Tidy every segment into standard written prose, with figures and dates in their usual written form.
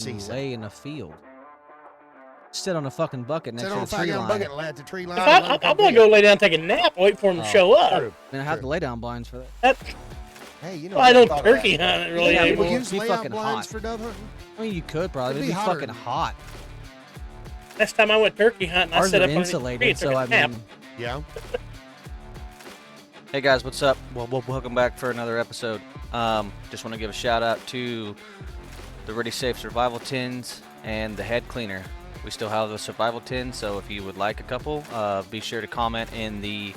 Season. lay in a field. Sit on a fucking bucket next Sit to on the a tree fucking line. bucket and lay at the tree line. If and let I'm 'em come gonna get go it. lay down, take a nap, wait for him to show up. True. I mean, I have the lay down blinds for that. That, Hey, you know. well, I don't thought of turkey that. hunt really Yeah, People anymore. use Be layout fucking blinds hot. for dove hunting. I mean, you could probably. It'd It'd be be hotter. fucking hot. Last time I went turkey hunting, I Ours set are up on a tree insulated, and took so a I nap. mean, Yeah. Hey guys, what's up? Well, welcome back for another episode. Just want to give a shout out to the Ready Safe Survival Tins and the Head Cleaner. We still have the survival tins, so if you would like a couple, be sure to comment in the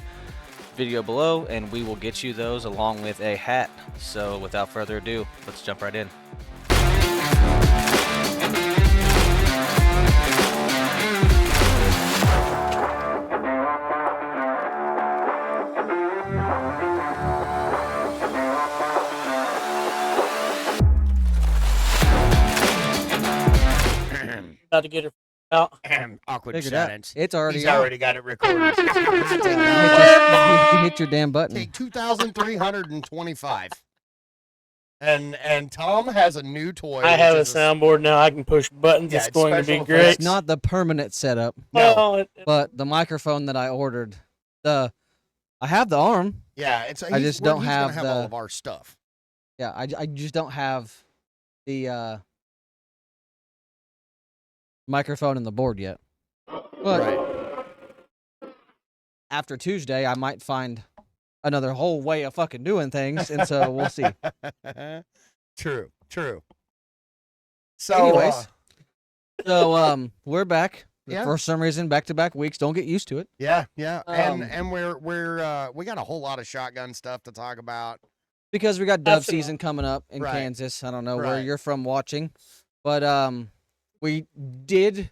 video below and we will get you those along with a hat. So without further ado, let's jump right in. About to get her out. Awkward figured out. silence. It's already He's out. already got it recorded. You hit your damn button. Take 2,325. And Tom has a new toy. I which have a is soundboard now. I can push buttons. Yeah, it's it's going to be special great. effects. It's not the permanent setup, No. Well, but the microphone that I ordered. I have the arm. Yeah, just don't he's gonna have have all the- of our stuff. Yeah, I just don't have the microphone and the board yet. But Right. after Tuesday, I might find another whole way of fucking doing things, and so we'll see. True. So, Anyways. So we're back. Yeah. For some reason, back-to-back weeks. Don't get used to it. yeah, Um, and we got a whole lot of shotgun stuff to talk about. Because we got dove Absolutely. season coming up in Right. Kansas. I don't know where Right. you're from watching, but we did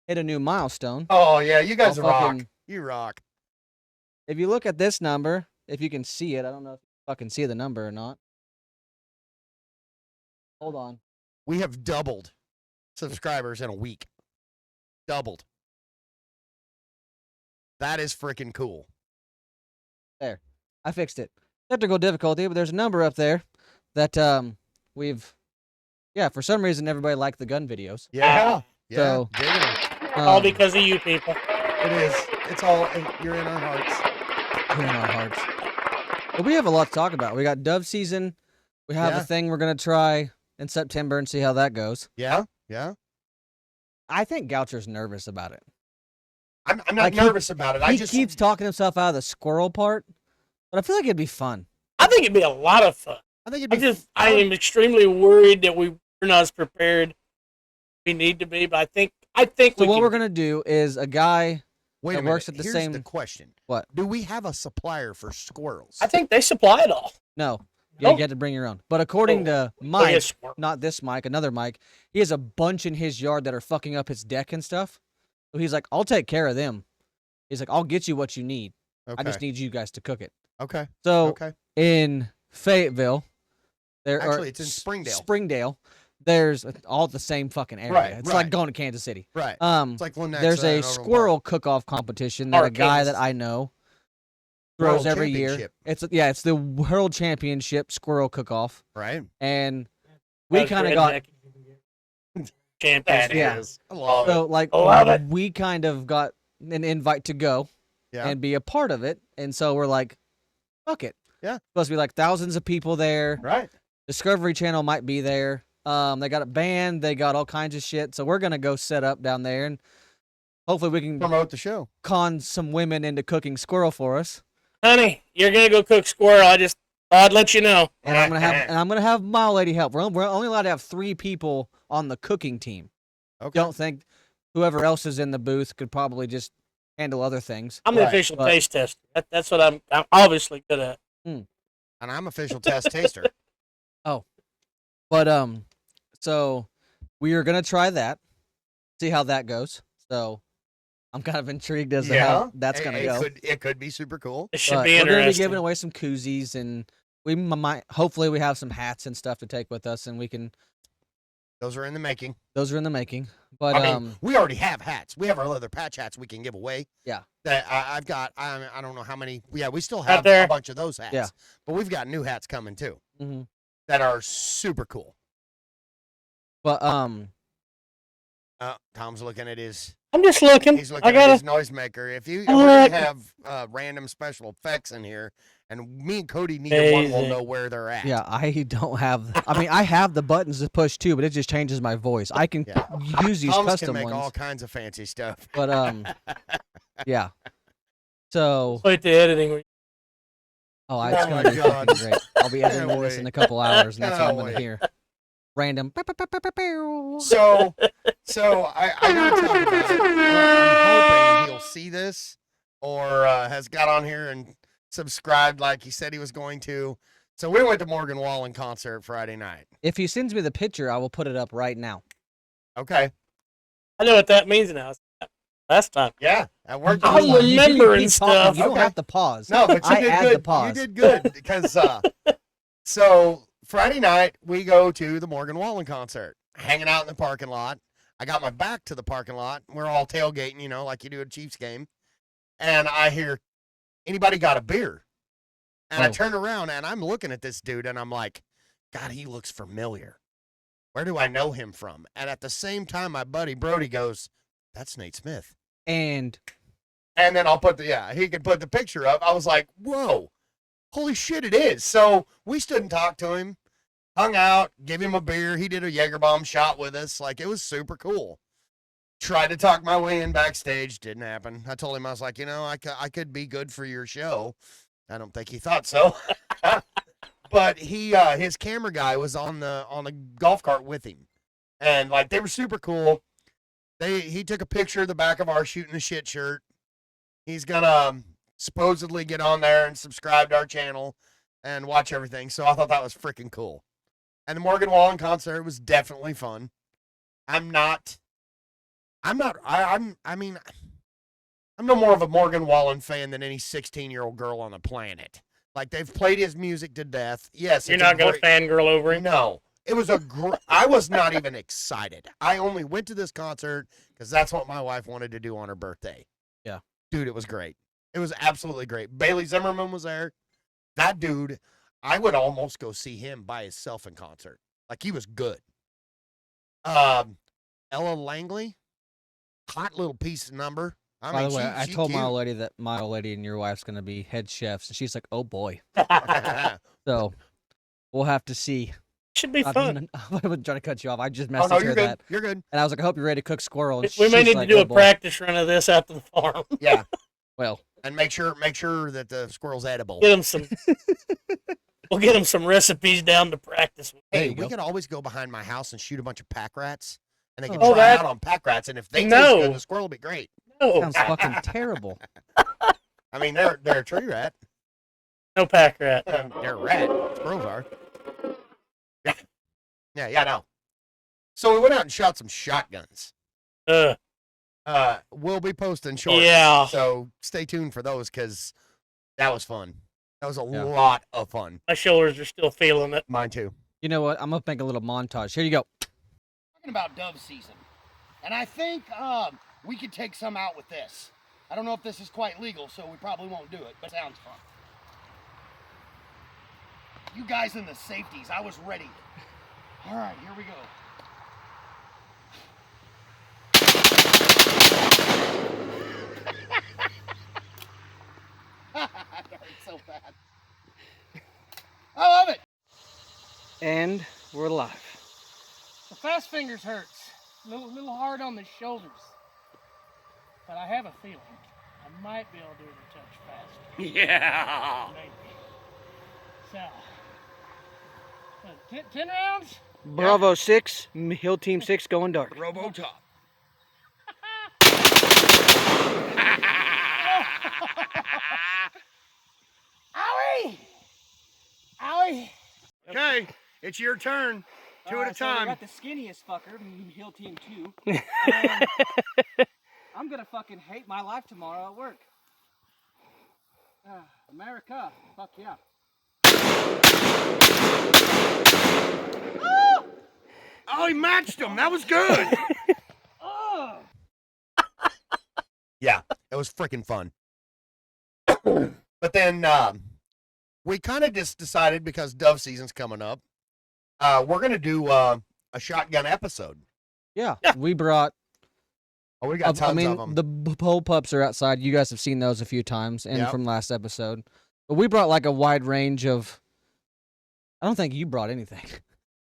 hit a new milestone. Oh yeah, you guys I'll rock. fucking- You rock. If you look at this number, if you can see it, I don't know if you fucking see the number or not. Hold on. We have doubled subscribers in a week. Doubled. That is freaking cool. I fixed it. Technical difficulty, but there's a number up there that for some reason everybody liked the gun videos. Yeah. Yeah. So, digging 'em. all Um, because of you people. It is. It's all. You're in our hearts. in our hearts. But we have a lot to talk about. We got dove season. We have Yeah. a thing we're gonna try in September and see how that goes. Yeah. Yeah. I think Goucher's nervous about it. I'm not Like, he- nervous about it. I He just keeps talking himself out of the squirrel part, but I feel like it'd be fun. I think it'd be a lot of fun. I think it'd be. I am extremely worried that we're not as prepared we need to be, but I think So we what can- we're gonna do is a guy. Wait a that minute. works at the Here's same- the question. What? Do we have a supplier for squirrels? I think they supply it all. No, you Oh. get to bring your own. But according to Oh, Mike, yes. not this Mike, another Mike, he has a bunch in his yard that are fucking up his deck and stuff. So he's like, I'll take care of them. He's like, I'll get you what you need. Okay. I just need you guys to cook it. Okay. So Okay. in Fayetteville, Actually, it's in Springdale. Springdale, there's all the same fucking area. Right, It's right. like going to Kansas City. Right. Um, It's like Lenexa there's a and Overland squirrel cook-off competition that a Or guy Kansas. that I know throws World every year. Championship. It's the World Championship Squirrel Cook-Off, Park, right? and we That's kind of got redneck. Champions. Yeah. I love so like Love it. we kind of got an invite to go Yeah. and be a part of it, and so we're like, fuck it. Yeah. Supposed to be like thousands of people there. Right. Discovery Channel might be there. They got a band. They got all kinds of shit. So we're gonna go set up down there, and hopefully we can Promote the show. con some women into cooking squirrel for us. Honey, you're gonna go cook squirrel. I'd let you know. And I'm gonna have my lady help. We're only allowed to have 3 people on the cooking team. Okay. Don't think whoever else is in the booth could probably just handle other things. I'm the Right, official but- taste tester. That's what I'm obviously good at. And I'm official test taster. But so we are gonna try that, see how that goes. So I'm kind of intrigued as to how that's gonna it go. It could be super cool. It should But be we're gonna be interesting. giving away some koozies, and we might hopefully we have some hats and stuff to take with us, and we can. Those are in the making. Those are in the making. But I mean, we already have hats. We have our leather patch hats we can give away. Yeah. That I've got. I don't know how many. Yeah, we still Out have there. a bunch of those hats. Yeah. But we've got new hats coming too mhm. that are super cool. But Tom's looking at his. I'm just looking. He's looking I at gotta. his noisemaker. If I'm we're look- gonna have random special effects in here, and me and Cody, neither one will Amazing. know where they're at. Yeah, I don't have. I mean, I have the buttons to push too, but it just changes my voice. I can Yeah. use these Tom's custom can make ones, all kinds of fancy stuff. but yeah. So, Wait, the editing. oh, it's Oh gonna my be God. fucking great. I'll be editing Can't this in wait. a couple hours, and that's what I'm Can't gonna wait. hear. Random. So I gotta talk about it. I'm hoping he'll see this or has got on here and subscribed like he said he was going to. So we went to Morgan Wallen concert Friday night. If he sends me the picture, I will put it up right now. Okay. I know what that means now. Last time. Yeah, that worked. I'm out. You remembering keep stuff. talking, You don't Okay. have to pause. No, but you I did add good. the pause. You did good because so Friday night we go to the Morgan Wallen concert, hanging out in the parking lot. I got my back to the parking lot. We're all tailgating, you know, like you do at a Chiefs game. And I hear, anybody got a beer? And I Oh. turn around and I'm looking at this dude and I'm like, God, he looks familiar. Where do I know him from? And at the same time, my buddy Brody goes, that's Nate Smith. And And then I'll put he could put the picture up. I was like, whoa, holy shit, it is. So we stood and talked to him, hung out, gave him a beer. He did a Jägerbomb shot with us. Like, it was super cool. Tried to talk my way in backstage. Didn't happen. I told him, I was like, you know, I could be good for your show. I don't think he thought so. But his camera guy was on the golf cart with him. And, like, they were super cool. He took a picture of the back of our Shooting the Shit shirt. He's gonna supposedly get on there and subscribe to our channel and watch everything. So I thought that was freaking cool. And the Morgan Wallen concert was definitely fun. I mean, I'm no more of a Morgan Wallen fan than any 16-year-old girl on the planet. Like, they've played his music to death. Yes, You're it's not a gonna great- fangirl over him. No, it was I was not even excited. I only went to this concert because that's what my wife wanted to do on her birthday. Yeah. Dude, it was great. It was absolutely great. Bailey Zimmerman was there. That dude, I would almost go see him by himself in concert. Like, he was good. Ella Langley, hot little piece of number. by the way, I told my cute. old lady that my old lady and your wife's gonna be head chefs, and she's like, "Oh boy." So we'll have to see. Should be fun. I wasn't trying to cut you off. I just Oh, messaged no, her you're good. that, You're good. and I was like, "I hope you're ready to cook squirrel." And We may she's need like, to do "Oh, a boy." practice run of this out to the farm. Yeah. Well, And make sure that the squirrel's edible. Get him some. We'll get him some recipes down to practice with. There Hey, you we go. could always go behind my house and shoot a bunch of pack rats, and they can Oh, try that- out on pack rats. And if they No. taste good, the squirrel will be great. No, sounds fucking terrible. I mean, they're a tree rat. no pack rat. They're a rat. Squirrels are. Yeah, no. So we went out and shot some shotguns. We'll be posting shortly. Yeah. So stay tuned for those because that was fun. That was a Yeah. lot of fun. My shoulders are still feeling it. Mine too. You know what? I'm gonna make a little montage. Here you go. Talking about dove season, and I think we could take some out with this. I don't know if this is quite legal, so we probably won't do it, but it sounds fun. You guys in the safeties, I was ready. All right, here we go. That hurt so bad. I love it. And we're live. The fast fingers hurts. Little hard on the shoulders. But I have a feeling I might be able to do it a touch faster. Yeah. Maybe. So, 10 rounds? Bravo 6, Hill Team 6 going dark. Robotop. Owie! Owie! Okay, it's your turn. Two at a So I time. got the skinniest fucker, Hill Team 2. I'm gonna fucking hate my life tomorrow at work. America, fuck yeah. Oh, he matched him. That was good. Oh! Yeah, it was freaking fun. But then we kind of just decided because dove season's coming up, we're gonna do a shotgun episode. Yeah, we brought Oh, we got tons I mean, of them. the pole pups are outside. You guys have seen those a few times, and Yep. from last episode. But we brought like a wide range of. I don't think you brought anything.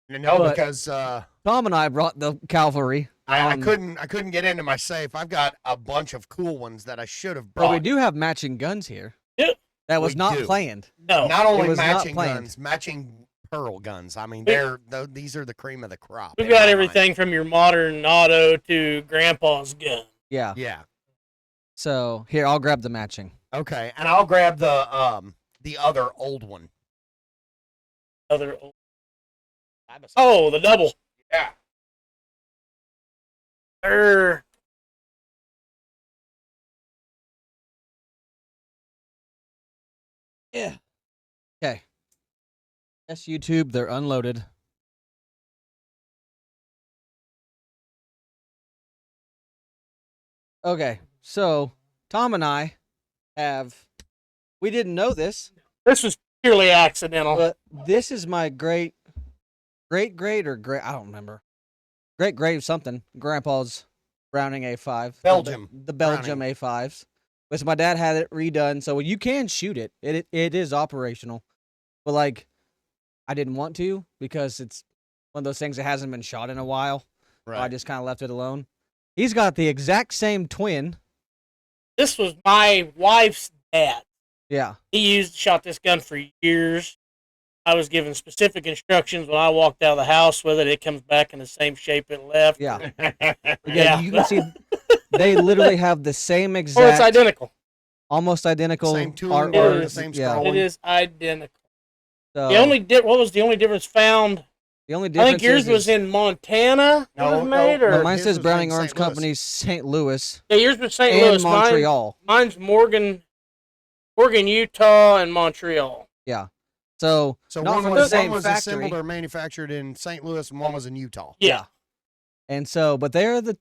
No, but- because Tom and I brought the cavalry. I Um, couldn't get into my safe. I've got a bunch of cool ones that I should have But we brought. do have matching guns here. Yeah. That was We not do. planned. No. Not only was not matching planned. guns, matching pearl guns. I mean, We- these are the cream of the crop. We've in got my mind. everything from your modern auto to grandpa's gun. Yeah. Yeah. So here, I'll grab the matching. Okay, and I'll grab the other old one. Other. Oh, the double. Yeah. Yeah. Okay. Yes, YouTube, they're unloaded. Okay, so Tom and I we didn't know this, This was purely accidental. but this is my great I don't remember. Great something. Grandpa's Browning A5. Belgium The Belgium A5s. Which my dad had it redone, so you can shoot it. It is operational. But like I didn't want to because it's one of those things that hasn't been shot in a while. So I Right. just kind of left it alone. He's got the exact same twin. This was my wife's dad. Yeah. He shot this gun for years. I was given specific instructions when I walked out of the house with it. It comes back in the same shape it left. Yeah. Yeah. Yeah, you can see they literally have the same Oh, it's exact, identical. almost identical Same tune, artwork. the same yeah. scroll. It is identical. So The only what was the only difference found? the only I difference think yours is, was in Montana. It was made, no, or mine his says was Browning in Orange St. Louis. Company, St. Louis, yeah, yours was St. and Louis. Montreal. Mine's Morgan, Utah, and Montreal. So, So not one from was, the same one was factory. assembled or manufactured in St. Louis, and one was in Utah. Yeah. And so, but they're the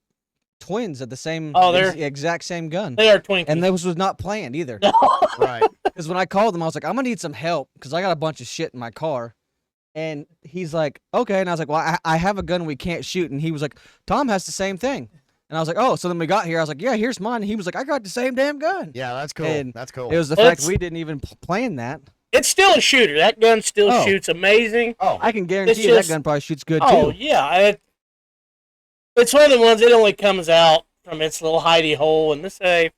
twins at the same, Oh, they're- exact same gun. They are Twinkies. And this was not planned either. Right. Because when I called him, I was like, I'm gonna need some help because I got a bunch of shit in my car. And he's like, okay. And I was like, well, I have a gun we can't shoot. And he was like, Tom has the same thing. And I was like, oh. So then we got here. I was like, yeah, here's mine. And he was like, I got the same damn gun. Yeah, that's cool. And That's cool. It was the Well, fact it's- we didn't even plan that. It's still a shooter. That gun still Oh. shoots amazing. oh, I can guarantee It's you just- that gun probably shoots good Oh too. yeah, it's one of the ones. It only comes out from its little hidey hole in the safe,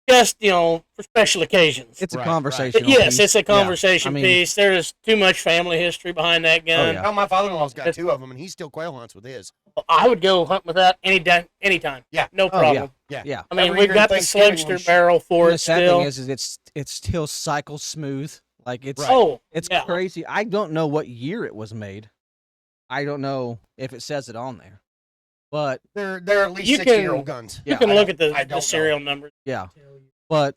just for special occasions. It's a Right, conversation. Yes, it's a conversation I mean- piece. There is too much family history behind that gun. yeah. oh, my father-in-law's got It's- two of them, and he still quail hunts with his. I would go hunt with that anytime. Yeah. no Oh, yeah. problem. Yeah. Yeah. I mean, Every we've year got the Thanksgiving slugster we sh- barrel for And it the sad still. thing is it's still cycle smooth. Like it's Right. Oh, it's yeah. crazy. I don't know what year it was made. I don't know if it says it on there. But They're at least You 60-year-old guns. You yeah, can I look don't- at the, I the don't know. serial numbers. yeah. But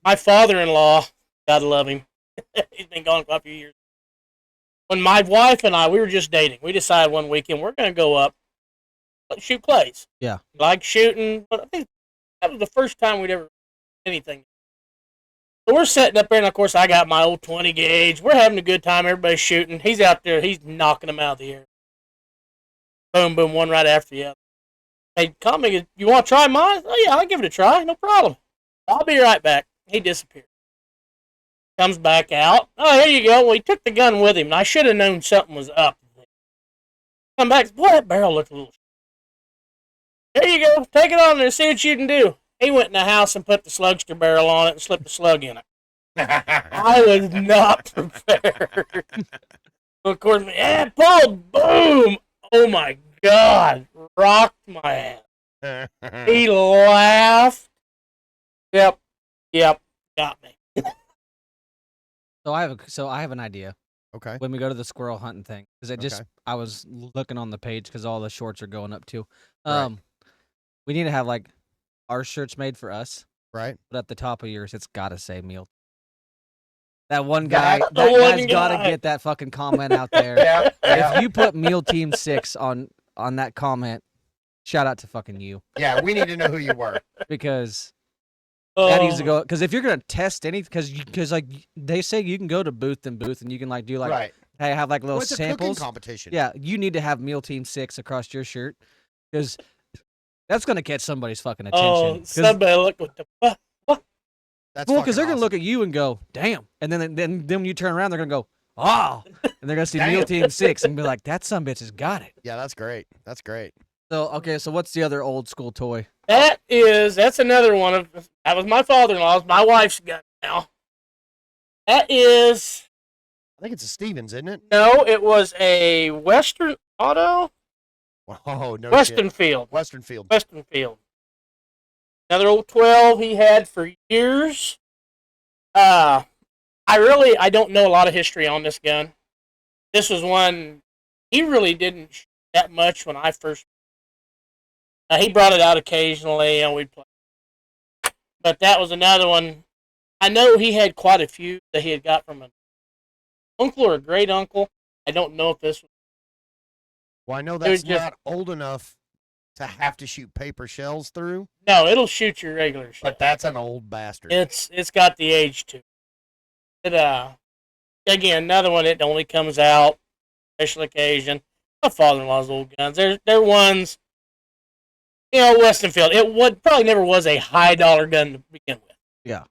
My father-in-law, God love him, he's been gone for a few years. When my wife and we were just dating, we decided one weekend we're going to go up, shoot clays. Yeah. Like shooting, but I think that was the first time we'd ever anything. So we're sitting up there, and of course I got my old 20 gauge. We're having a good time. Everybody's shooting. He's out there. He's knocking them out of the air. Boom, boom, one right after the other. Hey, call me. You want to try mine? Oh yeah, I'll give it a try. No problem. I'll be right back. He disappeared. Comes back out. Oh, here you go. Well, he took the gun with him, and I should have known something was up. Come back. Boy, that barrel looked a little. Here you go. Take it on there. See what you can do. He went in the house and put the slugster barrel on it and slipped the slug in it. I was not prepared. Of course, yeah, pulled. Boom. Oh my God. Rocked my ass. He laughed. Yep. Got me. so I have an idea Okay. when we go to the squirrel hunting thing because Okay. I was looking on the page because all the shorts are going up too. Right. We need to have like our shirts made for us, Right. but at the top of yours, it's gotta say meal. That one guy, That- that the one guy's gotta guy. get that fucking comment out there. Yeah. Yeah. If you put Meal Team 6 on that comment, shout out to fucking you Yeah. We need to know who you were. because that needs to Oh, go. Because if you're gonna test anything, because like they say you can go to booth and you can like do like right. hey have like little Well, it's a cooking samples. competition. Yeah, you need to have Meal Team 6 across your shirt because That's gonna catch somebody's fucking attention. Oh, 'Cause- somebody look what the fuck. That's well, fucking because they're gonna awesome. look at you and go, "Damn," and then when you turn around, they're gonna go, "Oh," and they're gonna see Meal Damn. Team 6 and be like, "That son bitch has got it." Yeah, that's great. That's great. So okay, so what's the other old school toy? That's another one of that was my father-in-law's, my wife's gun now. That is I think it's a Stevens, isn't it? no, it was a Western Auto, Oh no, Western shit. Field, Western Field. Western Field. Another old 12 he had for years. I don't know a lot of history on this gun. This was one he really didn't shoot that much when I first. He brought it out occasionally, and we'd play. But that was another one. I know he had quite a few that he had got from an uncle or a great uncle. I don't know if this was. Well, I know was that's just- not old enough to have to shoot paper shells through, No, it'll shoot your regular shit. but that's an old bastard. It's got the age to it. Again, another one that only comes out special occasion. My father-in-law's old guns. They're ones. Western Field. It probably never was a high dollar gun to begin with. Yeah.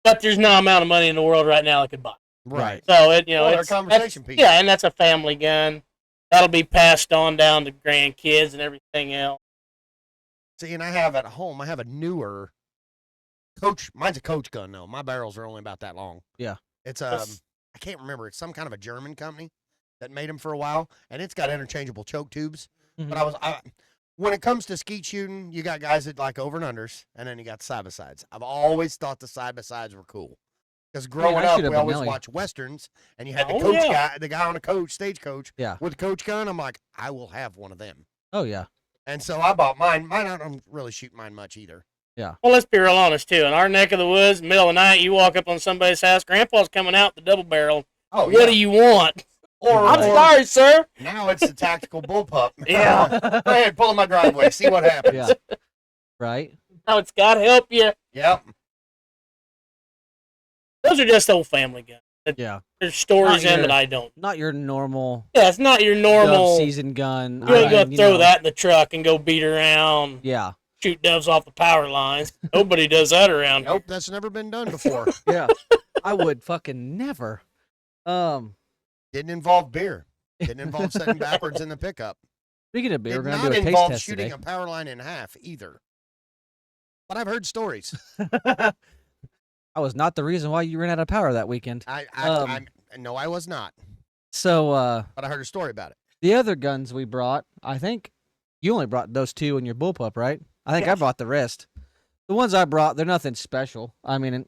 But there's no amount of money in the world right now that could buy it. right. So Well, they're it's conversation that's- piece. Yeah, and that's a family gun. That'll be passed on down to grandkids and everything else. See, and I have at home, I have a newer Coach. Mine's a Coach gun though. My barrels are only about that long. Yeah. It's Yes. I can't remember. It's some kind of a German company that made them for a while, and it's got interchangeable choke tubes. Mhm. But when it comes to skeet shooting, you got guys that like over and unders, and then you got side by sides. I've always thought the side by sides were cool. Because growing I up, shoot a we always Benelli. watch westerns, and you had the Oh, coach yeah. the guy on a coach, stagecoach, Yeah. with the coach gun. I'm like, I will have one of them. Oh yeah. And so I bought mine. I don't really shoot mine much either. Well, let's be real honest too. In our neck of the woods, middle of the night, you walk up on somebody's house. Grandpa's coming out with the double barrel. Oh, What do you want? Or, I'm or sorry, sir. now it's the tactical bullpup. Yeah. Go ahead, pull in my driveway, see what happens. Yeah. Right. Now it's got to help you. Yep. Those are just old family guns. Yeah. There's stories Not in your- that I don't. Not your normal Yeah, it's not your dove normal. season gun. You ain't I gonna mean, throw know, that in the truck and go beat around, Yeah. shoot doves off the power lines. Nobody does that around here. Nope, that's never been done before. Yeah. I would fucking never. Didn't involve beer. Didn't involve setting backwards in the pickup. Speaking of beer, Did we're not gonna do a taste involve test shooting today. a power line in half either. But I've heard stories. I was not the reason why you ran out of power that weekend. No, I was not. So But I heard a story about it. the other guns we brought, I think you only brought those two in your bullpup, right? I think I Yes. brought the rest. The ones I brought, they're nothing special. I mean,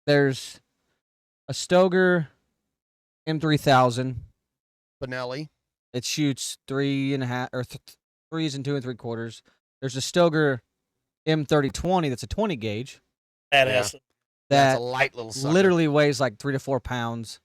there's a Stoeger M3000. Benelli. It shoots 3.5 or 3s and 2 3/4. There's a Stoeger M3020 that's a 20 gauge Badass. That's that a light little sucker. literally weighs like 3 to 4 pounds.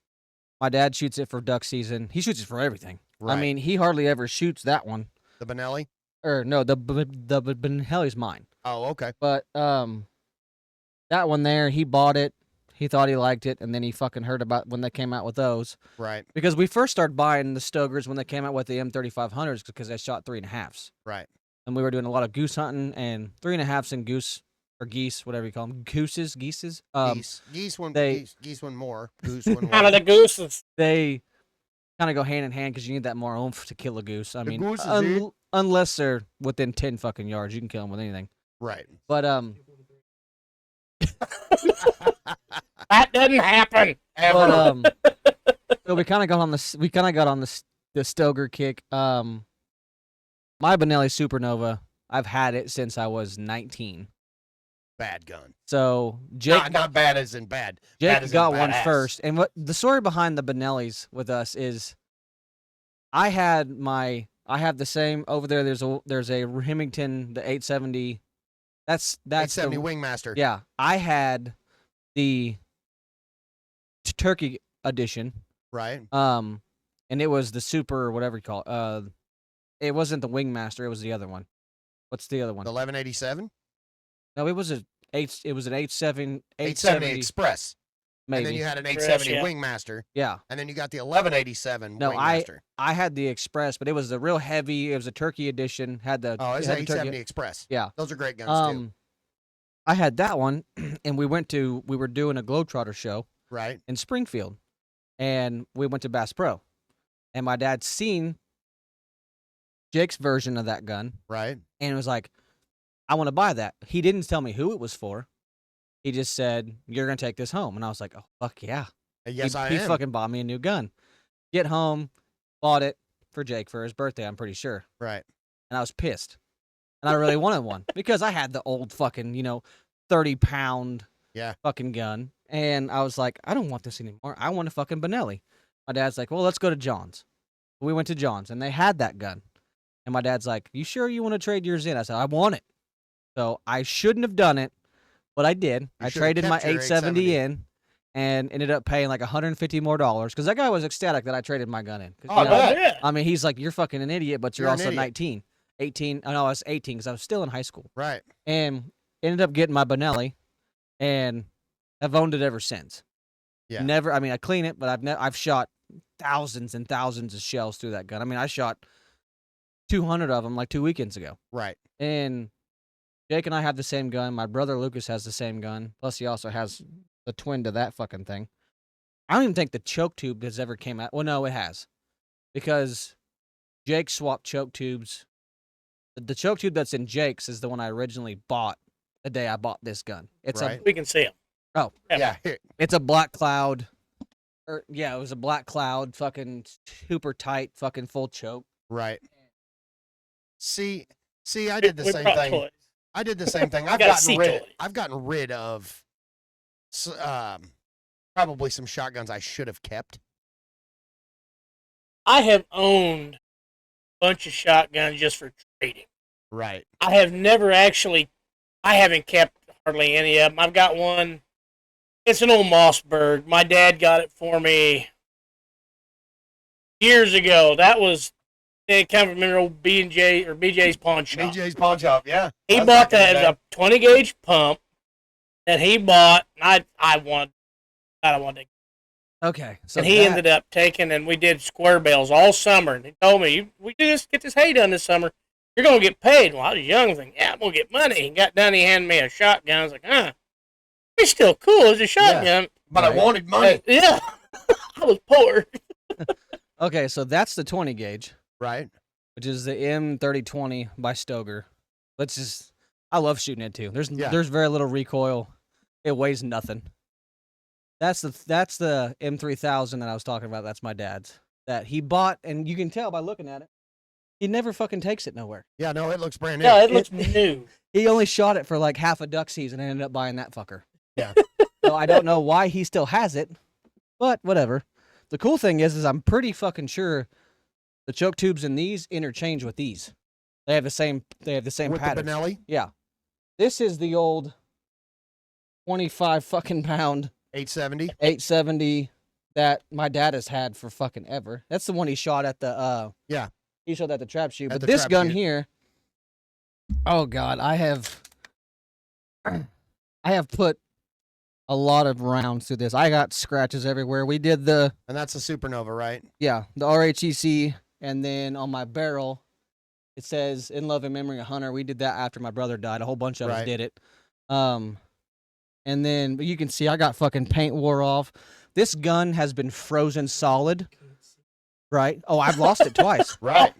My dad shoots it for duck season. He shoots it for everything. Right. I mean, he hardly ever shoots that one. the Benelli. Or no, the Benelli's mine. Oh, okay. But that one there, he bought it. He thought he liked it, and then he fucking heard about when they came out with those. Right. Because we first started buying the Stogers when they came out with the M3500s because they shot 3.5s. Right. And we were doing a lot of goose hunting and 3.5s and goose or geese, whatever you call them, geeses. Geese. Geese one. they- Geese one more. Goose one Kind more. of the gooses. They kind of go hand in hand because you need that more oomph to kill a goose. I The mean, gooses, eh? unless they're within 10 fucking yards, you can kill them with anything. Right. But That doesn't happen. Ever. So we kind of got on the Stoeger kick. My Benelli Supernova, I've had it since I was 19. Bad gun. So Jake Not bad as in bad. Bad Jake as in got one badass. first. And what the story behind the Benellis with us is I have the same over there. There's a Remington, the 870. That's 870 the, Wingmaster. yeah. I had the Turkey edition. Right. And it was the super whatever you call it. It wasn't the Wingmaster. It was the other one. What's the other one? The 1187. No, it was an 870 870 Express. maybe. And then you had an Express, 870 yeah. Wingmaster. Yeah. And then you got the 1187 No, Wingmaster. I had the Express, but it was the real heavy. It was a turkey edition. Had the Oh, it's had an the turkey- 870 Express. Yeah. Those are great guns too. I had that one, and we were doing a Globetrotter show Right. in Springfield, and we went to Bass Pro, and my dad seen Jake's version of that gun, Right. and was like, I want to buy that. He didn't tell me who it was for. He just said, you're going to take this home. And I was like, oh, fuck yeah. Yes, I he am. fucking bought me a new gun. Get home, bought it for Jake for his birthday, I'm pretty sure. Right. And I was pissed. And I really wanted one because I had the old fucking, 30-pound Yeah. fucking gun. And I was like, I don't want this anymore. I want a fucking Benelli. My dad's like, well, let's go to John's. We went to John's, and they had that gun. And my dad's like, you sure you want to trade yours in? I said, I want it. So I shouldn't have done it, but I did. I should've traded my kept your 870 in and ended up paying like $150 more because that guy was ecstatic that I traded my gun in. 'Cause, Oh, I you know, bet. Yeah. I mean, he's like, you're fucking an idiot, but you're You're an also idiot. 19. 18. Oh, no, I was 18 because I was still in high school. Right. And ended up getting my Benelli, and I've owned it ever since. Yeah. Never. I mean, I clean it, but I've shot thousands and thousands of shells through that gun. I mean, I shot 200 of them like 2 weekends ago. Right. And Jake and I have the same gun. My brother Lucas has the same gun. Plus, he also has the twin to that fucking thing. I don't even think the choke tube has ever came out. Well, no, it has, because Jake swapped choke tubes. The choke tube that's in Jake's is the one I originally bought the day I bought this gun. It's Right. We can see him. Yeah. Here. a Black Cloud. It was a Black Cloud, fucking super tight, fucking full choke. Right. See, I did the We same brought thing. toys. I did the same thing. got a sea toy. I've gotten rid of probably some shotguns I should have kept. I have owned a bunch of shotguns just for trading. Right. I haven't kept hardly any of them. I've got one. It's an old Mossberg. My dad got it for me years ago. It came from an old B&J or BJ's pawn shop. BJ's pawn shop. Yeah. He That's bought back in that the as a 20 gauge pump that he bought. And I wanted it. Okay, so And he ended up taking, and we did square bells all summer. And he told me, we just get this hay done this summer. You're going to get paid. Well, I was young. I was like, yeah, I'm going to get money. He got done. He handed me a shotgun. I was like, it's still cool. It's a shotgun. But I Right. wanted money. Yeah. I was poor. Okay, so that's the 20 gauge, Right. which is the M3020 by Stoger. I love shooting it too. There's very little recoil. It weighs nothing. That's the M3000 that I was talking about. That's my dad's that he bought, and you can tell by looking at it. He never fucking takes it nowhere. Yeah. No, it looks brand new. Yeah, it looks new. He only shot it for like half a duck season and ended up buying that fucker. Yeah. So I don't know why he still has it, but whatever. The cool thing is I'm pretty fucking sure the choke tubes in these interchange with these. They have the same With pattern. the Benelli Yeah. This is the old 25 fucking pound 870. 870 that my dad has had for fucking ever. That's the one he shot at the Yeah. He shot at the trap shoot. At But the this trap gun shoot. here, oh god, I have put a lot of rounds through this. I got scratches everywhere. We did the And that's a Supernova, right? the RHEC, and then on my barrel it says "In Love and Memory of Hunter." We did that after my brother died. A whole bunch of us Right. did it. And then but you can see I got fucking paint wore off. This gun has been frozen solid. Right? Oh, I've lost it twice. Right.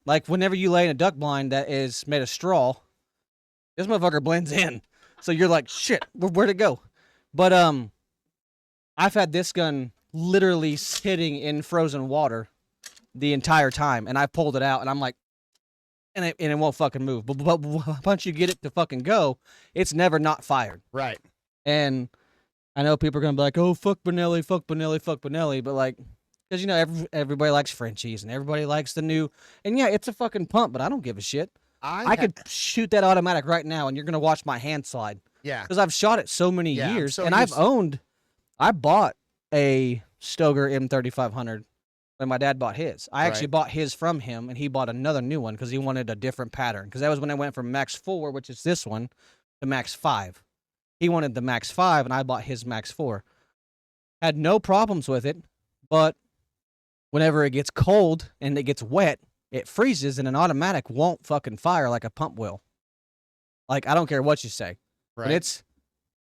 Like whenever you lay in a duck blind that is made of straw, this motherfucker blends in. So you're like, shit, where'd it go? But I've had this gun literally sitting in frozen water the entire time, and I pulled it out, and I'm like, and it won't fucking move. But once you get it to fucking go, it's never not fired. Right. And I know people are gonna be like, "Oh, fuck Benelli, fuck Benelli, fuck Benelli," but like, because everybody likes Frenchies and everybody likes the new, and yeah, it's a fucking pump, but I don't give a shit. I could shoot that automatic right now, and you're gonna watch my hand slide Yeah. because I've shot it so many Yeah, I'm years, so and I've used- I bought a Stoger M3500 when my dad bought his. I actually Right. bought his from him, and he bought another new one because he wanted a different pattern. Because that was when I went from Max 4, which is this one, to Max 5. He wanted the Max 5, and I bought his Max 4. Had no problems with it, but whenever it gets cold and it gets wet, it freezes and an automatic won't fucking fire like a pump will. Like, I don't care what you say. Right. When it's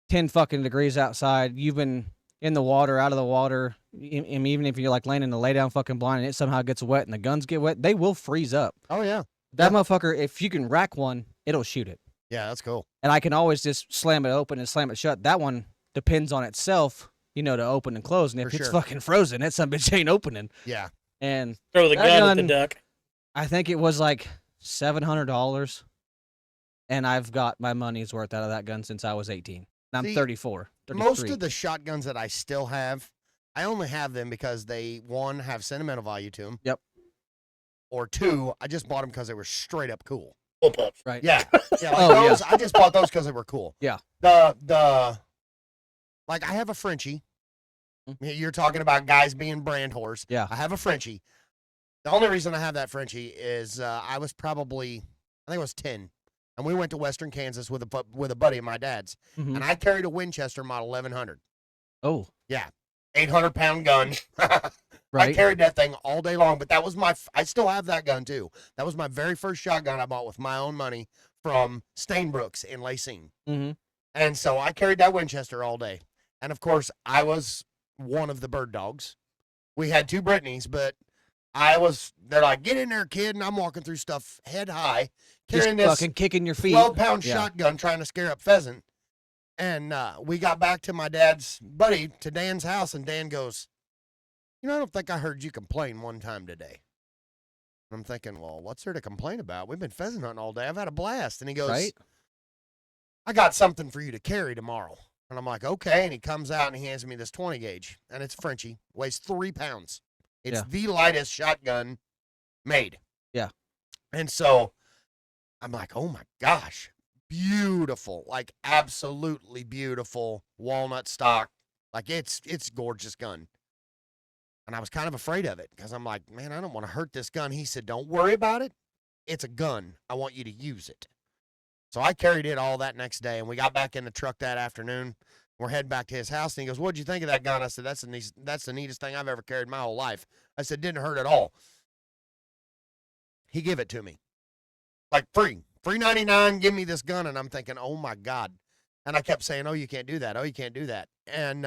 10 fucking degrees outside, you've been in the water, out of the water, even if you're like laying in a lay down fucking blind and it somehow gets wet and the guns get wet, they will freeze up. Oh yeah. That motherfucker, if you can rack one, it'll shoot it. Yeah, that's cool. And I can always just slam it open and slam it shut. That one depends on itself, to open and close. And if For it's sure. fucking frozen, that some bitch ain't opening. Yeah. And Throw the That gun at the gun- duck. I think it was like $700. And I've got my money's worth out of that gun since I was 18. And I'm See, 34. 33. Most of the shotguns that I still have, I only have them because they, one, have sentimental value to them. Yep. Or two, I just bought them because they were straight up cool. Bullpups. Right. Yeah. Yeah. Like Oh, yeah. those, I just bought those because they were cool. Yeah. Like I have a Frenchie. Mhm. You're talking about guys being brand whores. Yeah. I have a Frenchie. The only reason I have that Frenchie is I was probably, I think I was 10. And we went to Western Kansas with a buddy of my dad's. Mhm. And I carried a Winchester Model 1100. Oh, 800-pound gun. I right. carried that thing all day long, but that was I still have that gun too. That was my very first shotgun I bought with my own money from Stainbrooks in Lacine. Mm-hmm. And so I carried that Winchester all day. And of course, I was one of the bird dogs. We had two Britneys, but they're like, get in there, kid. And I'm walking through stuff head high, Just carrying this fucking kicking your feet. 12-pound Yeah. shotgun trying to scare up pheasant. And we got back to my dad's buddy, to Dan's house, and Dan goes, I don't think I heard you complain one time today. And I'm thinking, well, what's there to complain about? We've been pheasant hunting all day. I've had a blast. And he goes, Right? I got something for you to carry tomorrow. And I'm like, okay. And he comes out and he hands me this 20 gauge. And it's Frenchie. Weighs 3 pounds. It's Yeah. the lightest shotgun made. Yeah. And so I'm like, oh my gosh. Beautiful. Like absolutely beautiful walnut stock. Like it's gorgeous gun. And I was kind of afraid of it because I'm like, man, I don't want to hurt this gun. He said, don't worry about it. It's a gun. I want you to use it. So I carried it all that next day, and we got back in the truck that afternoon. We're heading back to his house, and he goes, what'd you think of that gun? I said, that's the neatest thing I've ever carried my whole life. I said, didn't hurt at all. He gave it to me. Like free. $3.99, give me this gun. And I'm thinking, oh my God. And I kept saying, oh, you can't do that. Oh, you can't do that. And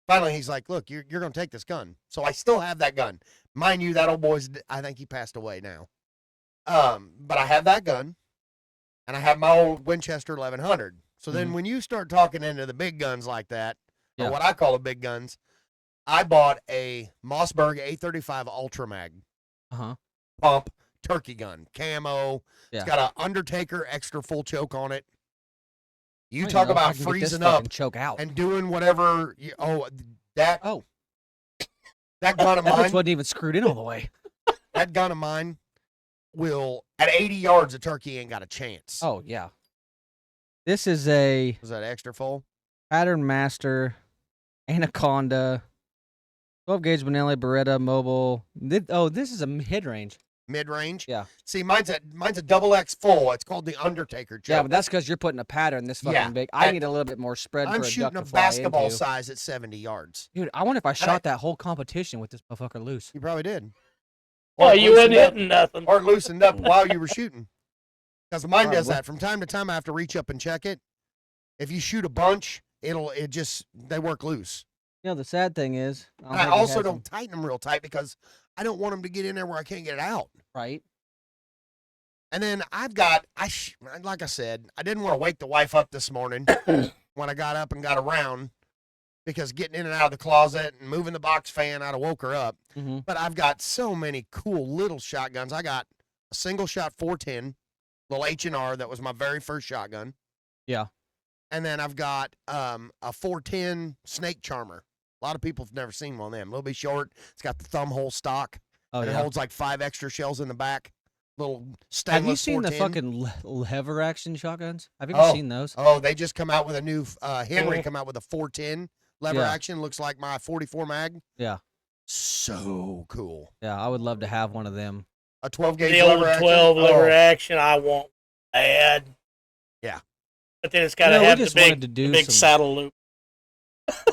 finally, he's like, look, you're going to take this gun. So I still have that gun. Mind you, that old boy's, I think he passed away now. But I have that gun, and I have my old Winchester 1100. So then when you start talking into the big guns like that, Yeah. or what I call the big guns, I bought a Mossberg 835 Ultra Mag Uh-huh. pump turkey gun, camo. Yeah. It's got an Undertaker extra full choke on it. You I talk don't know if I about can get this freezing fucking up choke out. and doing whatever. That Oh. that gun of That bitch mine, wasn't even screwed in all the way. that gun of mine will at 80 yards a turkey ain't got a chance. Oh, yeah. This is a Was that extra full? Pattern Master, Anaconda, 12 gauge Benelli Beretta Mobile. This is a mid range. Mid range? Yeah. See, mine's a double X full. It's called the Undertaker choke. Yeah, but that's because you're putting a pattern this fucking Yeah, big. I and need a little bit more spread I'm for a shooting duck a to fly basketball into. size at 70 yards. Dude, I wonder if I I- shot that whole competition with this motherfucker loose. You probably did. Oh, Or you wasn't loosened up- hitting nothing. Or loosened up while you were shooting. Because mine does Probably. that. From time to time, I have to reach up and check it. If you shoot a bunch, they work loose. The sad thing is, And I also don't tighten them real tight because I don't want them to get in there where I can't get it out. Right? And then like I said, I didn't want to wake the wife up this morning when I got up and got around because getting in and out of the closet and moving the box fan, I'd have woke her up. Mm-hmm. But I've got so many cool little shotguns. I got a single shot 410, little H&R. That was my very first shotgun. Yeah. And then I've got a 410 Snake Charmer. A lot of people have never seen one of them. A little bit short. It's got the thumb hole stock. Oh, and it yeah. holds like 5 extra shells in the back. Little stainless Have you seen the 410. fucking lever action shotguns? Have you ever Oh. seen those? Oh, they just come out with a new Henry Mhm. come out with a 410 lever Yeah. action. Looks like my 44 mag. Yeah. So cool. Yeah, I would love to have one of them. A 12 gauge The old lever action. 12 lever Oh, action, I want bad. Yeah. But then it's got to we have the just wanted big, to the do big some- saddle loop.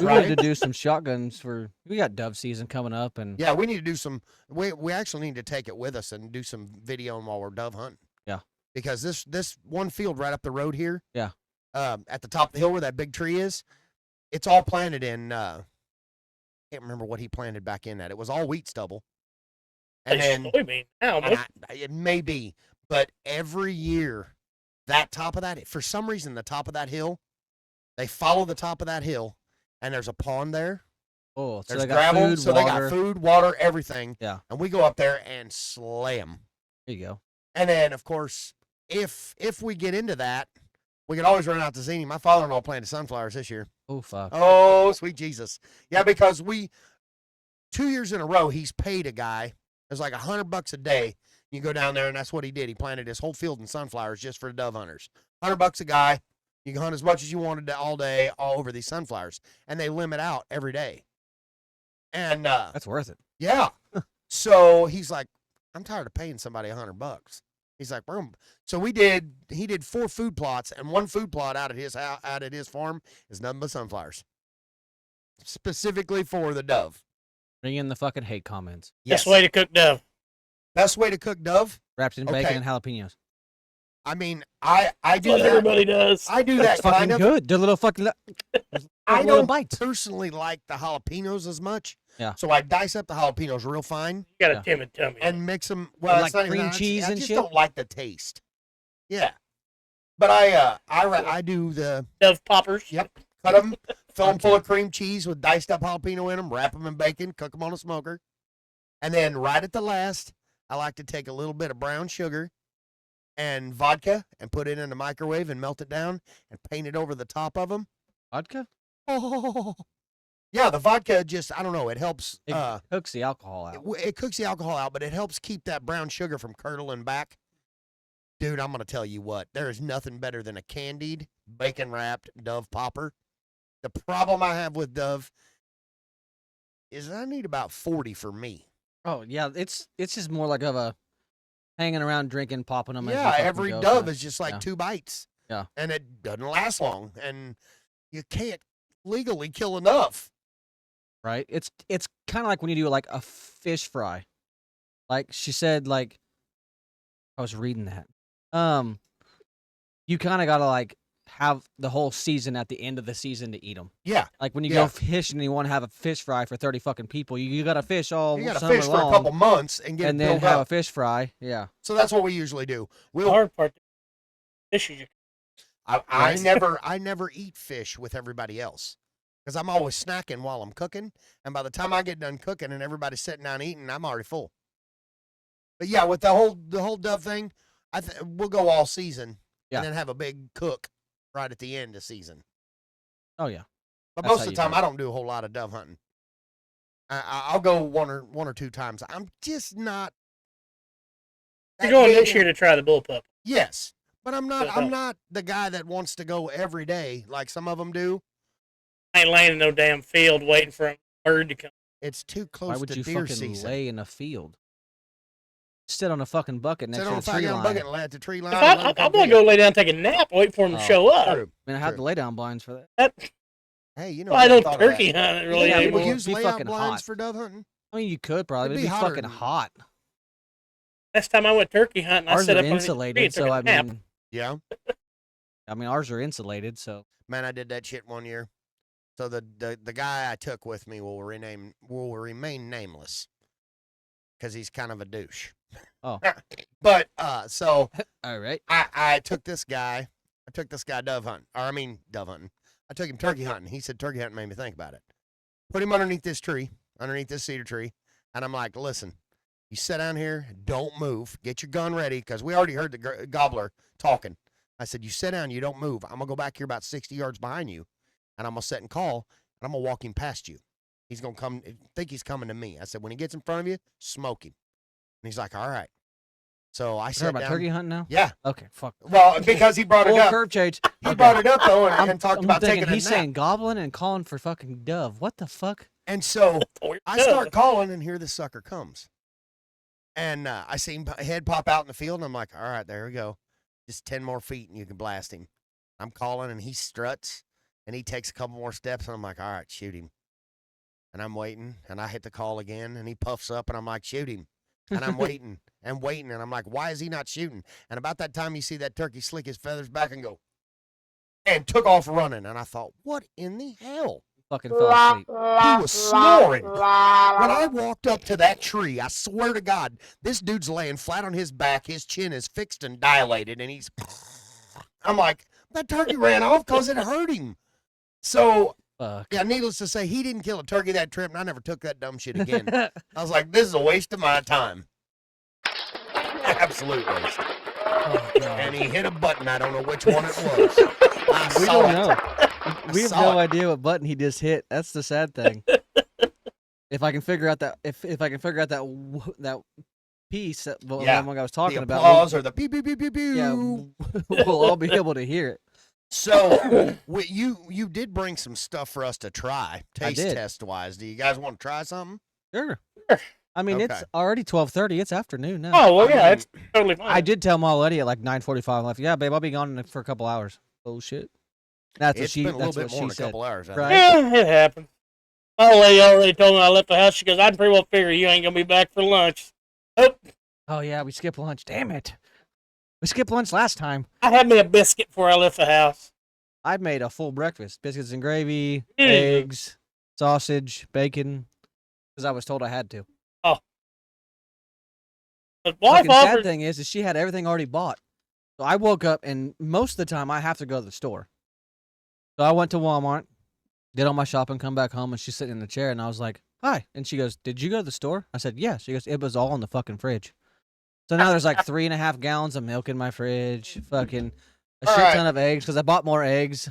We Right? wanted to do some shotguns for. We got dove season coming up, and Yeah, we need to do some. We actually need to take it with us and do some videoing while we're dove hunting. Yeah. Because this one field right up the road here. Yeah. At the top of the hill where that big tree is, it's all planted in. Can't remember what he planted back in that. It was all wheat stubble. And Hey, then soybean. Now, and it may be, but every year, that top of that, for some reason, the top of that hill, they follow the top of that hill, and there's a pond there. oh, so There's they got gravel, food, so water. they got food, water, everything. Yeah. And we go up there and slay them. There you go. And then, of course, if we get into that, we can always run out to Zini. My father-in-law planted sunflowers this year. Oh fuck. Oh, sweet Jesus! Yeah, because 2 years in a row, he's paid a guy. It's like $100 a day. You go down there, and that's what he did. He planted his whole field in sunflowers just for the dove hunters. $100 a guy. You can hunt as much as you wanted all day, all over these sunflowers, and they limit out every day. And That's worth it. yeah, so he's like, I'm tired of paying somebody $100. He's like, so he did 4 food plots, and one food plot out at his farm is nothing but sunflowers, specifically for the dove. Bring in the fucking hate comments. Yes. best way to cook dove. Best way to cook dove. Wrapped in Okay. bacon and jalapenos. I mean, I do What that. everybody does. I do that It's fucking kind of. good. They're little fucking. I little don't bites. personally like the jalapenos as much. Yeah. So I dice up the jalapenos real fine You got a Yeah. timid tummy. and mix them. Well, like it's not even cream that. cheese I and just shit? don't like the taste. Yeah. But I do the dove poppers. Yep. cut them, fill them full of cream cheese with diced up jalapeno in them, wrap them in bacon, cook them on a smoker, and then right at the last, I like to take a little bit of brown sugar and vodka and put it in the microwave and melt it down and paint it over the top of them. Vodka? Oh, yeah, the vodka just, I don't know, it helps. It cooks the alcohol out. It cooks the alcohol out, but it helps keep that brown sugar from curdling back. Dude, I'm going to tell you what, there is nothing better than a candied, bacon wrapped Dove popper. The problem I have with Dove is I need about 40 for me. Oh yeah, it's just more like of a hanging around drinking, popping them. Yeah, every Dove is just like Yeah. 2 bites. Yeah. And it doesn't last long. And you can't legally kill enough. right. It's kind of like when you do like a fish fry. Like she said, like I was reading that. You kind of gotta like have the whole season at the end of the season to eat them. Yeah. Like when you Yeah. go fishing and you want to have a fish fry for 30 fucking people, you gotta fish all You got to summer fish for a long couple months and get and it then built have a up. fish fry. Yeah. So that's what we usually do. The We'll hard part. Fish is I Right. never eat fish with everybody else because I'm always snacking while I'm cooking, and by the time I get done cooking and everybody's sitting down eating, I'm already full. But yeah, with the whole Dove thing, we'll go all season Yeah. and then have a big cook right at the end of season. Oh yeah. But That's most how of the you time, do it. I don't do a whole lot of dove hunting. I'll go one or two times. I'm just not. You're that going big this year to try the bullpup. Yes, but I'm not. Good I'm help. not the guy that wants to go every day like some of them do. I ain't laying in no damn field waiting for a bird to come. It's too close Why would to you deer fucking season. lay in a field? Sit on a fucking bucket next Sit to on the a tree fucking line. bucket and lay at the tree line. If and let 'em I'm come gonna get go you. lay down, take a nap, wait for them to Oh, show up. True. I mean, I have True. the lay down blinds for that. That, Hey, you know, well, I never don't thought of turkey that. hunt it really Yeah, people anymore. use Be layout fucking blinds hot. for dove hunting. I mean, you could probably. It'd It'd be be hotter fucking than- hot. last time I went turkey hunting, I Ours set are up underneath the tree insulated, and took so a I nap. mean, Yeah, ours are insulated, so man, I did that shit one year. So the guy I took with me will remain nameless because he's kind of a douche. Oh. But so all right. I took this guy. I took this guy dove hunting. Dove hunting. I took him turkey hunting. He said turkey hunting made me think about it. Put him underneath this tree, underneath this cedar tree, and I'm like, listen, you sit down here, don't move, get your gun ready, because we already heard the gobbler talking. I said, you sit down, you don't move. I'm gonna go back here about 60 yards behind you, and I'm gonna sit and call, and I'm gonna walk him past you. He's gonna come. Think he's coming to me. I said, when he gets in front of you, smoke him. And he's like, all right. So I Talking sat about down. turkey hunting now? Yeah. Okay, fuck. Well, because he brought it Full up. curve change. He brought it up though, and talked I'm about thinking taking a he's nap. saying goblin and calling for fucking dove. What the fuck? And so Or I dove. start calling, and here this sucker comes. And I see him head pop out in the field, and I'm like, all right, there we go. Just 10 more feet, and you can blast him. I'm calling, and he struts, And he takes a couple more steps, and I'm like, all right, shoot him. And I'm waiting, and I hit the call again, and he puffs up, and I'm like, shoot him. And I'm waiting and waiting, and I'm like, why is he not shooting? And about that time, you see that turkey slick his feathers back and go, and took off running. And I thought, what in the hell? Fucking fell asleep. He was snoring. When I walked up to that tree, I swear to God, this dude's laying flat on his back. His chin is fixed and dilated, and he's. I'm like, that turkey ran off because it hurt him. So, Fuck. yeah, needless to say, he didn't kill a turkey that trip, and I never took that dumb shit again. I was like, this is a waste of my time. Absolute waste. Oh, God. And he hit a button. I don't know which one it was. I We saw don't it. know. We have saw no it. idea what button he just hit. That's the sad thing. If I can figure out that if I can figure out that piece that the Yeah, one I was talking The about, applause or the pew pew pew pew pew. yeah, we'll all be able to hear it. So you did bring some stuff for us to try, taste did. test wise. Do you guys want to try something? Sure. I mean, it's Okay. already 12:30. It's afternoon now. Oh well, I yeah, mean, it's totally fine. I did tell Ma Letty at like 9:45. Like, yeah, babe, I'll be gone for a couple hours. Bullshit. That's what It's she. been a little That's bit what more she than a said. couple hours. I Right. think. Yeah, it happened. My lady already told me I left the house. She goes, I pretty well figure you ain't gonna be back for lunch. Oh, Oh yeah, we skipped lunch. Damn it. We skipped lunch last time. I had me a biscuit before I left the house. I made a full breakfast: biscuits and gravy, Mm. eggs, sausage, bacon. Because I was told I had to. But wife Fucking sad offered. thing is she had everything already bought. So I woke up, and most of the time I have to go to the store. So I went to Walmart, did all my shopping, come back home, and she's sitting in the chair, and I was like, "Hi," and she goes, "Did you go to the store?" I said, "Yeah." She goes, "It was all in the fucking fridge." So now there's like 3.5 gallons of milk in my fridge, fucking a All shit right. ton of eggs because I bought more eggs.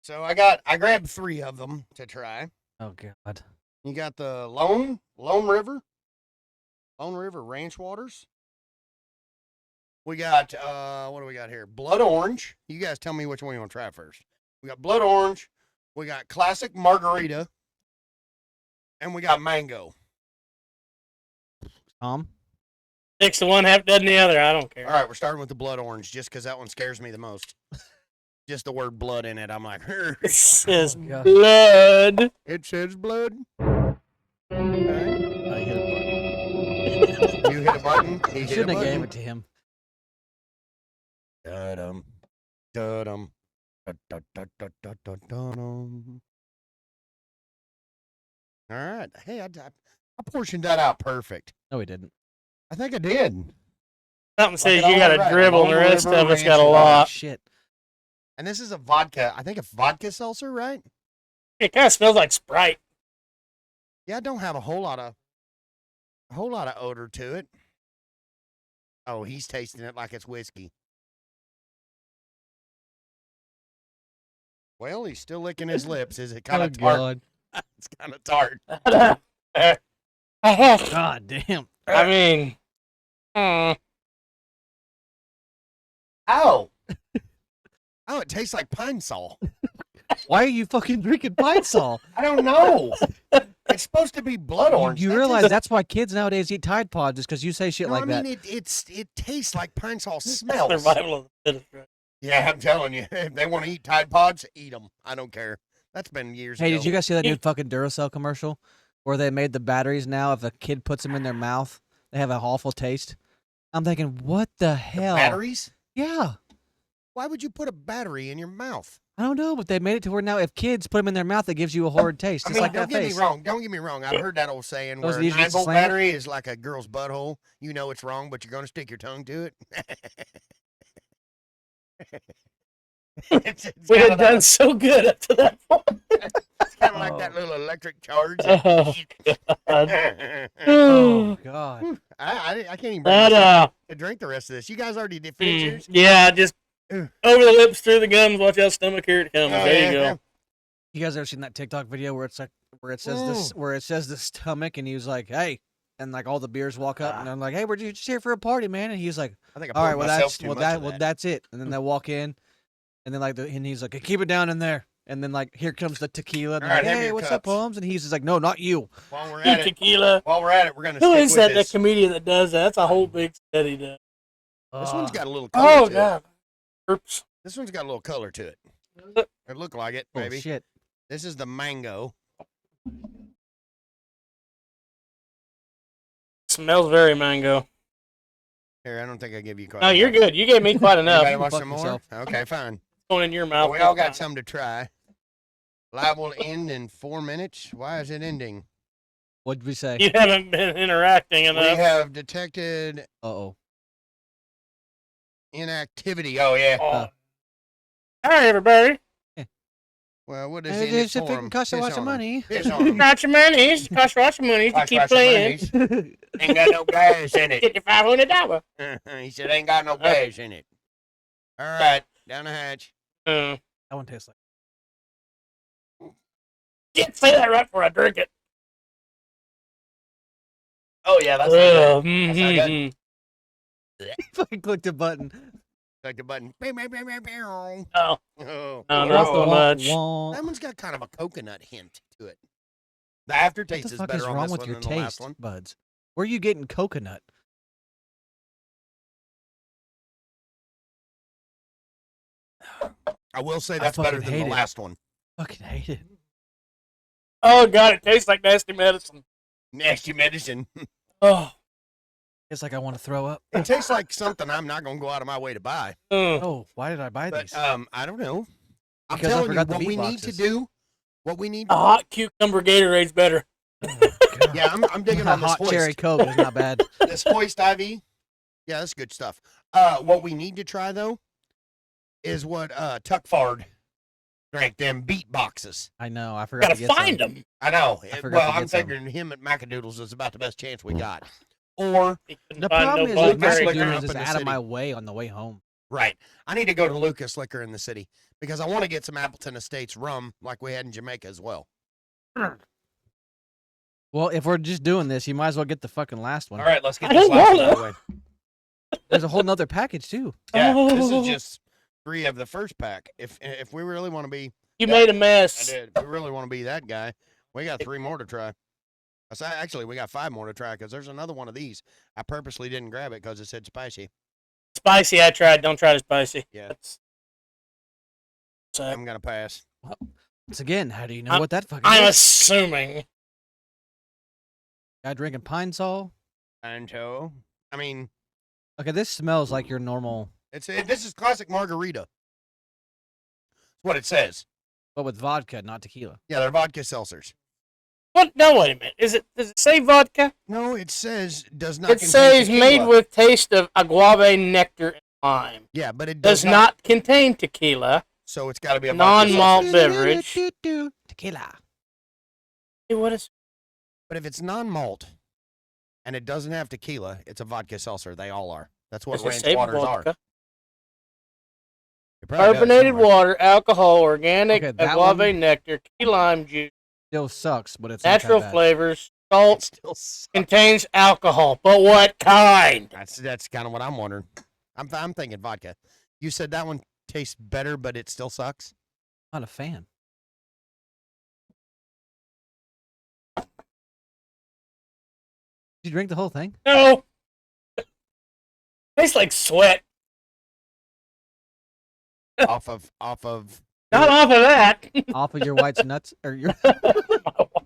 So I grabbed 3 of them to try. Oh God. You got the Lone River Ranch Waters. We got what do we got here? Blood Orange. You guys tell me which one you want to try first. We got Blood Orange. We got Classic Margarita. And we got Mango. Tom? 6 to 1, half dozen the other. I don't care. All right, we're starting with the Blood Orange just because that one scares me the most. Just the word blood in it. I'm like, It says God. blood. it says blood. I hit a button. You hit a button. He You hit a shouldn't have gave button. it to him. Dum dum dum. All right. Hey, I portioned that out perfect. No, he didn't. I think I did. Something says it you all got right. a dribble, and the Lone rest River of us got a Ranch Oh, lot. shit. And this is a vodka. I think a vodka seltzer, right? It kind of smells like Sprite. Yeah, I don't have a whole lot of odor to it. Oh, he's tasting it like it's whiskey. Well, he's still licking his lips. Is it kind Oh, of tart? God. It's kind of tart. God damn. I mean, hmm. Ow! Oh, it tastes like pine sol. Why are you fucking drinking Pine Sol? I don't know. It's supposed to be blood orange. You That realize tastes- that's why kids nowadays eat Tide Pods, just because you say shit No, like I that. mean, it tastes like pine sol smells. Survival of the fittest. Right? Yeah, I'm telling you. If they want to eat Tide Pods, eat them. I don't care. That's been years Hey, ago. did you guys see that new fucking Duracell commercial where they made the batteries now? If a kid puts them in their mouth, they have an awful taste. I'm thinking, what the The hell? batteries? Yeah, Why would you put a battery in your mouth? I don't know, but they made it to where now if kids put them in their mouth, it gives you a horrid taste, I just mean, like don't that get face. me wrong. Don't get me wrong. I've heard that old saying Those where a usually 9-volt slam it? battery is like a girl's butthole. You know it's wrong, but you're going to stick your tongue to it. it's We kind had done so good up to that point. of like that little electric charge. Oh, God. Oh God! I can't even bring But, myself to drink the rest of this. You guys already did finish yours? yeah, just Ugh. over the lips, through the gums. Watch out, stomach, here it comes. Oh, there yeah, you go. yeah. You guys ever seen that TikTok video where it's like where it says the stomach, and he was like, "Hey," and like all the beers walk up, and I'm like, "Hey, we're just here for a party, man," and he's like, I think I "All poured right, well myself that's too well much that of well that. that's it," and then they walk in, and then and he's like, "Keep it down in there," and then like here comes the tequila, and All they're right, like, have "Hey, your what's up, cups. Holmes?" And he's just like, "No, not you." While we're at it, Tequila. we're gonna Who stick is with that? That this. comedian that does that? That's a whole big study does. This one's got a little color Oh to it. God. Oops. This one's got a little color to it. It looked like it, Oh baby. shit! This is the mango. Smells very mango. Here, I don't think I give you quite No, you're enough. good. You gave me quite enough. Anybody want Fuck some more? yourself. Okay, fine. Going in your Well, mouth. we all got some to try. Live will end in 4 minutes. Why is it ending? What did we say? You haven't been interacting We enough. have detected Uh-oh. inactivity. Oh, yeah. Oh. Hi, everybody. Well, what is It in it is if for it 'em? can cost you Piss lots of on 'em. money. Piss on 'em. Got your monies. Cost lots of money to Watch, keep watch the playing. monies. Ain't got no gas in it. Get your $500. He said, ain't got no gas in it. All right, down the hatch. That one tastes like. Can't say that right before I drink it. Oh, yeah, that's not good. Mhm. Fucking clicked a button. Like the button. Pew, pew, pew, pew, pew. Oh, Oh. no, not so Oh. much. That one's got kind of a coconut hint to it. The aftertaste What the is fuck better is on wrong this with one your than the last taste one. buds? Where are you getting coconut? I will say I that's better fucking than the hate it. last one. Fucking hate it. Oh, God, it tastes like nasty medicine. Nasty medicine. Oh. It's like I want to throw up. It tastes like something I'm not going to go out of my way to buy. Oh, why did I buy But these? I don't know. I'm Because I telling you, forgot the what meat we need to boxes. do, what we need. A hot cucumber Gatorade's better. Yeah, I'm digging on this hot cherry hoist. coke is not bad. This hoist IV. Yeah, that's good stuff. What we need to try though is what Tuck Fard drank, them beat boxes. I know. I forgot Gotta to get find some. them. I know. I forgot Well, to I'm get some. figuring him at Macadoodles is about the best chance we got. Or The problem is Lucas that Liquor Macadoodles up is in the out of my city. way on the way home. right, I need to go to Lucas Liquor in the city because I want to get some Appleton Estates rum like we had in Jamaica as well. Well, if we're just doing this, you might as well get the fucking last one. All right, let's get I this don't last one wanna. out of the way. There's a whole nother package too. Yeah, this Oh. is just 3 of the first pack. If we really want to be, You made a I mess. did. If we really want to be that guy, we got 3 more to try. Actually, we got 5 more to try because there's another one of these. I purposely didn't grab it because it said spicy. Spicy, I tried. Don't try the spicy. Yeah. So, I'm gonna pass. Once again, how do you know I'm- what that fucking I'm is? assuming. Guy drinking Pine Sol. And so, I mean, Okay, this smells like your normal, this is classic margarita. That's what it says. but with vodka, not tequila. Yeah, they're vodka seltzers. What? No, wait a minute. Does it say vodka? No, it says does not. It contain says tequila. made with taste of agave nectar and lime. Yeah, but it Does not contain tequila. So it's got to be a vodka seltzer. Non-malt beverage. Tequila. Hey, what is? But if it's non-malt and it doesn't have tequila, it's a vodka seltzer. They all are. That's what Does it ranch say waters are. vodka? It probably does Carbonated somewhere. water, alcohol, organic Okay, that agave one- nectar, key lime juice, Still sucks, but it's not that natural bad. flavors, It salt, still sucks. contains alcohol. But what kind? That's kind of what I'm wondering. I'm thinking vodka. You said that one tastes better, but it still sucks. Not a fan. Did you drink the whole thing? No. Tastes like sweat. off of Not off of that. Off of your wife's nuts or your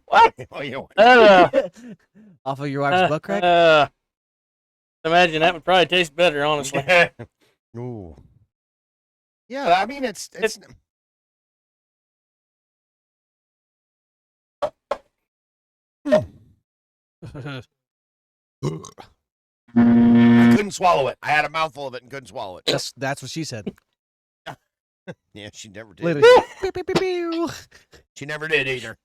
What? oh, yeah. off of your wife's butt crack? Imagine that would probably taste better, honestly. Ooh. Yeah, I mean it's I couldn't swallow it. I had a mouthful of it and couldn't swallow it. That's what she said. Yeah, she never did. Literally. Pew, pew, pew, pew. She never did either.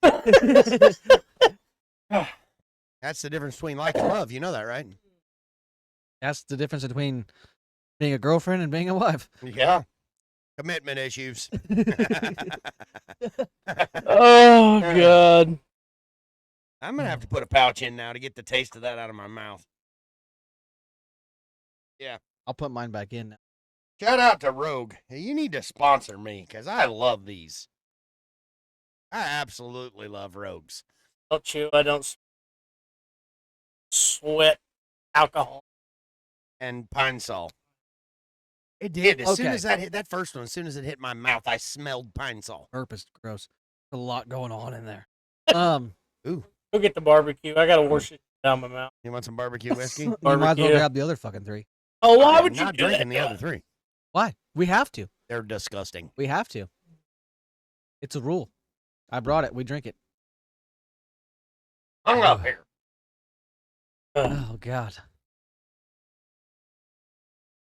That's the difference between like and love. You know that, right? That's the difference between being a girlfriend and being a wife. Yeah. Commitment issues. Oh, God. I'm gonna have to put a pouch in now to get the taste of that out of my mouth. I'll put mine back in now. Shout out to Rogue. Hey, you need to sponsor me because I love these. I absolutely love Rogues. Don't chew. I don't sweat alcohol. And Pine Sol. It did. As soon Okay. as that hit that first one, as soon as it hit my mouth, I smelled pine sol. Burp is gross. A lot going on in there. Ooh, Go get the barbecue. I gotta wash it down my mouth. you want some barbecue whiskey? You might as well Barbecue. grab the other fucking 3. Oh, why I'm would you not do drinking that? the other 3. Why? We have to. They're disgusting. We have to. It's a rule. I brought it. We drink it. Hung up here. Oh God.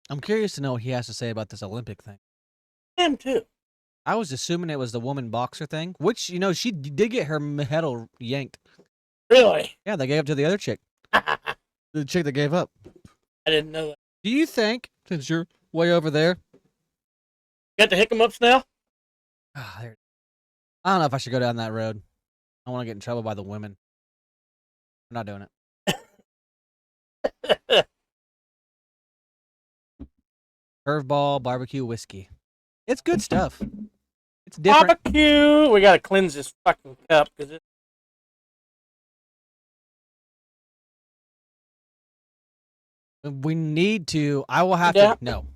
I'm curious to know what he has to say about this Olympic thing. Him too. I was assuming it was the woman boxer thing, which, you know, she did get her medal yanked. Really? Yeah, they gave it to the other chick. I The chick that gave up. didn't know that. Do you think, since you're way over there, Got the hiccups now? there, I don't know if I should go down that road. I want to get in trouble by the women. I'm not doing it. Curveball barbecue whiskey. It's good stuff. It's different. Barbecue. We gotta cleanse this fucking cup because it. We need to. I will have Yeah. to. No.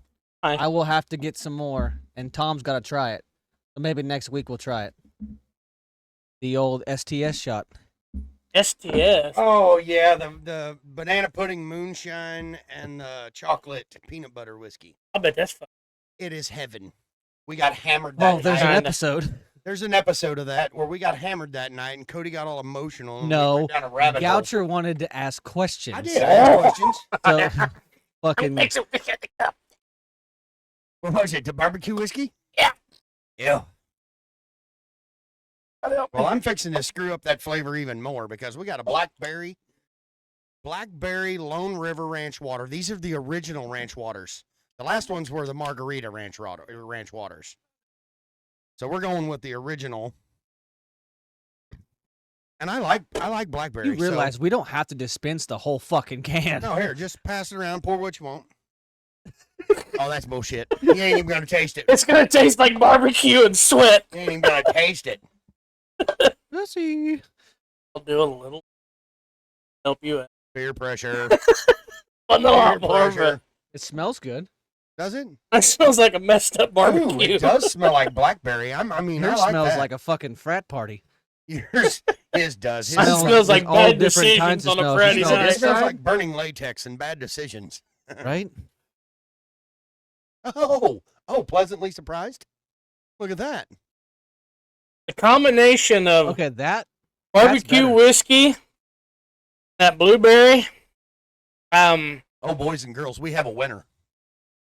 Fine. I will have to get some more, and Tom's got to try it. So maybe next week we'll try it. The old STS shot. STS. Oh yeah, the banana pudding moonshine and the chocolate peanut butter whiskey. I bet that's fun. It is heaven. We got hammered that Oh, there's night. an Kinda. episode. There's an episode of that where we got hammered that night, and Cody got all emotional. And we No, went down a rabbit hole. Goucher wanted to ask questions. I did. I asked questions. So, fucking. Makes it fish at the cup. What was it? The barbecue whiskey? Yeah. Yeah. Well, I'm fixing to screw up that flavor even more because we got a blackberry Lone River Ranch water. These are the original ranch waters. The last ones were the margarita ranch waters. So we're going with the original. And I like blackberry. You so- realize we don't have to dispense the whole fucking can. No, here, just pass it around, pour what you want. Oh, that's bullshit. You ain't even gonna taste it. It's gonna taste like barbecue and sweat. You ain't even gonna taste it. Let's see. I'll do a little. Help you out. Peer pressure. But no, Peer I'm over pressure. it. It smells good. Does it? It smells like a messed up Ooh, barbecue. it does smell like blackberry. I mean, Yours I like smells that. like a fucking frat party. His does. His Mine Smells smells like all bad different kinds decisions of on a smells. Friday You No, smell night. it smells side? like burning latex and bad decisions. Right? Oh, pleasantly surprised. Look at that. The combination of Okay, that. barbecue better. whiskey, that blueberry, Oh, boys and girls, we have a winner.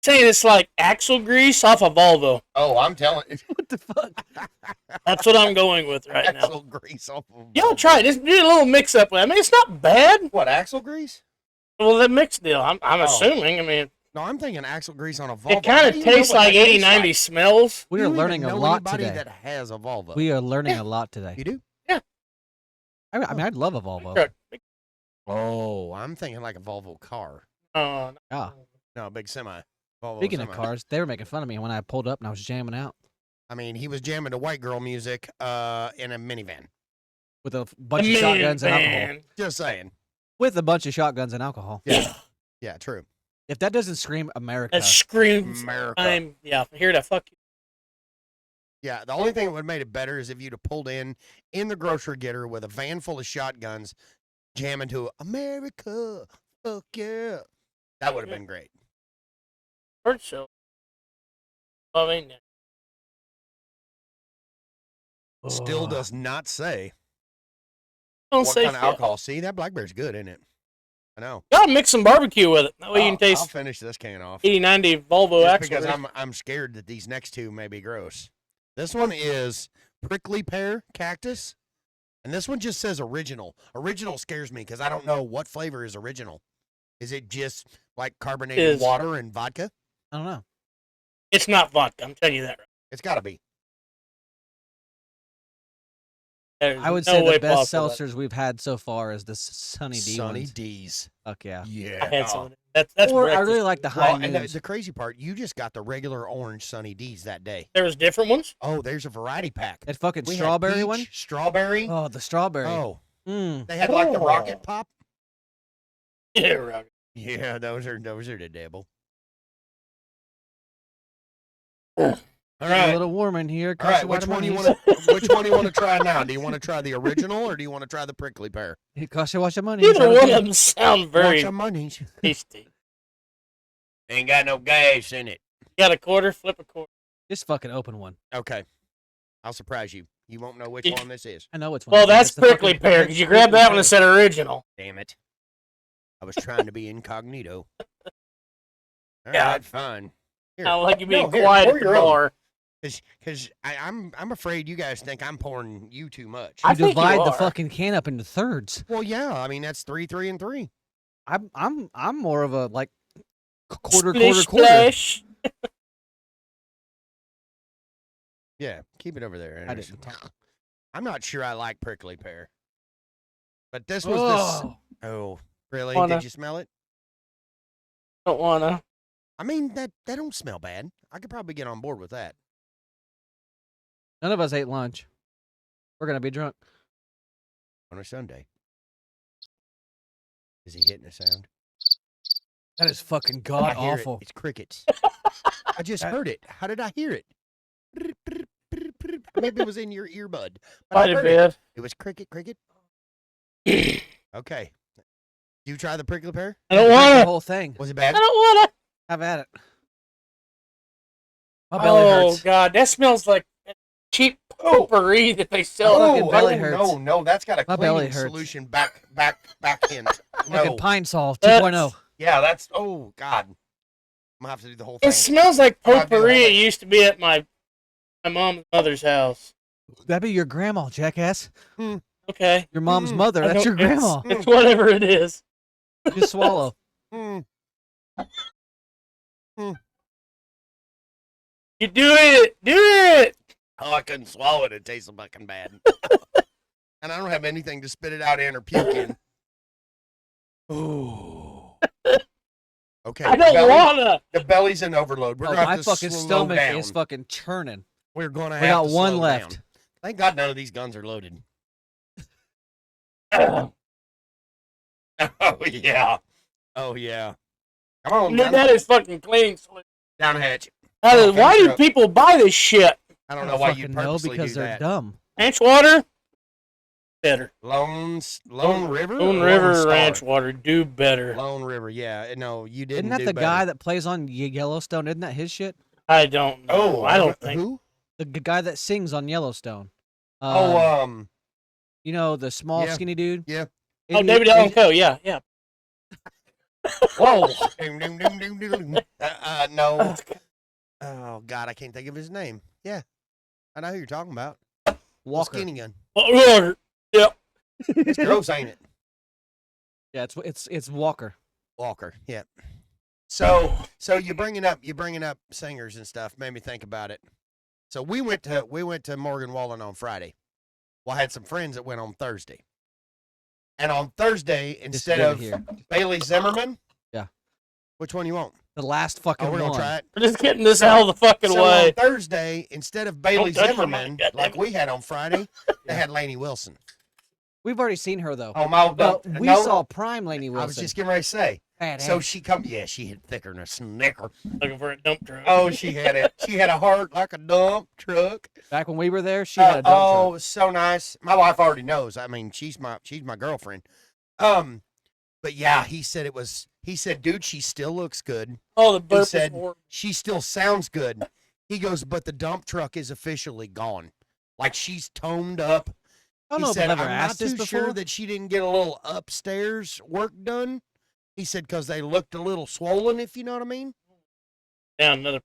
saying it's like axle grease off a Volvo. Oh, I'm telling you. What the fuck? That's what I'm going with right now. Axle grease off of. Y'all try it. Just do a little mix up with it. I mean, it's not bad. What, axle grease? Well, that mixed deal, I'm Oh. assuming. I mean, No, I'm thinking axle grease on a Volvo. it kind How of do you know tastes what like that 80, tastes 90 like? smells. We You are don't even learning a know lot anybody today. that has a Volvo. We are learning a lot today. You do? I mean, I'd love a Volvo. Truck. Oh, I'm thinking like a Volvo car. Oh, Ah, No, a big semi. Volvo speaking of semi. cars, they were making fun of me when I pulled up and I was jamming out I mean, he was jamming to white girl music in a minivan. with a bunch of shotguns and alcohol. Just saying. With a bunch of shotguns and alcohol. Yeah. Yeah, true. If that doesn't scream America, That screams. America. Yeah, hear that? Fuck you. Yeah, the only thing that would have made it better is if you'd have pulled in the grocery getter with a van full of shotguns, jamming to America, fuck yeah. That would have been great. Heard so. I mean, Still does not say don't what say kind of shit. alcohol. See, that blackberry's good, isn't it? I know. Gotta mix some barbecue with it. That way you can I'll taste finish this can off. 80, 90 Volvo Just axle. because grease. I'm scared that these next two may be gross. This one is prickly pear cactus, and this one just says original. Original scares me because I don't know what flavor is original. Is it just like carbonated Is- water and vodka? I don't know. It's not vodka. I'm telling you that. Right. It's got to be. There's I would no say way the best possible that- seltzers we've had so far is the Sunny D Sunny ones. D's. Fuck yeah. Yeah. I had some. That's Or I breakfast. really like the Well, High and the, Noons. the crazy part, you just got the regular orange Sunny D's that day. There was different ones. Oh, there's a variety pack. That fucking We had strawberry peach, one. Strawberry. Oh, the strawberry. Oh, Mm. they had like the Oh. rocket pop. Yeah, right. Yeah, those are the devil. All A right. little warm in here. All right. Which one do you want to? Which one do you want to try now? Do you want to try the original or do you want to try the prickly pear? It costs you watch your money. Either one of them sound very Watch your money. tasty. Ain't got no gas in it. Got a quarter, flip a quarter. Just fucking open one. Okay. I'll surprise you. You won't know which Yeah. one this is. I know which one. Well, it is. that's It's the prickly fucking- pear because you grabbed that one and said original. Damn it. I was trying to be incognito. All right, Yeah. fine. Here. I like you being No, here, quiet pour at the your own. bar. Because I'm afraid you guys think I'm pouring you too much. I You think you divide the are. fucking can up into thirds. Well, yeah. I mean, that's 3, 3, and 3. I'm more of a like quarter. Splish. Yeah, keep it over there. I Anderson. didn't. I'm not sure I like prickly pear. But this was Oh, this. Oh, really? Wanna- Did you smell it? Don't wanna. I mean, that don't smell bad. I could probably get on board with that. none of us ate lunch. We're gonna be drunk. On a Sunday. Is he hitting a sound? That is fucking I god hear it. awful. It's crickets. I just heard it. How did I hear it? Maybe it was in your earbud. But I Might have heard it. been. It was cricket. Okay. You try the prickly pear? I don't Drink the wanna. whole thing. Was it I bad? don't wanna. Have at it. My belly Oh hurts. god, that smells like cheap potpourri that they sell. fucking Oh, belly oh, hurts. no, that's got a My belly cleaning hurts. solution back hint. Fucking No. Pine Sol That's- 2.0. Yeah, that's, oh, God. I'm gonna have to do the whole thing. It smells like Might be the whole potpourri. It thing. used to be at my mom's mother's house. That'd be your grandma, jackass. Okay, Your mom's Mm, mother. I That's your don't- grandma. it's whatever it is. Just swallow. Mm. You do it. Do it. Oh, I couldn't swallow it. It tastes fucking bad. And I don't have anything to spit it out in or puke in. Ooh. Okay. I don't belly- wanna. The belly's in overload. We're Oh, gonna my have to fucking slow stomach down. is fucking churning. We're gonna have We got to one slow left. down. Thank God none of these guns are loaded. Oh yeah. Oh yeah. Come on, That gun. is fucking clean. Down hatch. Why do Sure. people buy this shit? I don't I know don't why you fucking know purposely because do they're that. dumb. Ranch water? Better. Lone River. Lone or River Star? ranch water. Do better. Lone River. Yeah. No, you didn't. Isn't that do the better. guy that plays on Yellowstone? Isn't that his shit? I don't know. Oh, I don't think. Who? The guy that sings on Yellowstone. Oh, You know, the small, yeah. skinny dude? Yeah. Oh, David Allen Coe. Yeah, yeah. Whoa. No. Oh God, I can't think of his name. Yeah, I know who you're talking about. Walker. Skinny gun. Water. Yep. It's gross, ain't it? Yeah, it's Walker. Walker. Yeah. So you're bringing up singers and stuff. Made me think about it. So we went to Morgan Wallen on Friday. Well, I had some friends that went on Thursday. And on Thursday, instead get it of here. Bailey Zimmerman, Yeah. which one you want? The last fucking Oh, we're gonna one. try it. We're just getting this out of the fucking So way. on Thursday, instead of Bailey touch my Zimmerman, mic, goddammit. like we had on Friday, they had Lainey Wilson. We've already seen her though. Oh my! Well, no, we no, saw Prime Lainey Wilson. I was just getting ready to say. Bad So ass. she come. Yeah, she hit thicker than a snicker. Looking for a dump truck. Oh, she had it. She had a heart like a dump truck. Back when we were there, she had a dump Oh, truck. so nice. My wife already knows. I mean, she's my girlfriend. But yeah, he said, dude, she still looks good. Oh, the burp said- is horrible. She still sounds good. He goes, but the dump truck is officially gone. Like she's toned up. I don't He know if said, I've ever I'm not asked this too before. sure that she didn't get a little upstairs work done. He said, because they looked a little swollen, if you know what I mean. Down another.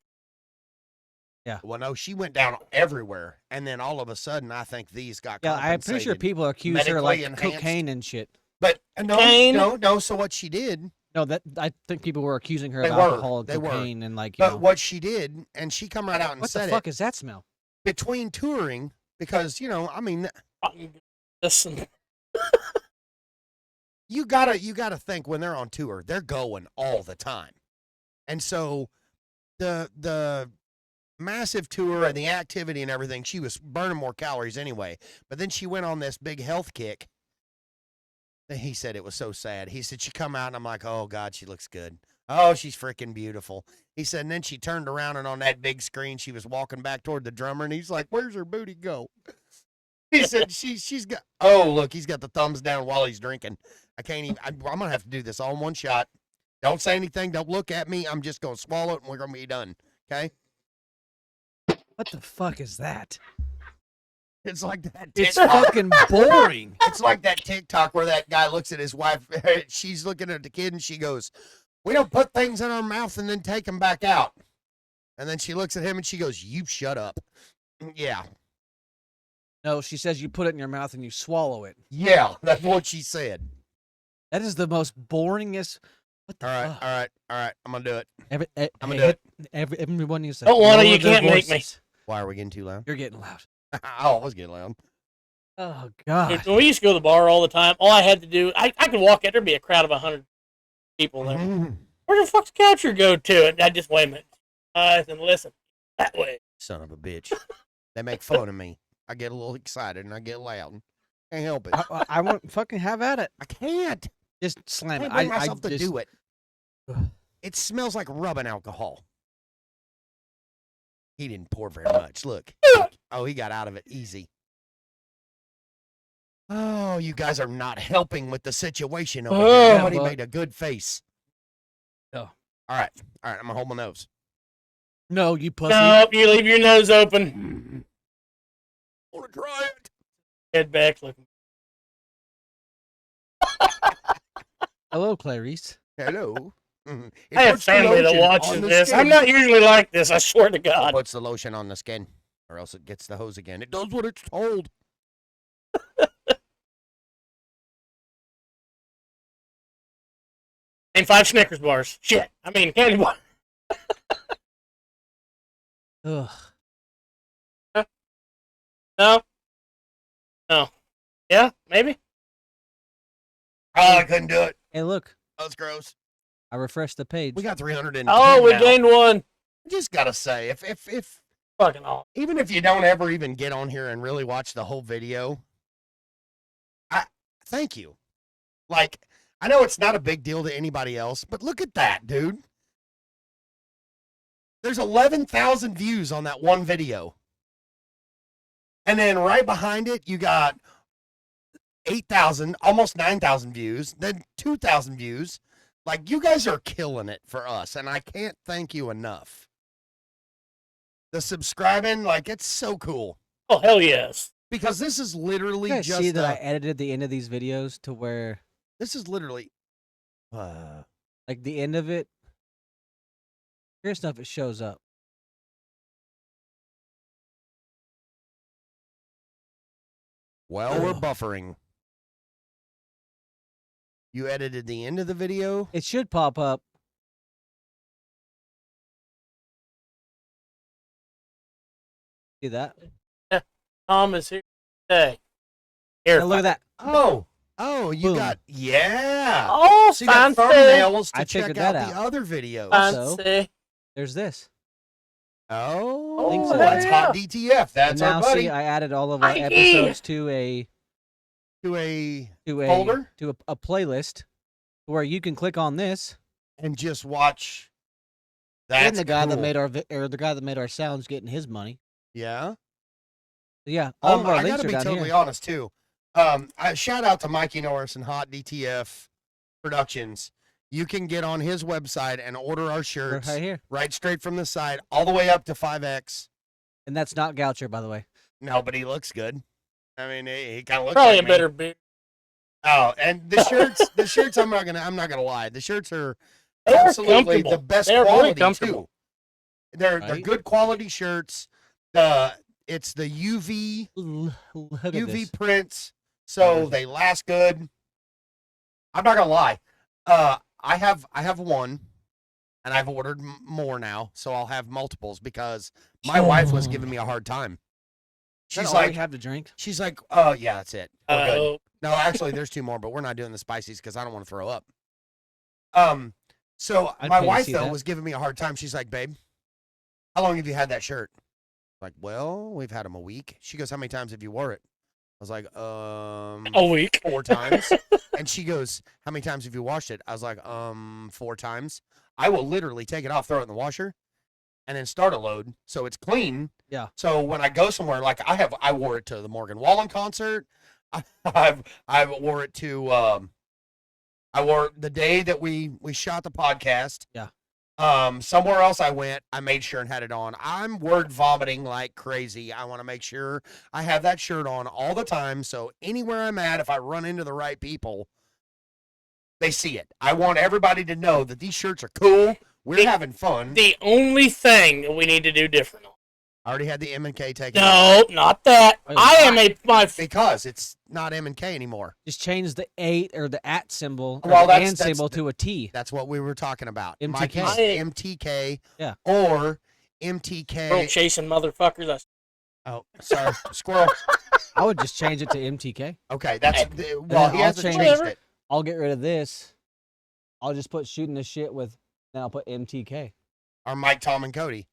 Well, no, she went down everywhere. And then all of a sudden, I think these got Yeah, I'm pretty sure compensated. people accuse her like medically enhanced. cocaine and shit. But Cocaine? no. So what she did, No, that I think people were accusing her They of were, alcohol and they were. cocaine and like you but know. what she did, and she come right out and What the said fuck it is that smell? between touring, because I mean, Listen. you gotta think when they're on tour, they're going all the time, and so the massive tour and the activity and everything, she was burning more calories anyway. But then she went on this big health kick. And he said it was so sad. He said she come out and I'm like, oh God, she looks good. Oh, she's freaking beautiful. He said, and then she turned around and on that big screen, she was walking back toward the drummer, and he's like, "Where's her booty go?" He said, she's got. Oh, look, he's got the thumbs down while he's drinking. I can't even. I'm gonna have to do this all in one shot. Don't say anything. Don't look at me. I'm just gonna swallow it, and we're gonna be done. Okay? What the fuck is that? It's like that. It's TikTok. fucking boring. It's like that TikTok where that guy looks at his wife. She's looking at the kid, and she goes, "We don't put things in our mouth and then take them back out." And then she looks at him and she goes, "You shut up." Yeah. No, she says you put it in your mouth and you swallow it. Yeah, that's what she said. That is the most boringest. What the All right, fuck? all right, all right. I'm gonna do it. I'm gonna do it. Everyone needs to. Don't wanna, lower you their can't make me. voices. Why are we getting too loud? You're getting loud. I always get loud. Oh god. Dude, when we used to go to the bar all the time, all I had to do, I could walk out, there'd be a crowd of 100 people there. Where the fuck's Coucher go to? And I just, wait a minute. And listen, that way. Son of a bitch. They make fun of me. I get a little excited and I get loud. Can't help it. I won't fucking have at it. I can't. Just slam I it. can't bring myself to just, do it. It smells like rubbing alcohol. He didn't pour very much. Look. Oh, he got out of it easy. Oh, you guys are not helping with the situation over Oh, here. Nobody but- made a good face. No. All right. All right. I'm going to hold my nose. No, you pussy. No, you leave your nose open. Want to try it? Head back looking. Hello, Clarice. Hello. Mhm. It I have puts the family that lotion watches on the this. skin. I'm not usually like this, I swear to It God. puts the lotion on the skin, or else it gets the hose again. It does what it's told. Name 5 Snickers bars. Shit. I mean, candy bar. Ugh. No? No. Yeah, maybe? Oh, I couldn't do it. Hey, look. That was gross. I refreshed the page. We got 310. Oh, we now. gained one. Just gotta say, if Fucking all. even if you don't ever even get on here and really watch the whole video, I thank you. Like, I know it's not a big deal to anybody else, but look at that, dude. There's 11,000 views on that one video. And then right behind it, you got 8,000, almost 9,000 views, then 2,000 views. Like, you guys are killing it for us, and I can't thank you enough. The subscribing, like, it's so cool. Oh, hell yes. Because this is literally You guys just see that I a- edited the end of these videos to where, this is literally like, the end of it. Here's stuff it shows up. well, we're Ugh. buffering. You edited the end of the video? It should pop up. See that? Tom is here today. Here, Now look at that. Oh, you Boom. got, yeah. Oh, So you got fancy. thumbnails to I check figured out that the out. other videos. Also- Fancy. There's this. Oh, Think so. that's Yeah. Hot DTF. That's and now our buddy. see, I added all of our Mikey! episodes to a To a folder, folder to a playlist, where you can click on this. and just watch. That's and the guy that cool. made our or the guy that made our sounds getting his money. Yeah. So yeah, all of our I links gotta are be down totally here. honest too. I shout out to Mikey Norris and Hot DTF Productions. You can get on his website and order our They're shirts right here, right straight from the site, all the way up to 5X. and that's not Goucher, by the way. No, but he looks good. I mean, he kind of looks Probably like a me. better beer. Oh, and the shirts. I'm not gonna lie. The shirts are They're absolutely the comfortable. best They're really quality comfortable. too. They're Right? good quality shirts. It's the UV Look at UV this. prints, so they last good. I'm not gonna lie. I have one, and I've ordered more now, so I'll have multiples because my wife was giving me a hard time. Is that She's all we like, have to drink. oh yeah, that's it. We're good. Oh, No, actually, there's 2 more, but we're not doing the spices because I don't want to throw up. So I'd my pay to wife see though that. was giving me a hard time. She's like, "Babe, how long have you had that shirt?" Like, well, we've had them a week. She goes, "How many times have you wore it?" I was like, a week. 4 times. And she goes, "How many times have you washed it?" I was like, 4 times. I will literally take it off, throw it in the washer, and then start a load so it's clean. Yeah. So when I go somewhere, like I wore it to the Morgan Wallen concert. I wore it to I wore it the day that we shot the podcast. Yeah. Somewhere else I went, I made sure and had it on. I'm word vomiting like crazy. I want to make sure I have that shirt on all the time. So anywhere I'm at, if I run into the right people, they see it. I want everybody to know that these shirts are cool. We're having fun. The only thing that we need to do different. I already had the M&K taken off No, not that. Wait, I am my because it's not M&K anymore. Just change the 8 or the at symbol or Well, the that's- and that's- symbol to a T. That's what we were talking about. MTK. Mikey's MTK. Yeah. Or girl MTK. chasing motherfuckers. Oh, sorry, squirrel. I would just change it to MTK. Okay, that's well. then He I'll hasn't change- changed it. I'll get rid of this. I'll just put shooting the shit with. Then I'll put MTK. Or Mike, Tom, and Cody.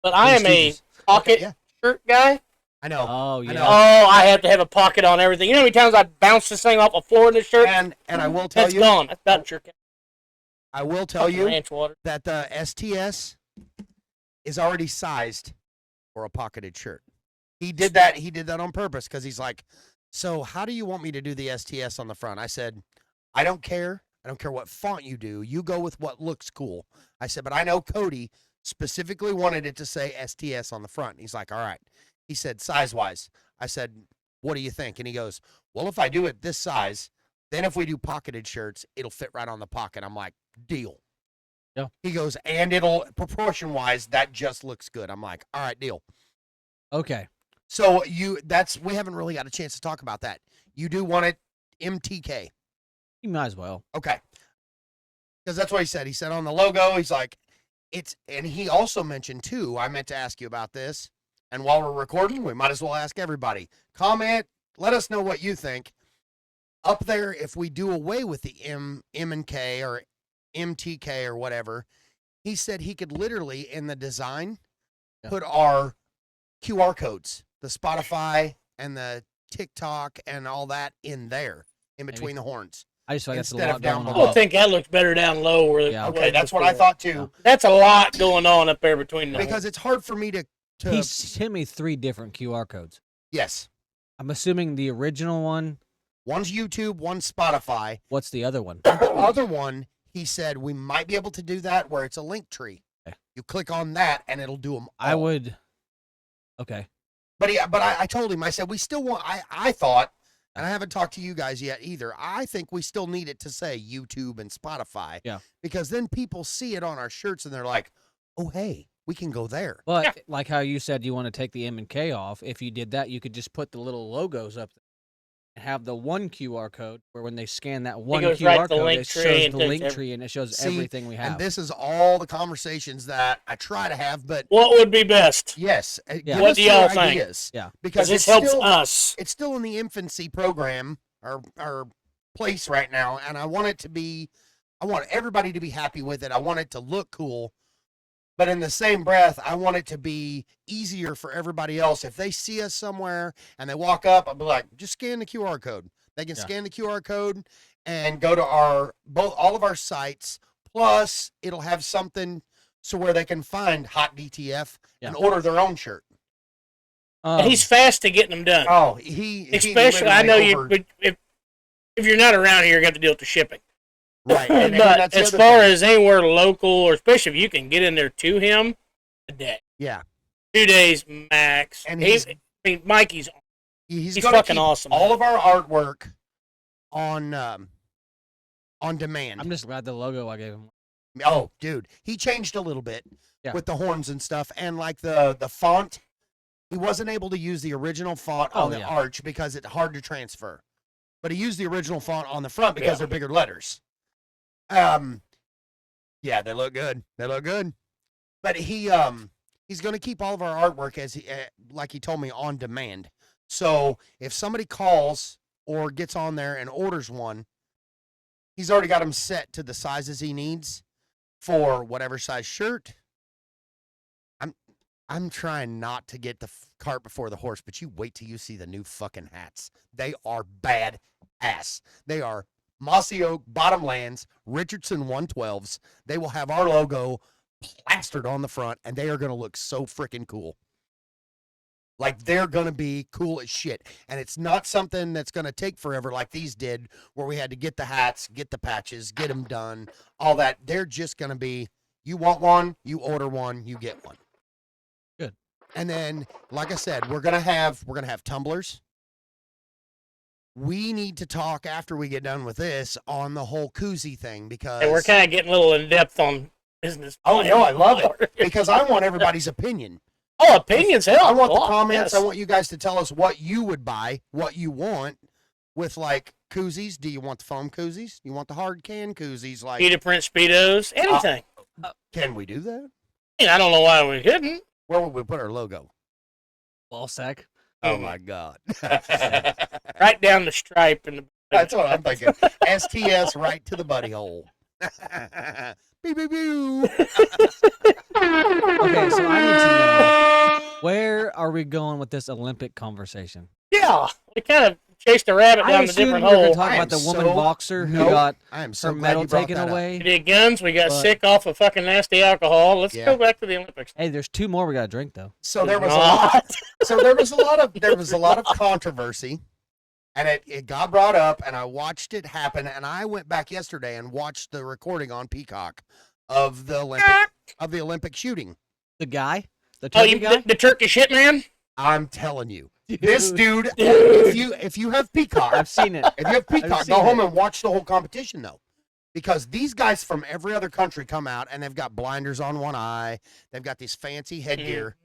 But I am a pocket yeah. shirt guy. I know. Oh I yeah. know. Oh, I have to have a pocket on everything. You know how many times I bounce this thing off a floor in this shirt? And I will tell That's you. gone. That's about your I will tell you ranch water. that the STS is already sized for a pocketed shirt. He did that. He did that on purpose because he's like, so how do you want me to do the STS on the front? I said, I don't care. I don't care what font you do. You go with what looks cool. I said, but I know Cody specifically wanted it to say STS on the front. And he's like, all right. He said, size-wise. I said, what do you think? And he goes, well, if I do it this size, then if we do pocketed shirts, it'll fit right on the pocket. I'm like, deal. Yeah. He goes, and it'll, proportion-wise, that just looks good. I'm like, all right, deal. Okay. So we haven't really got a chance to talk about that. You do want it MTK. You might as well. Okay. Because that's what he said. He said on the logo, he's like, and he also mentioned too, I meant to ask you about this. And while we're recording, we might as well ask everybody. Comment, let us know what you think. Up there, if we do away with the M and K or MTK or whatever, he said he could literally, in the design, put our QR codes, the Spotify and the TikTok and all that in there, in between the horns. I just feel like that's a Instead lot of down going I below. on. think that looks better down low. Where Yeah. Okay, that's what I thought too. That's a lot going on up there between the Because it's hard for me to He sent me 3 different QR codes. yes. I'm assuming the original one. One's YouTube, one's Spotify. What's the other one? The other one, he said we might be able to do that where it's a link tree. Okay. You click on that and it'll do them. I would. Okay. But I told him, I said, we still want, I thought, and I haven't talked to you guys yet either. I think we still need it to say YouTube and Spotify. Yeah. Because then people see it on our shirts and they're like, oh, hey, we can go there. But like how you said you want to take the M and K off, if you did that, you could just put the little logos up there and have the one QR code where when they scan that one goes QR right to the code, link it tree shows and the takes link tree and it shows See, everything we have. And this is all the conversations that I try to have, but What would be best? yes. Yeah. Give What us do your y'all think? ideas. Yeah. Because Because this it's helps still, us. it's still in the infancy program or place right now, and I want everybody to be happy with it. I want it to look cool, but in the same breath, I want it to be easier for everybody else. If they see us somewhere and they walk up, I'll be like, just scan the QR code. They can Yeah. scan the QR code and go to all of our sites. Plus, it'll have something so where they can find Hot DTF and order their own shirt. And he's fast to getting them done. Oh, he Especially, I know literally you. over- But if you're not around here, you're going to have to deal with the shipping. right. And But that's the as other far thing. as anywhere local, or especially if you can get in there to him, a day, yeah, 2 days max. And I mean, Mikey's he's He's gonna fucking keep awesome, all man. of our artwork on demand. I'm just glad the logo I gave him. Oh, dude, he changed a little bit Yeah. with the horns and stuff, and like the font. He wasn't able to use the original font Oh, on the yeah. arch because it's hard to transfer. But he used the original font on the front because Yeah. they're bigger letters. Yeah, they look good. They look good. But he's going to keep all of our artwork as like he told me on demand. So if somebody calls or gets on there and orders one, he's already got them set to the sizes he needs for whatever size shirt. I'm trying not to get the cart before the horse, but you wait till you see the new fucking hats. They are bad ass. They are Mossy Oak Bottomlands Richardson 112s. They will have our logo plastered on the front, and they are going to look so freaking cool. Like, they're going to be cool as shit. And it's not something that's going to take forever like these did, where we had to get the hats, get the patches, get them done, all that. They're just going to be, you want one, you order one, you get one. Good. And then, like I said, we're going to have tumblers. We need to talk after we get done with this on the whole koozie thing, because And we're kind of getting a little in depth on business. oh no, I love it, because I want everybody's opinion. Oh, opinions, hell. I want the oh, comments. yes. I want you guys to tell us what you would buy, what you want with like koozies. Do you want the foam koozies? You want the hard can koozies? Like, Cheetah print Speedos, anything. can we do that? I don't know why we couldn't. Where would we put our logo? Ball sack. Oh my God. Right down the stripe in the. That's what I'm thinking. STS right to the buddy hole. Beep, beep, beep. Okay, so I need to know, where are we going with this Olympic conversation? Yeah, we kind of chased a rabbit I down the assumed different we were going hole. to talk I about the am woman so- boxer who Nope. got I am so her glad medal you brought taken that up. away. We did guns. We got But- sick off of fucking nasty alcohol. Let's Yeah. go back to the Olympics. Hey, there's 2 more we got to drink though. So there was a lot. Not. So there was a lot of controversy, and it got brought up, and I watched it happen, and I went back yesterday and watched the recording on Peacock of the Olympic shooting. The guy, the Oh, turkey you guy. the Turkish hitman? I'm telling you, this dude. If you have Peacock, I've seen it. if you have Peacock, seen go home it. and watch the whole competition though, because these guys from every other country come out and they've got blinders on one eye, they've got these fancy headgear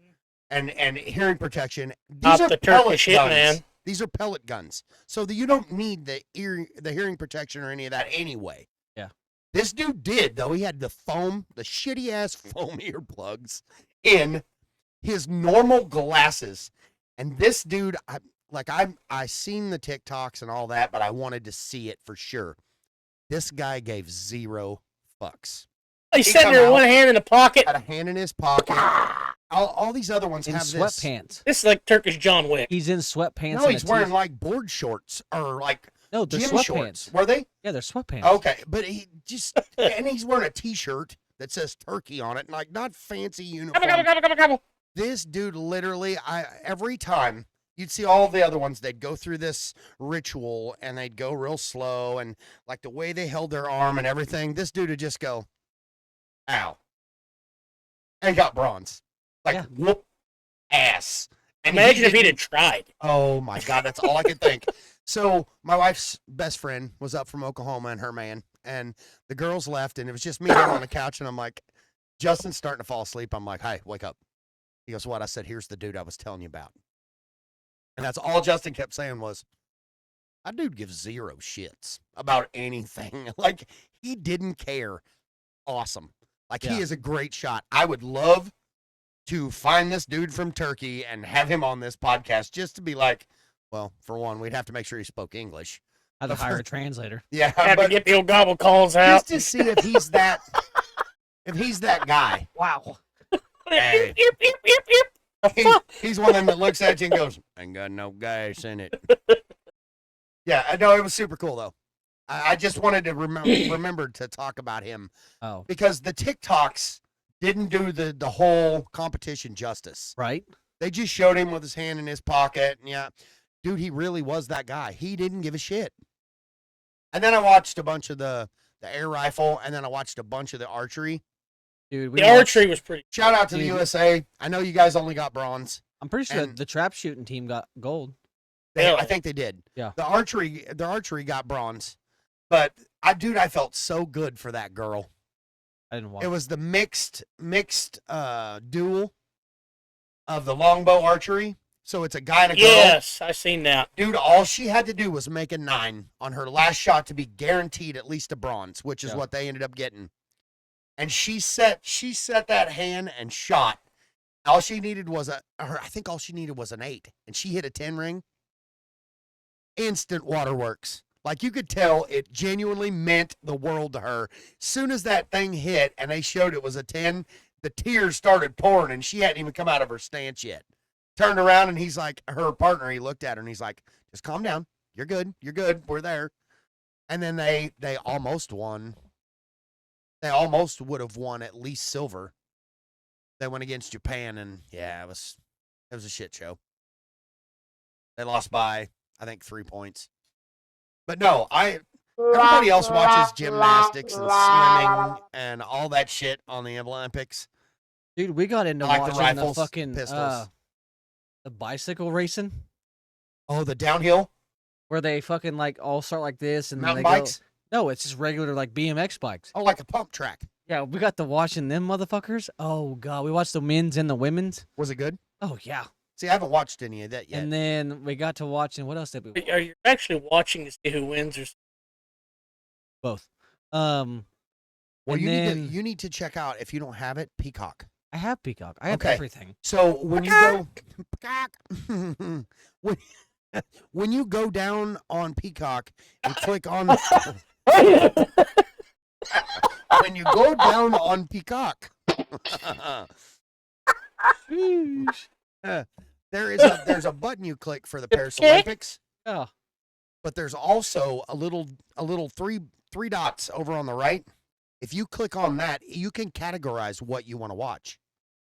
and hearing protection. These Not are the pellet Turkish guns. hitman. These are pellet guns, so that you don't need the hearing protection or any of that anyway. Yeah. This dude did though. He had the shitty ass foam earplugs in his normal glasses, and this dude, I seen the TikToks and all that, but I wanted to see it for sure. This guy gave 0 fucks. He's He sitting come there with out- one hand in the pocket. Had a hand in his pocket. All these other ones In have this. sweatpants. This is like Turkish John Wick. He's in sweatpants. No, and he's a wearing t- like board shorts or like No, they're gym sweatpants. shorts. Were they? Yeah, they're sweatpants. Okay, but he just and he's wearing a T-shirt that says Turkey on it, and like not fancy uniform. Gobble. This dude literally, every time you'd see all the other ones, they'd go through this ritual and they'd go real slow, and like the way they held their arm and everything, this dude would just go, ow, and got bronze, like Yeah. whoop ass. And Imagine if he'd didn't- have tried. Oh my God, that's all I could think. So my wife's best friend was up from Oklahoma and her man, and the girls left, and it was just me down on the couch, and I'm like, Justin's starting to fall asleep. I'm like, hey, wake up. He goes, what? I said, here's the dude I was telling you about. And that's all Justin kept saying was, that dude gives 0 shits about anything. Like, he didn't care. Awesome. Like, Yeah. he is a great shot. I would love to find this dude from Turkey and have him on this podcast just to be like, well, for one, we'd have to make sure he spoke English. I had to hire a translator. Yeah, Have to but get the old gobble calls out. just to see if he's that, guy. Wow. Hey. Yip, yip, yip, yip. He's one of them that looks at you and goes, ain't got no gas in it. Yeah, I know, it was super cool though. I just wanted to remember to talk about him Oh, because the TikToks didn't do the whole competition justice. right. They just showed him with his hand in his pocket. And yeah, dude, he really was that guy. He didn't give a shit. And then I watched a bunch of the air rifle, and then I watched a bunch of the archery. Dude, we The watched- archery was pretty. Shout out to the Dude. USA. I know you guys only got bronze. I'm pretty sure and- the trap shooting team got gold. I Really? think they did. Yeah. The archery got bronze. But I felt so good for that girl. I didn't watch. It was the mixed duel of the longbow archery. So it's a guy and a girl. Yes, I seen that. Dude, all she had to do was make a 9 on her last shot to be guaranteed at least a bronze, which is Yeah. what they ended up getting. And she set that hand and shot. All she needed was I think all she needed was an 8, and she hit a 10 ring. Instant waterworks. Like, you could tell it genuinely meant the world to her. Soon as that thing hit and they showed it was a 10, the tears started pouring, and she hadn't even come out of her stance yet. Turned around, and he's like, her partner, he looked at her and he's like, just calm down. You're good. You're good. We're there. And then they almost won. They almost would have won at least silver. They went against Japan, and yeah, it was a shit show. They lost by, I think, 3 points. But no, everybody else watches gymnastics and swimming and all that shit on the Olympics. Dude, we got into I like the watching the rifles, fucking pistols. the bicycle racing Oh, the downhill where they fucking like all start like this and then mountain they bikes. Go, no, it's just regular like BMX bikes. Oh, like a pump track. Yeah, we got to watching them motherfuckers. Oh god, we watched the men's and the women's. Was it good? Oh yeah. See, I haven't watched any of that yet. And then we got to watching what else did we watch? Are you actually watching to see who wins or Both. Well, and then you need to check out, if you don't have it, Peacock. I have Peacock. I have Okay. everything. So when you go Peacock, when you go down on Peacock and click on when you go down on Peacock, there's a button you click for the Paris Olympics, Oh, but there's also a little three dots over on the right. If you click on that, you can categorize what you want to watch.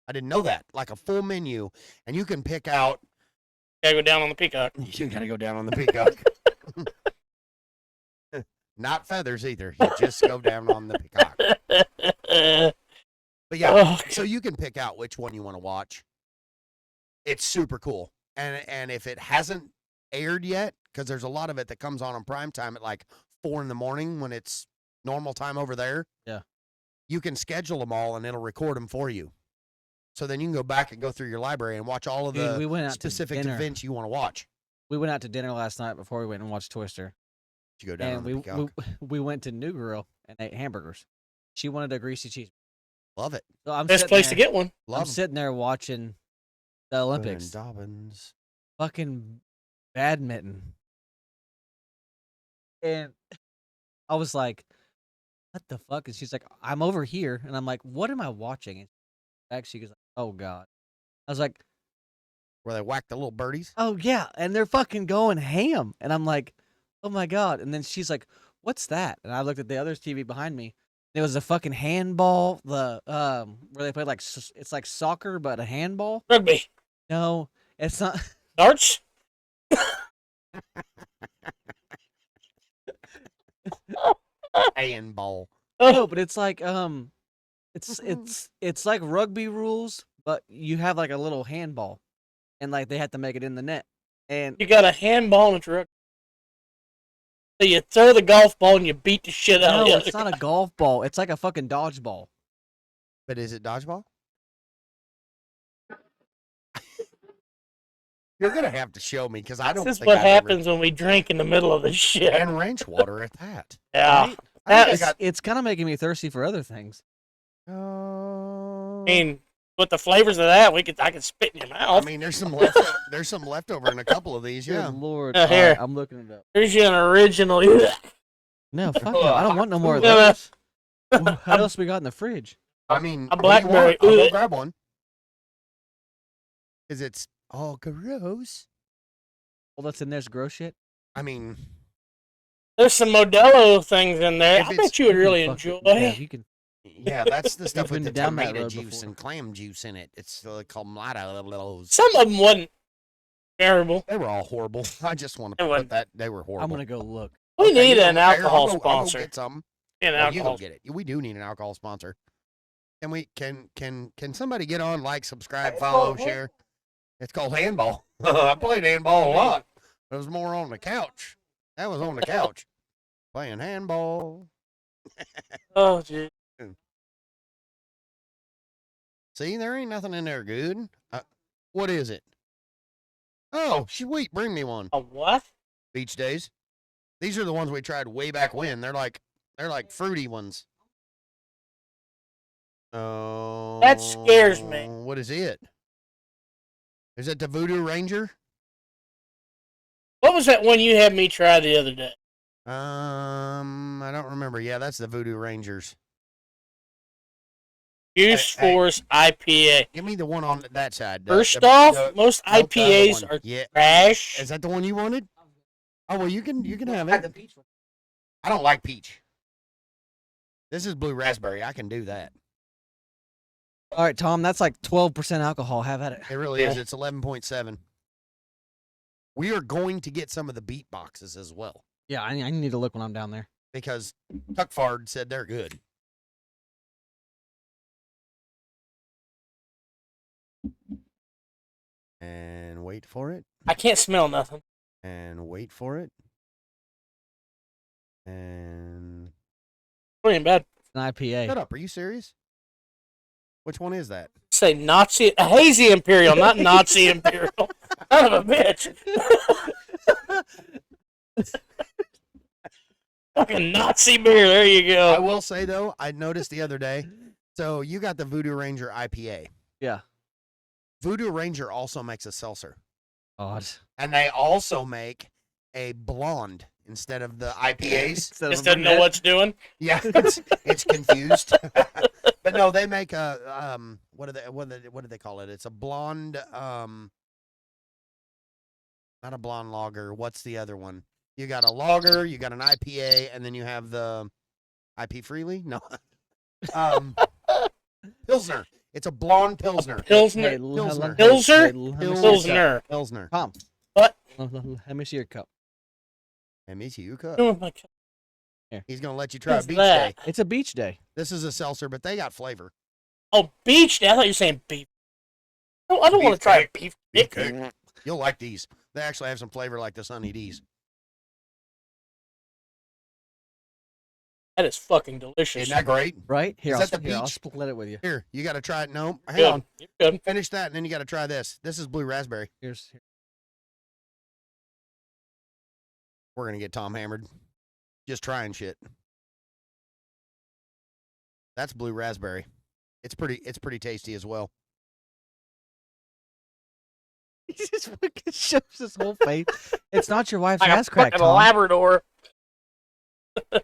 I didn't know that. Like a full menu, and you can pick out. gotta go down on the Peacock? You gotta go down on the Peacock. Not feathers either. You just go down on the Peacock. But yeah, Oh, so you can pick out which one you want to watch. It's super cool. And if it hasn't aired yet, because there's a lot of it that comes on prime time at like 4 a.m. when it's normal time over there. Yeah. You can schedule them all and it'll record them for you. So then you can go back and go through your library and watch all of dude, the we went out specific to dinner. events you want to watch. We went out to dinner last night before we went and watched Twister. You go down And on the Peacock. we went to New Grill and ate hamburgers. She wanted a greasy cheese. Love it. So I'm best sitting place there, to get one. Love I'm 'em. sitting there watching the Olympics. Glenn Dobbins. Fucking badminton. And I was like, what the fuck? And she's like, I'm over here. And I'm like, what am I watching? And actually, she goes, oh, God. I was like, Where they whack the little birdies. oh, yeah. And they're fucking going ham. And I'm like, oh, my God. And then she's like, what's that? And I looked at the other TV behind me. It was a fucking handball, where they played like, it's like soccer, but a handball. Rugby. No, it's not. Darts. Handball. No, but it's like it's like rugby rules, but you have like a little handball, and like they have to make it in the net. And You got a handball and it's rugby. So you throw the golf ball and you beat the shit out no, of the it's other not a golf ball. It's like a fucking dodgeball. But is it dodgeball? You're gonna have to show me because I don't This is think what I've ever- happens when we drink in the middle of the shit. And ranch water at that. Yeah. Right? That I is- think It's kind of making me thirsty for other things. I I mean, with the flavors of that, I could spit in your I mouth. mean, there's some leftover in a couple of these. Yeah. Good Lord, Yeah, All here. I'm looking it up. Here's you an original. No, fuck no. I don't want no more of Yeah. those. What else we got in the fridge? I mean, A what do you want? blackberry. I'll go Ugh. grab one. Cause it's all gross. All that's in there's gross shit. I mean, There's some Modelo things in there. If I it's- bet you would really Fuck enjoy. it. Yeah, you can. yeah, that's the stuff with been the down that tomato road juice before. and clam juice in it. It's called Mulatos. Some of them wasn't terrible. They were all horrible. I just want It to put wasn't. that they were horrible. I'm gonna go look. We Okay, need you an go- here, alcohol I'll go sponsor. get some. An No, you alcohol. go get it. We do need an alcohol sponsor. Can we? Can somebody get on? Like, subscribe, follow, share. It's called handball. I played handball a lot. It was more on the couch. That was on the couch playing handball. Oh, gee. See, there ain't nothing in there good. What is it? Oh, sweet. Bring me one. A what? Beach days. These are the ones we tried way back when. They're like fruity ones. Oh, That scares me. What is it? Is it the Voodoo Ranger? What was that one you had me try the other day? I don't remember. Yeah, that's the Voodoo Rangers. Juice Hey, Force IPA. Give me the one on that side. First off, most no, the other IPAs one. are Yeah. trash. Is that the one you wanted? Oh well, you can have it. I don't like peach. This is blue raspberry. I can do that. All right, Tom, that's like 12% alcohol. Have at it. It really is. It's 11.7. We are going to get some of the beat boxes as well Yeah, I need to look when I'm down there. because Tuckfard said they're good. And wait for it. I can't smell nothing. And wait for it. And It ain't bad. It's an IPA. shut up. Are you serious? Which one is that? Say Nazi, a hazy imperial, not Nazi imperial. Son of a bitch. Fucking Nazi beer. There you I go. will say though, I noticed the other day. So you got the Voodoo Ranger IPA. Yeah. Voodoo Ranger also makes a seltzer, Odd. and they also make a blonde instead of the IPAs. Just doesn't know what it's doing. Yeah, it's confused. But no, they make a what do they call it? It's a blonde not a blonde lager. What's the other one? You got a lager, you got an IPA, and then you have the IP Freely? No. Pilsner. It's a blonde Pilsner. Pilsner. Pilsner. Pilsner? Pilsner. Pilsner. Pilsner. Tom. What? Let me see your cup. And me too, you cup. Oh my God. He's gonna let you try a What's beach that? day. It's a beach day. This is a seltzer, but they got flavor. Oh, beach day. I thought you were saying beef. No, I don't want Beef to try a cake. beef. Beef dick. cake. You'll like these. They actually have some flavor like the Sunny D's. That is fucking delicious. Isn't that great? Right? Here, Is I'll, that the I'll beach? split it with you. Here, you got to try it. No, hang Good. on. You're good. Finish that, and then you got to try this. This is blue raspberry. Here's We're gonna get Tom hammered. Just trying shit. That's blue raspberry. It's pretty tasty as well. He just fucking shows his whole face. It's not your wife's Like a ass crack, fucking Tom. Labrador. I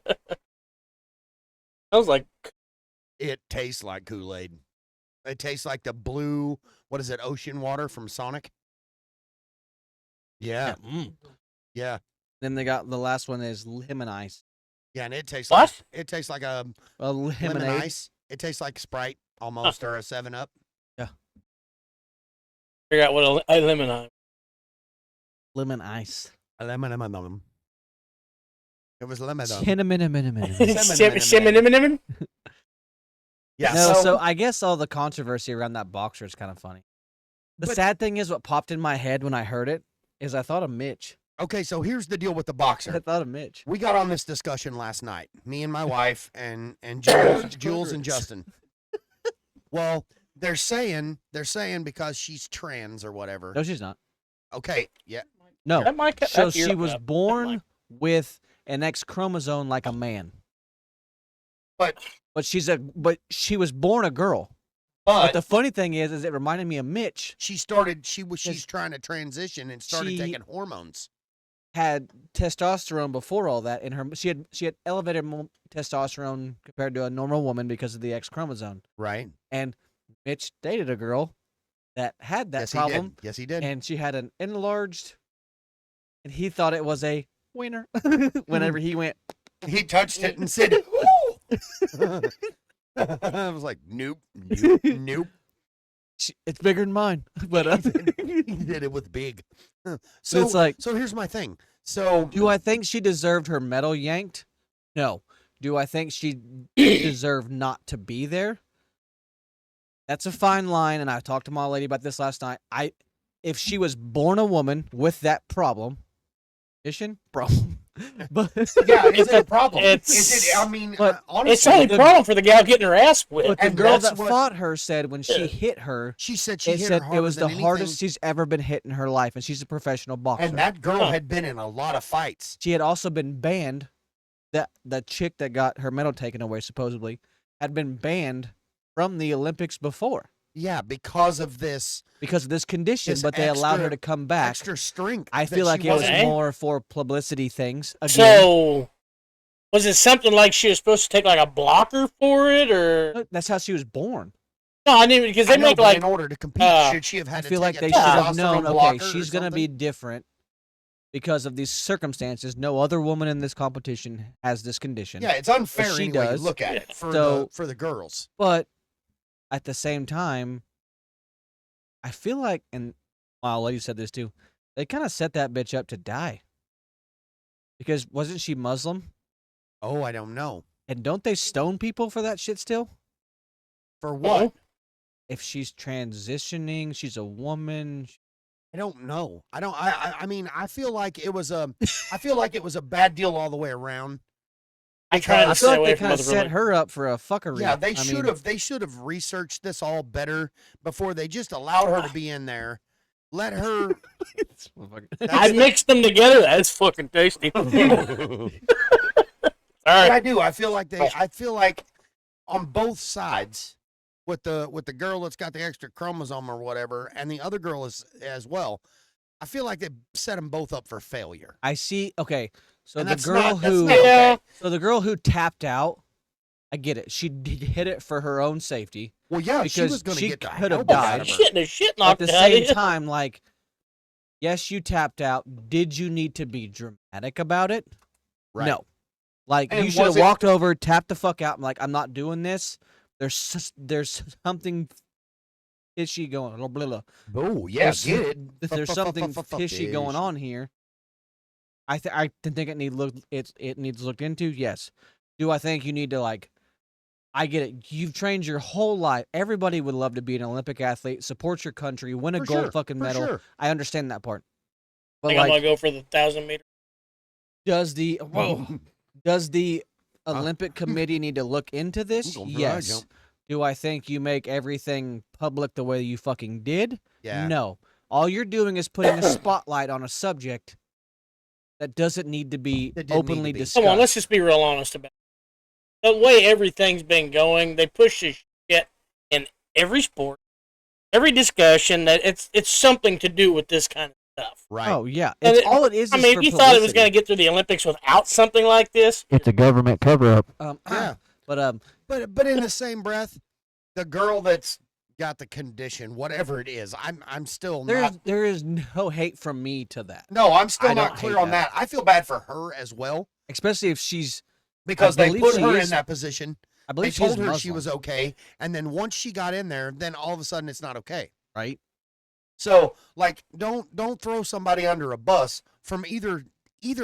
was like, It tastes like Kool-Aid. It tastes like the blue, what is it, ocean water from Sonic? Yeah. Yeah. Then they got the last one is lemon ice. Yeah, and it tastes What? like it tastes like a A lemon lemonade. ice. It tastes like Sprite almost or a 7-Up. figure out what a lemon on. Lemon ice. A lemon. It was lemon. Cinnamon. Cinnamon. Yeah. No, so I guess all the controversy around that boxer is kind of funny. The But- sad thing is, what popped in my head when I heard it is I thought of Mitch. okay, so here's the deal with the I boxer. thought of Mitch. We got on this discussion last night, me and my wife and Jules and Justin. Well, they're saying because she's trans or whatever. No, she's not. Okay, yeah. No. That might cut So that ear she was up. That born might- with an X chromosome like a man. But But she was born a girl. But but the funny thing is it reminded me of Mitch. she's trying to transition and started She- taking hormones. Had testosterone before all that in her. She had elevated testosterone compared to a normal woman because of the X chromosome. Right? And Mitch dated a girl that had that yes, problem, he did. Yes, he did. and she had an enlarged, and he thought it was a wiener. Whenever he went, He touched it and said, "Ooh." I was like, nope, nope. it's bigger than mine. But He did it with big. So it's like- so here's my thing. So do I think she deserved her medal yanked? No. Do I think she deserved not to be there? That's a fine line, and I talked to my lady about this last night. If she was born a woman with that problem, problem, but yeah, is it a problem? It's- Is it? I mean, but honestly, It's the only problem for the gal getting her ass whipped. But the And girl that's that what- fought her said when she Yeah. hit her, she said she it hit said her it harder was the than anything, hardest she's ever been hit in her life, and she's a professional boxer. and that girl Huh. had been in a lot of fights. She had also been banned. That chick that got her medal taken away supposedly had been banned from the Olympics before Yeah, because of this because of this condition, This but they allowed her extra- to come back. extra strength. I that feel she like it was wasn't- more for publicity things. Again. So, was it something like she was supposed to take like a blocker for it, or That's how she was born. no? I didn't because I they know, make but like in order to compete, should she have I had to feel take like a they should have testosterone known. Okay, blocker or she's gonna something? be different because of these circumstances. No other woman in this competition has this condition. Yeah, it's unfair she any way you does. look at it So- for the girls. But at the same time, I feel like, and well, Lady said this too, they kind of set that bitch up to die. Because wasn't she Muslim? Oh, I don't know. And don't they stone people for that shit still? For what? If she's transitioning, she's a woman. I don't know. I mean, I feel like it was a bad deal all the way around. I try I to feel stay like away they from kind of other set religions. her up for a fuckery. Yeah, they I should mean, have. They should have researched this all better before they just allowed her to be in there. Let her. I mixed them together. That's fucking tasty. All But right. I do. I feel like on both sides, with the girl that's got the extra chromosome or whatever, and the other girl is as well. I feel like they set them both up for failure. I see. Okay, so And the that's girl not- that's who, not Yeah. so the girl who tapped out, I get it. She hit it for her own safety. Well, yeah, she Because was going to she get the could have help out died. of her. Shit, the shit At knocked the out same of you. time, like, yes, you tapped out. Did you need to be dramatic about it? Right. No. Like, And you should have was it- walked over, tapped the fuck out. I'm like, I'm not doing this. There's something fishy going. Blah, blah, blah. Oh, yeah, There's, get it. there's something fishy Fishy. going on here. I think it needs looked into. Yes. Do I think you need to, like? I get it. You've trained your whole life. Everybody would love to be an Olympic athlete, support your country, win a For gold sure, fucking for medal. sure. I understand that part. I But think I'm like, gonna go for the 1,000-meter. does the Olympic Committee need to look into this? I'm going for that Yes. jump. Do I think you make everything public the way you fucking did? Yeah. No. All you're doing is putting a spotlight on a subject that doesn't need to be That didn't need to openly be. discussed. Come on, let's just be real honest about it. The way everything's been going, they push this shit in every sport, every discussion that it's something to do with this kind of stuff. Right. Oh yeah, And it's all it is. I mean, for if you thought it was publicity. going to get through the Olympics without something like this, It's a government cover-up. Yeah. but But in the same breath, the girl that's got the condition, whatever it is, I'm still not. there is no hate from me to that, No, I'm still I not don't clear hate on that. I feel bad for her as well especially if she's. because I they believe put she her is- in that position. I They believe she is told her Muslim, she was okay, and then once she got in there, then all of a sudden it's not okay. right. So, like, don't throw somebody under a bus from either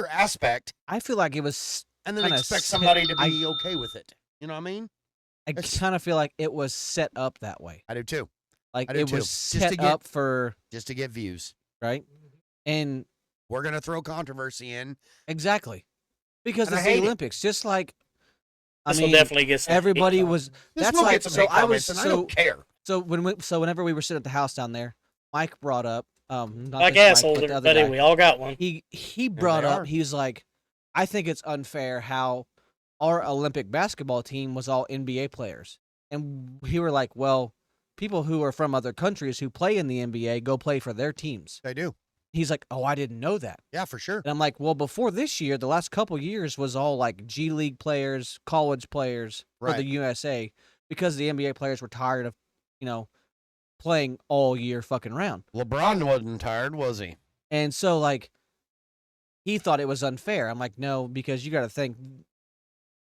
aspect, I feel like it was. and then Kinda expect set- somebody to be okay with it. You know what I mean? I It's- kind of feel like it was set up that way. I do too, Like I do it too. was Just to set get- up for just to get views. right, and We're gonna throw controversy in. exactly because And I it's the hate it. Olympics. Just like I this mean, will definitely get some hate everybody comments. was. This That's will like get some so. hate I was comments, and I don't care. so whenever we were sitting at the house down there, Mike brought up not Like this Mike, assholes, but the other everybody. guy. We all got one. He brought they up are. he was like, I think it's unfair how our Olympic basketball team was all NBA players, and we were like, well, people who are from other countries who play in the NBA go play for their teams. They do. He's like, oh, I didn't know that. Yeah, for sure. And I'm like, well, before this year, the last couple years was all like G League players, college players for the Right. USA because the NBA players were tired of, playing all year fucking round. LeBron wasn't tired, was he? And so like he thought it was unfair. I'm like, no, because you got to think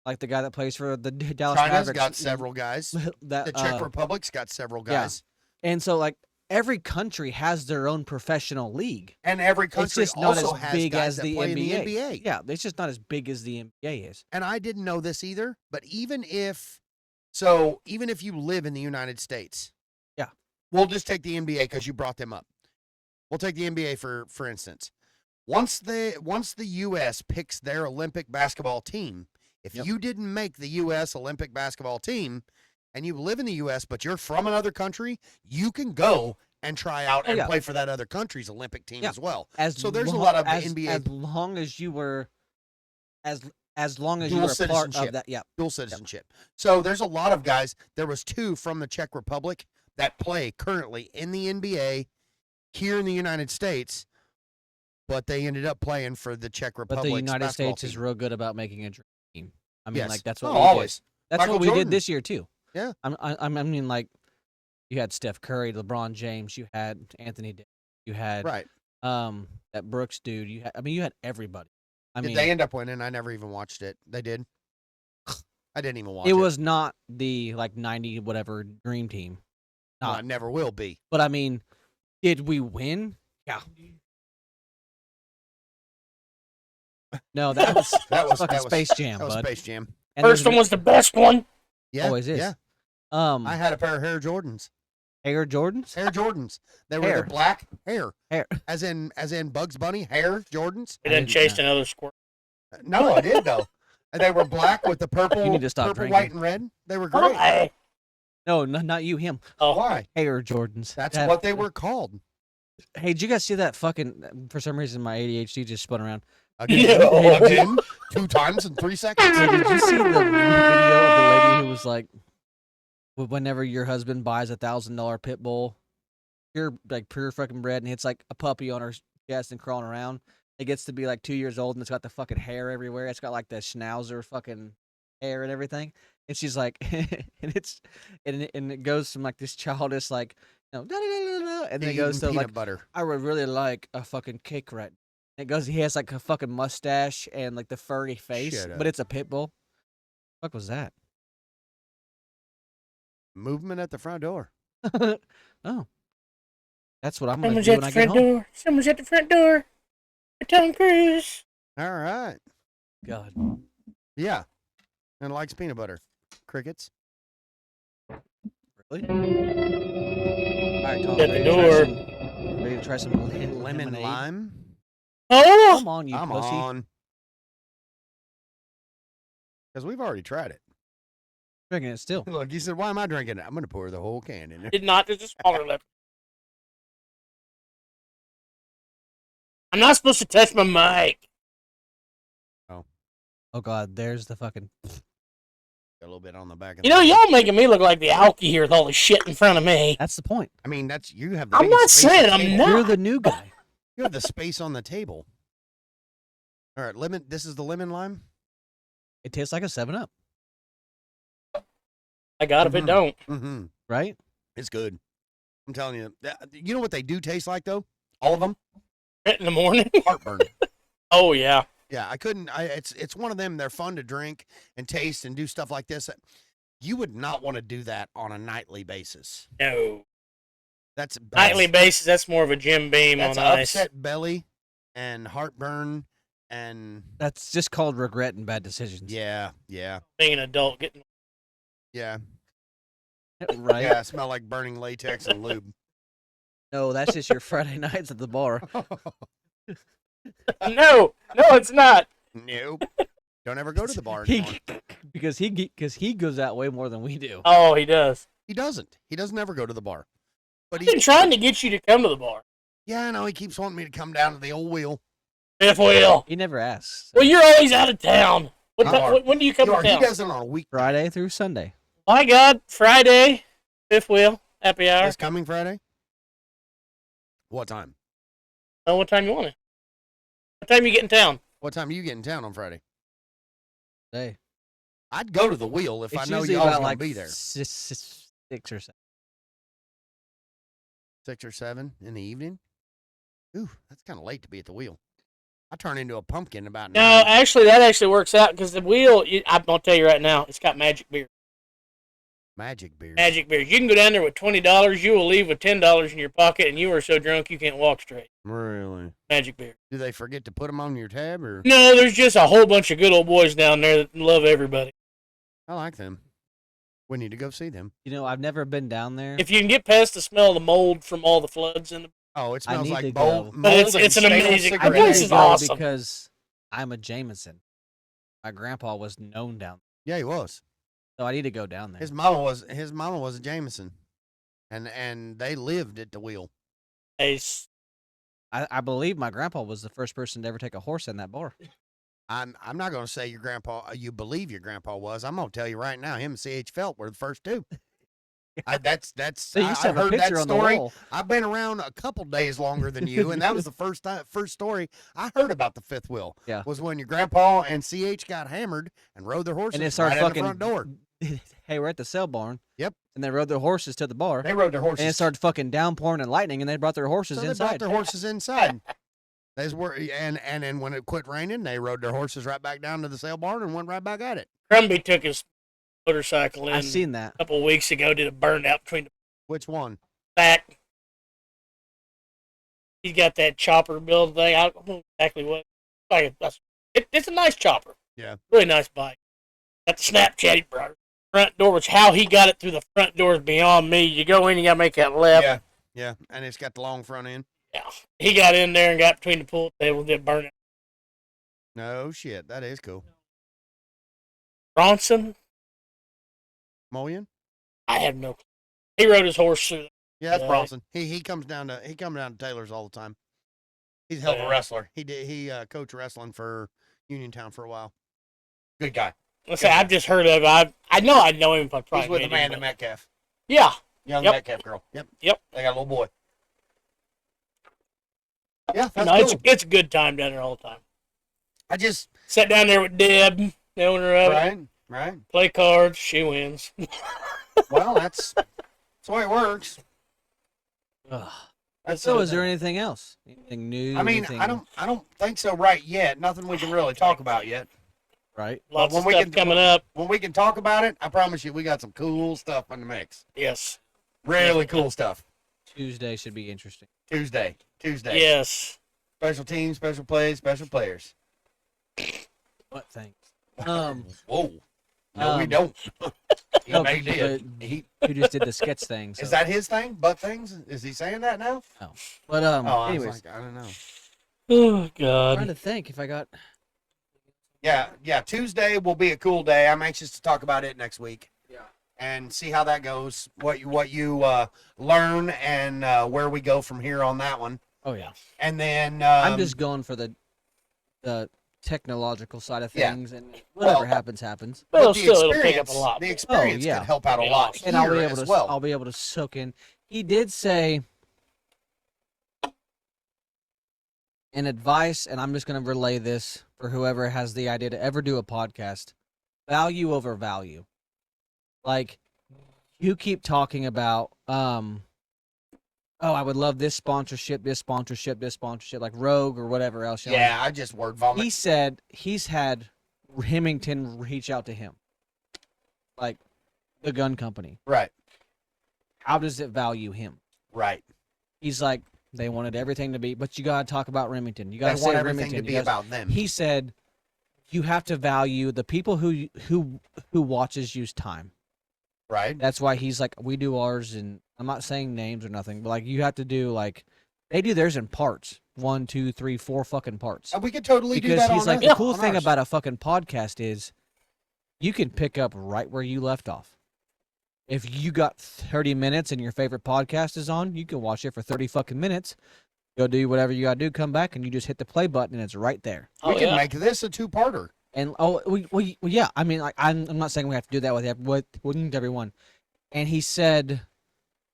like the guy that plays for the Dallas China's Mavericks got several guys. that The Czech Republic's got several yeah. guys. and so like every country has their own professional league. And every It's country just not also as has big guys as that the play NBA. in the NBA. Yeah, it's just not as big as the NBA is. And I didn't know this either, but even if you live in the United States, Yeah. we'll just take the NBA because you brought them up. We'll take the NBA for instance. Once the U.S. picks their Olympic basketball team, if Yep. you didn't make the U.S. Olympic basketball team and you live in the U.S. but you're from another country, you can go and try out Oh, and yeah. play for that other country's Olympic team Yeah. as well. As So there's a lo- lot of as, NBA as long as you were as long as you Dual were a part of citizenship. that. Yeah. dual citizenship. So there's a lot of guys. There was 2 from the Czech Republic that play currently in the NBA here in the United States, but they ended up playing for the Czech But Republic. the United States is real good about making a dream team. I mean, Yes. like that's what Oh, we always. did. That's Michael what we Jordan. did this year too. Yeah. I mean, like you had Steph Curry, LeBron James, you had Anthony Davis, you had Right. That Brooks dude. You had everybody. I Did mean, they end up winning? I never even watched it. They did. I didn't even watch it. it was not the like 90 whatever dream team. No, not. it never will be. But I mean, did we win? Yeah. No, that was fucking Space Jam, That was bud. Space Jam. And First one was the best one. Yeah, Always is. Yeah, I I had a pair of Air Jordans. Air Jordans. Air Jordans. They were Hair. the black hair. Hair. As in Bugs Bunny hair Jordans. It I then didn't chased know. another squirt. No, I did though. And they were black with the purple, You need to stop purple, drinking. white, and red. They were great. Why? No, not you. Him. Oh, Why? Air Jordans. That's That- what they were called. Hey, did you guys see that fucking? For some reason, my ADHD just spun around. Again, No. again, 2 times in 3 seconds. So did you see the video of the lady who was like, whenever your husband buys $1,000 pit bull, pure fucking bred, and it's like a puppy on her chest and crawling around, it gets to be like 2 years old and it's got the fucking hair everywhere. It's got like the schnauzer fucking hair and everything. And she's like, and it goes from like this childish like, da, da, da, da, da, and then it goes to Eating like, peanut butter. I would really like a fucking cake right. It goes. He has like a fucking mustache and like the furry face, Shut but up. it's a pit bull. Fuck was that? Movement at the front door. Oh, that's what I'm gonna someone's do at when the I get front home. door. Someone's at the front door. Tom Cruise. All right. God, Yeah. And likes peanut butter. Crickets. really? All right, Tom. At the ready to try door. some- Ready to try some Lemon lemonade? lime. Oh, Come on, you I'm pussy. on. Because we've already tried it. Drinking it still. Look, you said, why am I drinking it? I'm going to pour the whole can in there. did not. There's a smaller left. I'm not supposed to touch my mic. Oh God, there's the fucking. Got a little bit on the back of You the know, can. y'all making me look like the alky here with all the shit in front of me. That's the point. I mean, that's you have the I'm biggest not space saying on the I'm table. not. You're the new guy. You have the space on the table. All right, lemon. This is the lemon lime. It tastes like a 7-Up, I got if it Mhm. don't. Mm-hmm. right? It's good. I'm telling you. You know what they do taste like though? All of them. In the morning. Heartburn. Oh yeah. Yeah, I couldn't. It's one of them. They're fun to drink and taste and do stuff like this. You would not want to do that on a nightly basis. No. That's Nightly basis. That's more of a Jim Beam That's on ice. upset belly and heartburn and That's just called regret and bad decisions. yeah. Being an adult, getting Right. Yeah, smell like burning latex and lube. No, that's just your Friday nights at the bar. no, it's not. Nope. Don't ever go to the bar He, anymore. because he goes that way more than we do. Oh, he does. He doesn't. He doesn't ever go to the bar. But I've been trying to get you to come to the bar. yeah, I know. He keeps wanting me to come down to the old wheel. Fifth wheel. He never asks. Well, you're always out of town. You are. When do you come to He town? does it on a week. Friday through Sunday. My God, Friday, fifth wheel, happy hour. This coming Friday? What time? Oh, what time you want it? What time you get in town? What time you get in town on Friday? Hey, I'd go to the wheel if it's I know usually y'all about gonna like be there. 6 or 7. 6 or 7 in the evening. Ooh, that's kind of late to be at the wheel. I turn into a pumpkin about No, 9. actually, that actually works out because the wheel, I'm going to tell you right now, it's got magic beer. Magic beers. Magic beers. You can go down there with $20. You will leave with $10 in your pocket, and you are so drunk you can't walk straight. Really? Magic beer. Do they forget to put them on your tab or? No, there's just a whole bunch of good old boys down there that love everybody. I like them. We need to go see them. You know, I've never been down there. If you can get past the smell of the mold from all the floods in the, Oh, it I smells need to like go. mold. But mold it's and an stale amazing- I That need place to is go awesome. because I'm a Jameson. My grandpa was known down, Yeah, he was. so I need to go down there. His mama was a Jameson, and they lived at the wheel. Ace. I believe my grandpa was the first person to ever take a horse in that bar. I'm not going to say your grandpa. You believe your grandpa was. I'm going to tell you right now. Him and C.H. Felt were the first two. That's. They used to I have a heard that picture on the story. wall. I've been around a couple days longer than you, and that was the first story I heard about the fifth wheel. Yeah. Was when your grandpa and CH got hammered and rode their horses And it started right out fucking the front door. hey, we're at the sale barn. Yep. And they rode their horses to the bar. They rode their horses. And it started fucking downpouring and lightning, and they brought their horses so they inside. brought their horses inside. And then when it quit raining, they rode their horses right back down to the sale barn and went right back at it. Crumby took his motorcycle in I seen that. a couple of weeks ago, did a burnout between the Which one? back. He's got that chopper build thing. I don't know exactly what. It's a nice chopper. Yeah. Really nice bike. Got the Snapchat he brought her. Front door, which how he got it through the front door is beyond me. You go in, you gotta make that left. Yeah. Yeah. And it's got the long front end. Yeah. He got in there and got between the pool table and did burn it. No shit. That is cool. Bronson, Mullion? I have no clue. He rode his horse through. Yeah, that's Yeah. Bronson. He comes down to Taylor's all the time. He's a hell of a Yeah. wrestler. He coached wrestling for Uniontown for a while. Good guy. Let's say I've just heard of. I know him. If I probably He's with met Amanda him, but- Metcalf. Yeah. Young Yep. Metcalf girl. Yep. Yep. They got a little boy. Yeah, that's No, cool. it's a good time down there all the time. I just Sat down there with Deb, the owner of it. right. Play cards. She wins. Well, that's the way it works. Ugh. That's So, the- is there anything else? Anything new? I mean, anything, I don't think so right yet. Nothing we can really talk about yet. Right? Lots of when we stuff can- coming up. When we can talk about it, I promise you, we got some cool stuff in the mix. Yes. Really cool stuff. Tuesday should be interesting. Tuesday. Yes. Special teams, special plays, special players. What things? Whoa. No, we um, don't. He no, may did. but- He, Who just did the sketch thing? So. is that his thing? Butt things? Is he saying that now? But Oh, I was anyways, like, I don't know. Oh I'm God. trying to think if I got. Yeah. Tuesday will be a cool day. I'm anxious to talk about it next week. Yeah. And see how that goes. What you learn and where we go from here on that one. Oh yeah. And then I'm just going for the technological side of Yeah. things, and whatever Well, happens. Well, but still, it'll pick up a lot. The experience yeah. can help out a Yeah. lot And I'll be here able as to. well. I'll be able to soak in. He did say an advice, and I'm just going to relay this for whoever has the idea to ever do a podcast: value over value. Like, you keep talking about, oh, I would love this sponsorship, like Rogue or whatever else. you know. Yeah, I just word vomit. He said he's had Remington reach out to him, like the gun company. Right. How does it value him? Right. He's like, they wanted everything to be, but you gotta talk about Remington. You They gotta say want everything Remington. to be You gotta- about them. He said, you have to value the people who watches you's time. Right. That's why he's like, we do ours, and I'm not saying names or nothing, but like you have to do like, they do theirs in parts, 1, 2, 3, 4 fucking parts. And we could totally do Because that he's on like, ours- the cool on thing ours. about a fucking podcast is you can pick up right where you left off. If you got 30 minutes and your favorite podcast is on, you can watch it for 30 fucking minutes. Go do whatever you gotta do, come back, and you just hit the play button, and it's right there. we Oh, can yeah. make this a two-parter. And yeah, I mean, like, I'm not saying we have to do that with everyone. And he said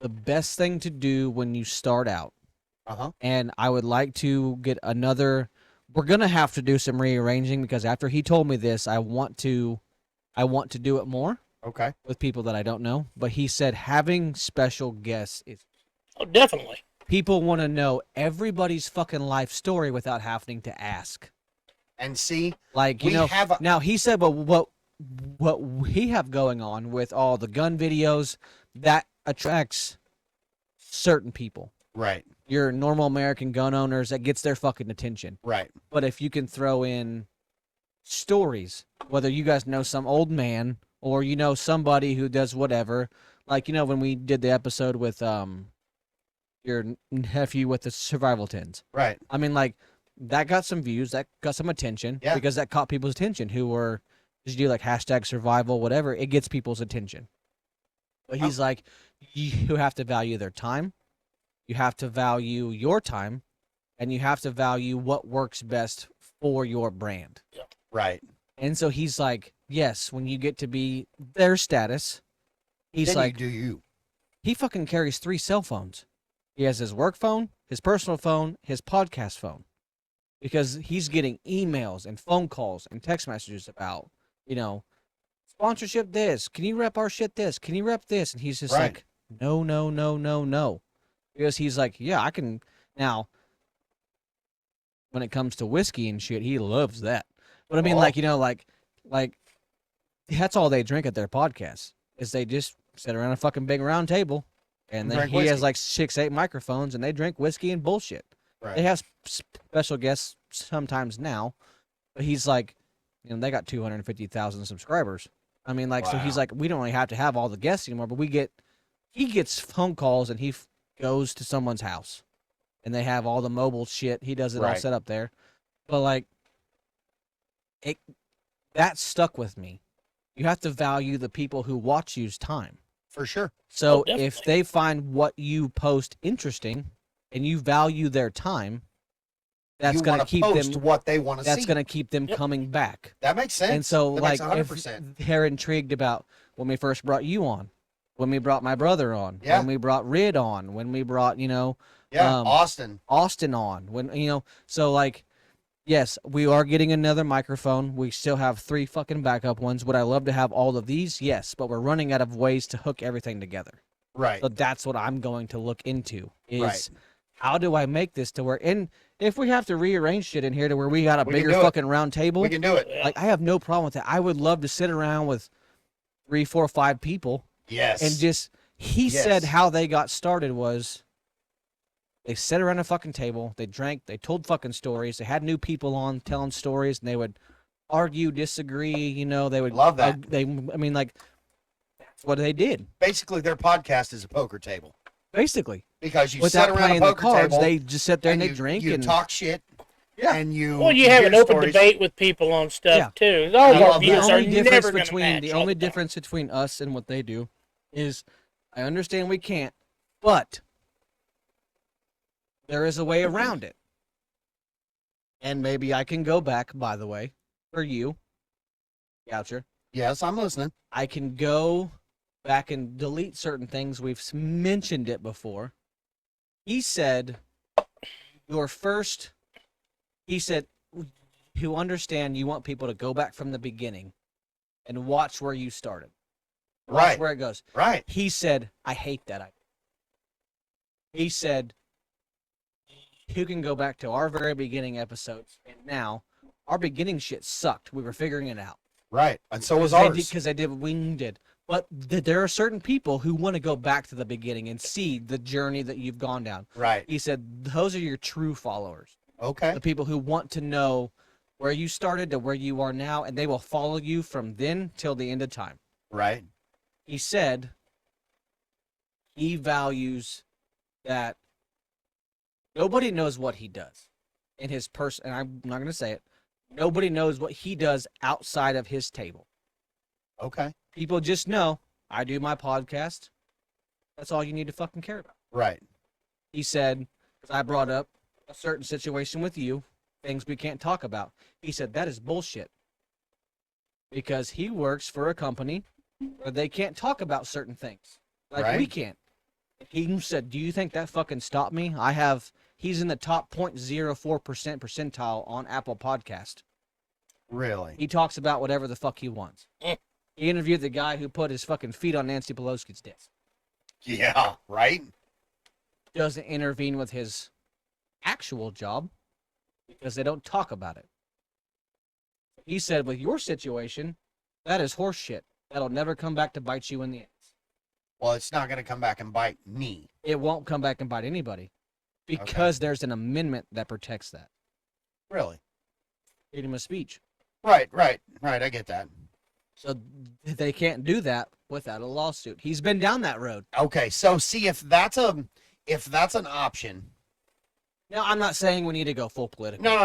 the best thing to do when you start out, Uh-huh. and I would like to get another. We're gonna have to do some rearranging because after he told me this, I want to do it more Okay. with people that I don't know. But he said having special guests is Oh, definitely. people want to know everybody's fucking life story without having to ask. And see, Like, you we know, have a, now he said, but what we have going on with all the gun videos that attracts certain people. right, Your normal American gun owners, that gets their fucking attention. right. But if you can throw in stories, whether you guys know some old man or you know somebody who does whatever, like, you know, when we did the episode with your nephew with the survival tins. Right. I mean, like, that got some views, that got some attention, Yeah. because that caught people's attention who were, just do like hashtag survival, whatever, it gets people's attention. But he's like, you have to value their time, you have to value your time, and you have to value what works best for your brand. Right. And so he's like, yes, when you get to be their status, he's Then like, you do you. he fucking carries 3 cell phones. He has his work phone, his personal phone, his podcast phone. Because he's getting emails and phone calls and text messages about, you know, sponsorship this. Can you rep our shit this? Can you rep this? And he's just Right. like, no, no, no, no, no. Because he's like, yeah, I can. Now, when it comes to whiskey and shit, he loves that. But I mean, Oh. like, you know, like that's all they drink at their podcast is they just sit around a fucking big round table, and then Drink he has whiskey. like 6-8 microphones, and they drink whiskey and bullshit. Right. They have special guests sometimes now, but he's like, you know, they got 250,000 subscribers. I mean, like, so he's Wow. like, we don't really have to have all the guests anymore, but he gets phone calls and he goes to someone's house, and they have all the mobile shit. He does it all Right. set up there, but like, that stuck with me. You have to value the people who watch you's time. For sure. So Oh, if definitely. they find what you post interesting and you value their time, that's you going to wanna keep post them. what they want to see. That's going to keep them Yep. coming back. That makes sense. And so, that like, makes if 100%. they're intrigued about when we first brought you on, when we brought my brother on, Yeah. when we brought Rid on, when we brought, you know, Yeah, um, Austin. Austin on, when, you know, so like, yes, we are getting another microphone. We still have 3 fucking backup ones. Would I love to have all of these? Yes, but we're running out of ways to hook everything together. Right. So that's what I'm going to look into is Right. how do I make this to where, and if we have to rearrange shit in here to where we got a We can bigger do it. fucking round table, We can do it. Yeah. like I have no problem with that. I would love to sit around with 3, 4, 5 people Yes. and just, he said Yes. how they got started was they sat around a fucking table, they drank, they told fucking stories, they had new people on telling stories, and they would argue, disagree, you know, they would Love that. I mean, like, that's what they did, Basically, their podcast is a poker table basically. because you Without sit around playing a the poker cards, table they just sit there and they you, drink you and talk shit. Yeah. And you. Well, you have hear an open stories. debate with people on stuff Yeah. too. All of I our love that. views the are only difference never going to between match. the all only time. difference between us and what they do is I understand we can't, but there is a way around it. And maybe I can go back, by the way, for you, Goucher. Yes, I'm listening. I can go back and delete certain things. We've mentioned it before. He said, you understand you want people to go back from the beginning and watch where you started. Watch Right. where it goes. Right. He said, I hate that idea. He said, you can go back to our very beginning episodes, and now our beginning shit sucked. We were figuring it out. Right. And so was ours. Because they did what we did. But there are certain people who want to go back to the beginning and see the journey that you've gone down. Right. He said, those are your true followers. Okay. The people who want to know where you started to where you are now, and they will follow you from then till the end of time. Right. He said he values that nobody knows what he does in his person, and I'm not going to say it. Nobody knows what he does outside of his table. Okay. People just know I do my podcast. That's all you need to fucking care about. Right. He said, because I brought up a certain situation with you, things we can't talk about. He said, that is bullshit. Because he works for a company where they can't talk about certain things. Like we Right. can't. He said, do you think that fucking stopped me? He's in the top 0.04% percentile on Apple Podcast. Really. He talks about whatever the fuck he wants. He interviewed the guy who put his fucking feet on Nancy Pelosi's desk. Yeah. Right. Doesn't intervene with his actual job because they don't talk about it. He said, with your situation, that is horse shit. That'll never come back to bite you in the ass. Well, it's not going to come back and bite me. It won't come back and bite anybody because there's an amendment that protects that. Really. Freedom of speech. Right. Right. Right. I get that. So they can't do that without a lawsuit. He's been down that road. Okay. So see if that's an option. Now, I'm not saying we need to go full political. No.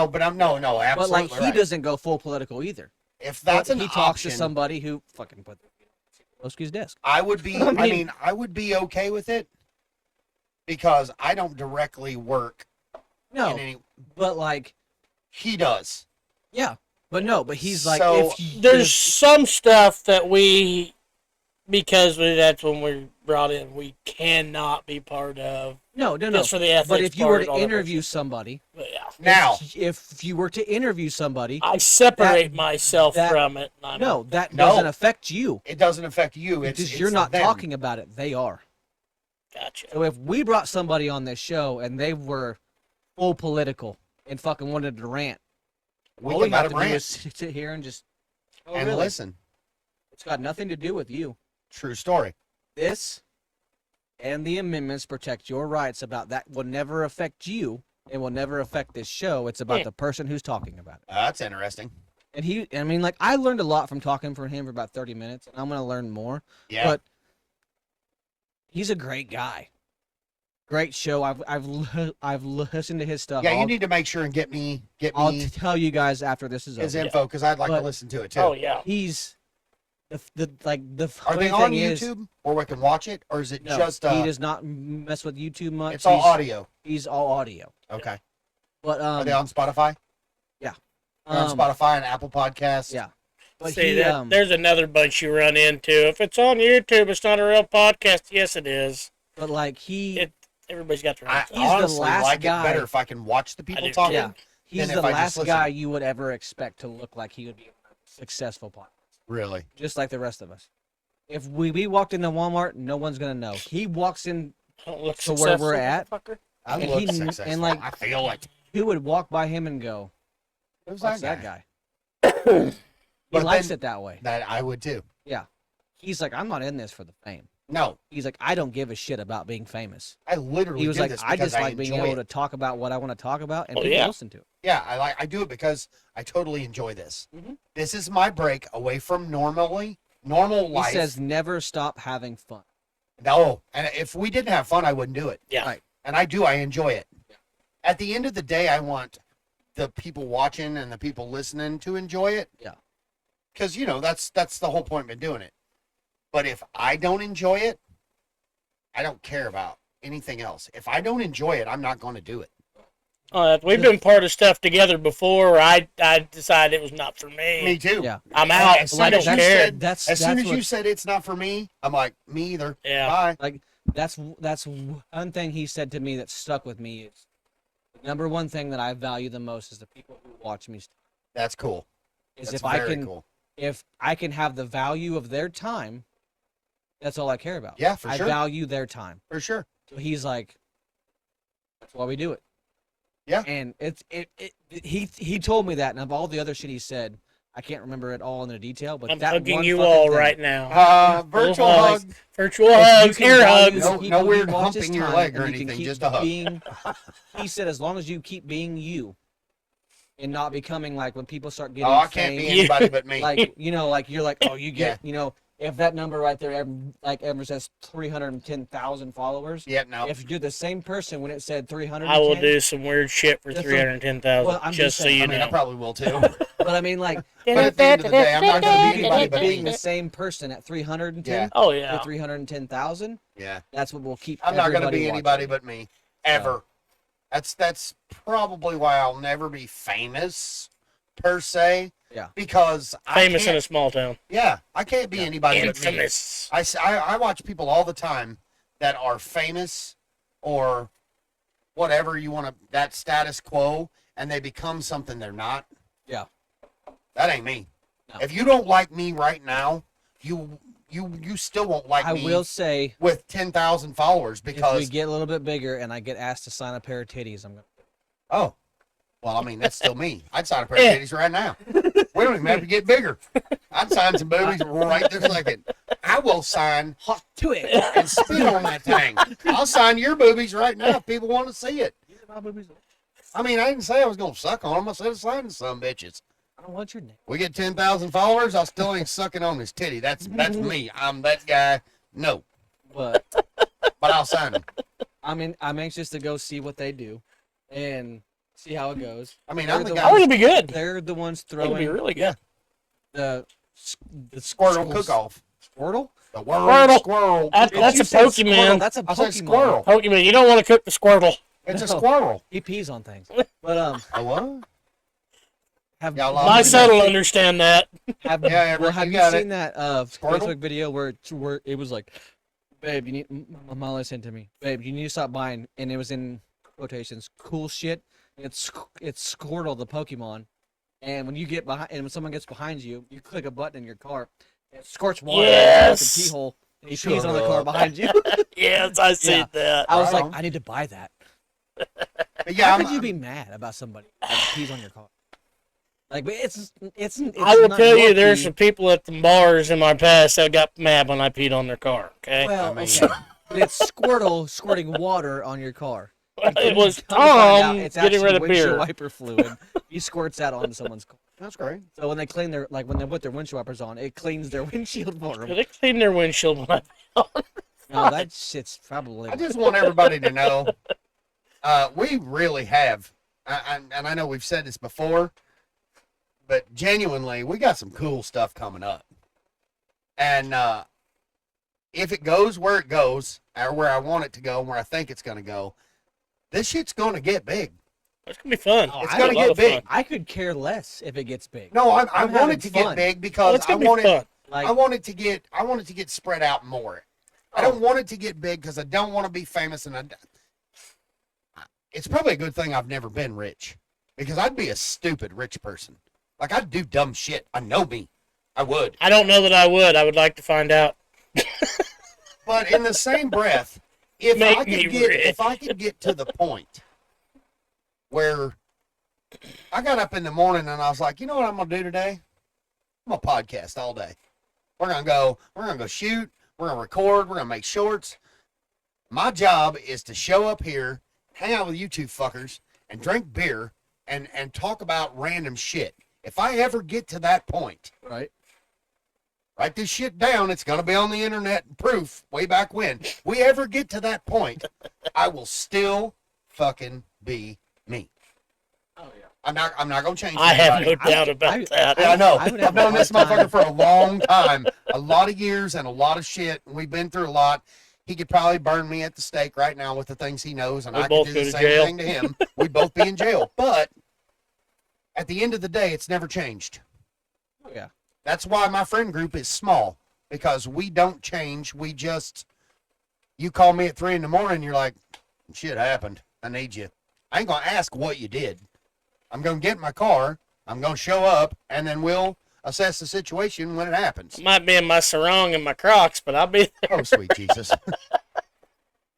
But no. Absolutely. But like he right. doesn't go full political either. If that's But an he option, talks to somebody who fucking put Pelosi's desk. I would be. I I mean- mean, I would be okay with it because I don't directly work No, in any. but like, He does. yeah, but no, but he's like, So, There's some stuff that because that's when we're brought in, we cannot be part of. no. Just for the ethics But if you were part and to all that interview somebody But yeah. Now, if you were to interview somebody, I separate myself that- from it. I know. no, that No. doesn't affect you it doesn't affect you. It's because you're it's not them. talking about it. They are. Gotcha. So if we brought somebody on this show and they were full political and fucking wanted to rant, We all can we have let to them do rant is sit here and just and listen. It's got nothing to do with you. True story. This and the amendments protect your rights about that will never affect you and will never affect this show. It's about Yeah. the person who's talking about it. That's interesting. And I mean, like, I learned a lot from talking for him for about 30 minutes, and I'm going to learn more. Yeah. But he's a great guy. Great show. I've listened to his stuff. yeah, you need to make sure and get me I'll tell you guys after this is his over. info because I'd like to But- listen to it too. Oh yeah. He's the Are funny they on thing is, YouTube where we can watch it, or is it no, just he does not mess with YouTube much. it's all He's- audio? He's all audio. Okay. But Are they on Spotify? They're on um, Spotify and Apple Podcasts. yeah. But See, he, there's another bunch you run into. If it's on YouTube, it's not a real podcast. Yes, it is. but like he, It- Everybody's got their own. I He's the honestly last like guy- it better if I can watch the people do talking. yeah, he's than the if I just last listen. guy you would ever expect to look like he would be a successful podcast, Really? just like the rest of us. If we walked into Walmart, no one's gonna know. He walks in. Don't look So where we're successful, at- motherfucker. I And look he- successful. and, like, I feel like Who would walk by him and go, who's "What's that that guy? guy?" He But likes then- it that way. That I would too. He's like, I'm not in this for the fame. No, He's like, I don't give a shit about being famous. I literally He was do like, this I because just like being enjoy able it. to talk about what I want to talk about, and Oh, people yeah. listen to it. Yeah, I do it because I totally enjoy this. Mhm. This is my break away from normal He life. says, never stop having fun. No, and if we didn't have fun, I wouldn't do it. Yeah. Right. And I do. I enjoy it. At the end of the day, I want the people watching and the people listening to enjoy it. Yeah. Because that's the whole point of doing it. But if I don't enjoy it, I don't care about anything else. If I don't enjoy it, I'm not going to do it. We've been part of stuff together before. Where I decided it was not for me. Me too. Yeah. I'm out. As soon I as don't you care. said- That's As soon as you what- said it's not for me, I'm like, me either. Yeah. Bye. like that's one thing he said to me that stuck with me is the number one thing that I value the most is the people who watch me. That's cool. Is That's if I very can cool. if I can have the value of their time, that's all I care about. Yeah, for I sure. value their time. For sure. So he's like, that's why we do it. Yeah. And he told me that, and of all the other shit he said, I can't remember it all in the detail, but I'm that hugging one you fucking all thing- right now. Virtual Little hug. Virtual If you hugs, can air value hugs. the No- people no who weird watch his humping your time leg or and you can anything, keep just a hug. being- he said, as long as you keep being you and not becoming like when people start getting Oh, I can't be fame, anybody but me. like like you're like, oh, you get if that number right there ever says 310,000 followers. Yeah, no. If you're the same person when it said 310, I will do some weird shit for Just a- 310,000. well, I'm just just so saying, you I mean, I know. probably will too. But I mean, like, But at the end of the day, I'm not going to you be can anybody keep but being me. the same person at 310 Yeah. Oh or yeah. 310,000. Yeah. That's what will keep. I'm not going to everybody be anybody watching. but me. Ever. That's probably why I'll never be famous, per se. Yeah. Because Famous I in a can't, small town. yeah, I can't be anybody but me. Infamous. I watch people all the time that are famous or whatever you want to, that status quo, and they become something they're not. Yeah. That ain't me. No. If you don't like me right now, you still won't like I me will say, with 10,000 followers if we because, get a little bit bigger and I get asked to sign a pair of titties, I'm gonna. oh, well, I mean, that's still me. I'd sign a pair of titties right now. We don't even have to get bigger. I'd sign some boobies right this second. I will sign Hot to it. and spit on that thing. I'll sign your boobies right now if people want to see it. I mean, I didn't say I was going to suck on them. I said sign some bitches. I don't want your name. We get 10,000 followers, I still ain't sucking on his titty. That's me. I'm that guy. No, But but I'll sign them. I'm anxious to go see what they do, and see how it goes. I mean, They're I'm the the I guy. think it'd be good. They're the ones I think it'd be throwing really good. the Squirtle cook-off. Squirtle. The world Squirtle. squirrel. That's You a said Squirtle, Pokemon. That's a I said Pokemon. squirrel. Pokemon. You don't want to cook the Squirtle. It's a No. squirrel. He pees on things. But A what? have Yeah, have My you son will understand that. Have, Yeah, Everett, well, have you you got seen that Squirtle? Facebook video where it was like, babe, you need Molly sent to me, babe, you need to stop buying, and it was in quotations, cool shit. It's Squirtle, the Pokemon. And when you get behind, and when someone gets behind you, you click a button in your car, it squirts water in Yes! the pee hole, and he Shut pees on the car up. behind you. Yes, I see Yeah. that. I was Right like, on. I need to buy that. But yeah, How I'm, could you be mad about somebody that pees on your car? Like, but it's I will not tell your you, there's pee. some people at the bars in my past that got mad when I peed on their car. Okay, Well, I mean- okay, but it's Squirtle squirting water on your car. it was Come to find out, Tom it's getting actually rid of windshield beer. wiper fluid. He squirts that onto someone's car. that's great. So when they clean their, like when they put their windshield wipers on, it cleans their windshield for them. They cleaned their windshield when I peed on. No, that shit's probably. I just want everybody to know, we really have, and I know we've said this before, but genuinely, we got some cool stuff coming up. And if it goes where it goes, or where I want it to go, and where I think it's going to go, this shit's going to get big. It's gonna be fun. Oh, It's I going to had a lot get of big. fun. I could care less if it gets big. No, I I'm want having it to get fun. big Oh, because it's I gonna be want it. fun. Like, I want it to get spread out more. I don't want it to get big because I don't want to be famous, and it's probably a good thing I've never been rich, because I'd be a stupid rich person. Like, I'd do dumb shit. I know me. I would. I don't know that I would. I would like to find out. But in the same breath, if Make I me could get rich. if I could get to the point where I got up in the morning and I was like, you know what I'm gonna do today? I'm gonna podcast all day. We're gonna go shoot, we're gonna record, we're gonna make shorts. My job is to show up here, hang out with you two fuckers, and drink beer and talk about random shit. If I ever get to that point, right? write this shit down. It's going to be on the internet and proof way back when. We ever get to that point, I will still fucking be me. Oh yeah. I'm not going to change. I have no anybody. doubt about that. Yeah, I know. I would I've have a known this hard time. motherfucker for a long time, a lot of years and a lot of shit. And we've been through a lot. He could probably burn me at the stake right now with the things he knows, and We I could both do go the to same jail. thing to him. We'd both be in jail. But at the end of the day, it's never changed. Oh yeah. That's why my friend group is small, because we don't change. We just, you call me at 3 a.m, you're like, shit happened. I need you. I ain't going to ask what you did. I'm going to get in my car. I'm going to show up, and then we'll assess the situation when it happens. I might be in my sarong and my Crocs, but I'll be there. Oh, sweet Jesus.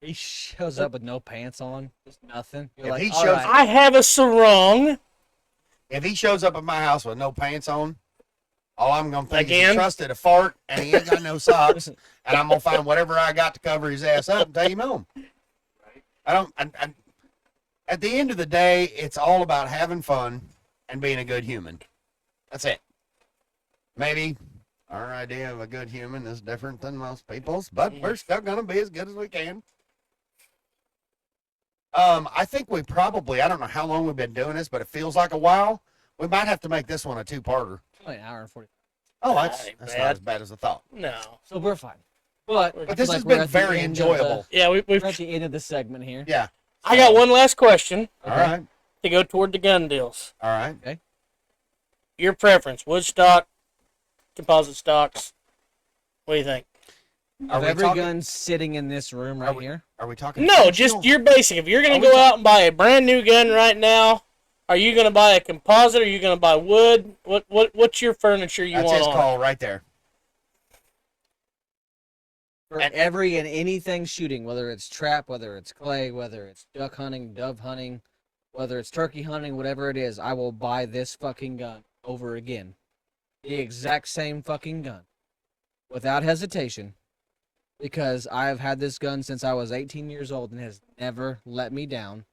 He shows up with no pants on, just nothing. You're If like, he all shows- right. I have a sarong. If he shows up at my house with no pants on, all I'm going to think is Again? he trusted a fart, and he ain't got no socks, and I'm going to find whatever I got to cover his ass up and take him home. I at the end of the day, it's all about having fun and being a good human. That's it. Maybe our idea of a good human is different than most people's, but we're still going to be as good as we can. I think we probably, I don't know how long we've been doing this, but it feels like a while. We might have to make this one a two-parter. Only an hour and 40. Oh, That that's ain't not bad. as bad as I thought. No. So we're fine. But, But I feel this like has we're been at the very end of the- enjoyable. Yeah, we've. We're at the end of the segment here. Yeah. I got one last question All right. to go toward the gun deals. All right. Your preference: wood stock, composite stocks. What do you think? Are Of we every talking- gun sitting in this room right here. Are we talking? No, functional? just your basic. If you're Are gonna we go ta- out and buy a brand new gun right now, are you gonna buy a composite? Or are you gonna buy wood? What's your furniture you That's want his on? call right there. For And- every and anything shooting, whether it's trap, whether it's clay, whether it's duck hunting, dove hunting, whether it's turkey hunting, whatever it is, I will buy this fucking gun over again. The exact same fucking gun. Without hesitation. Because I've had this gun since I was 18 years old and has never let me down.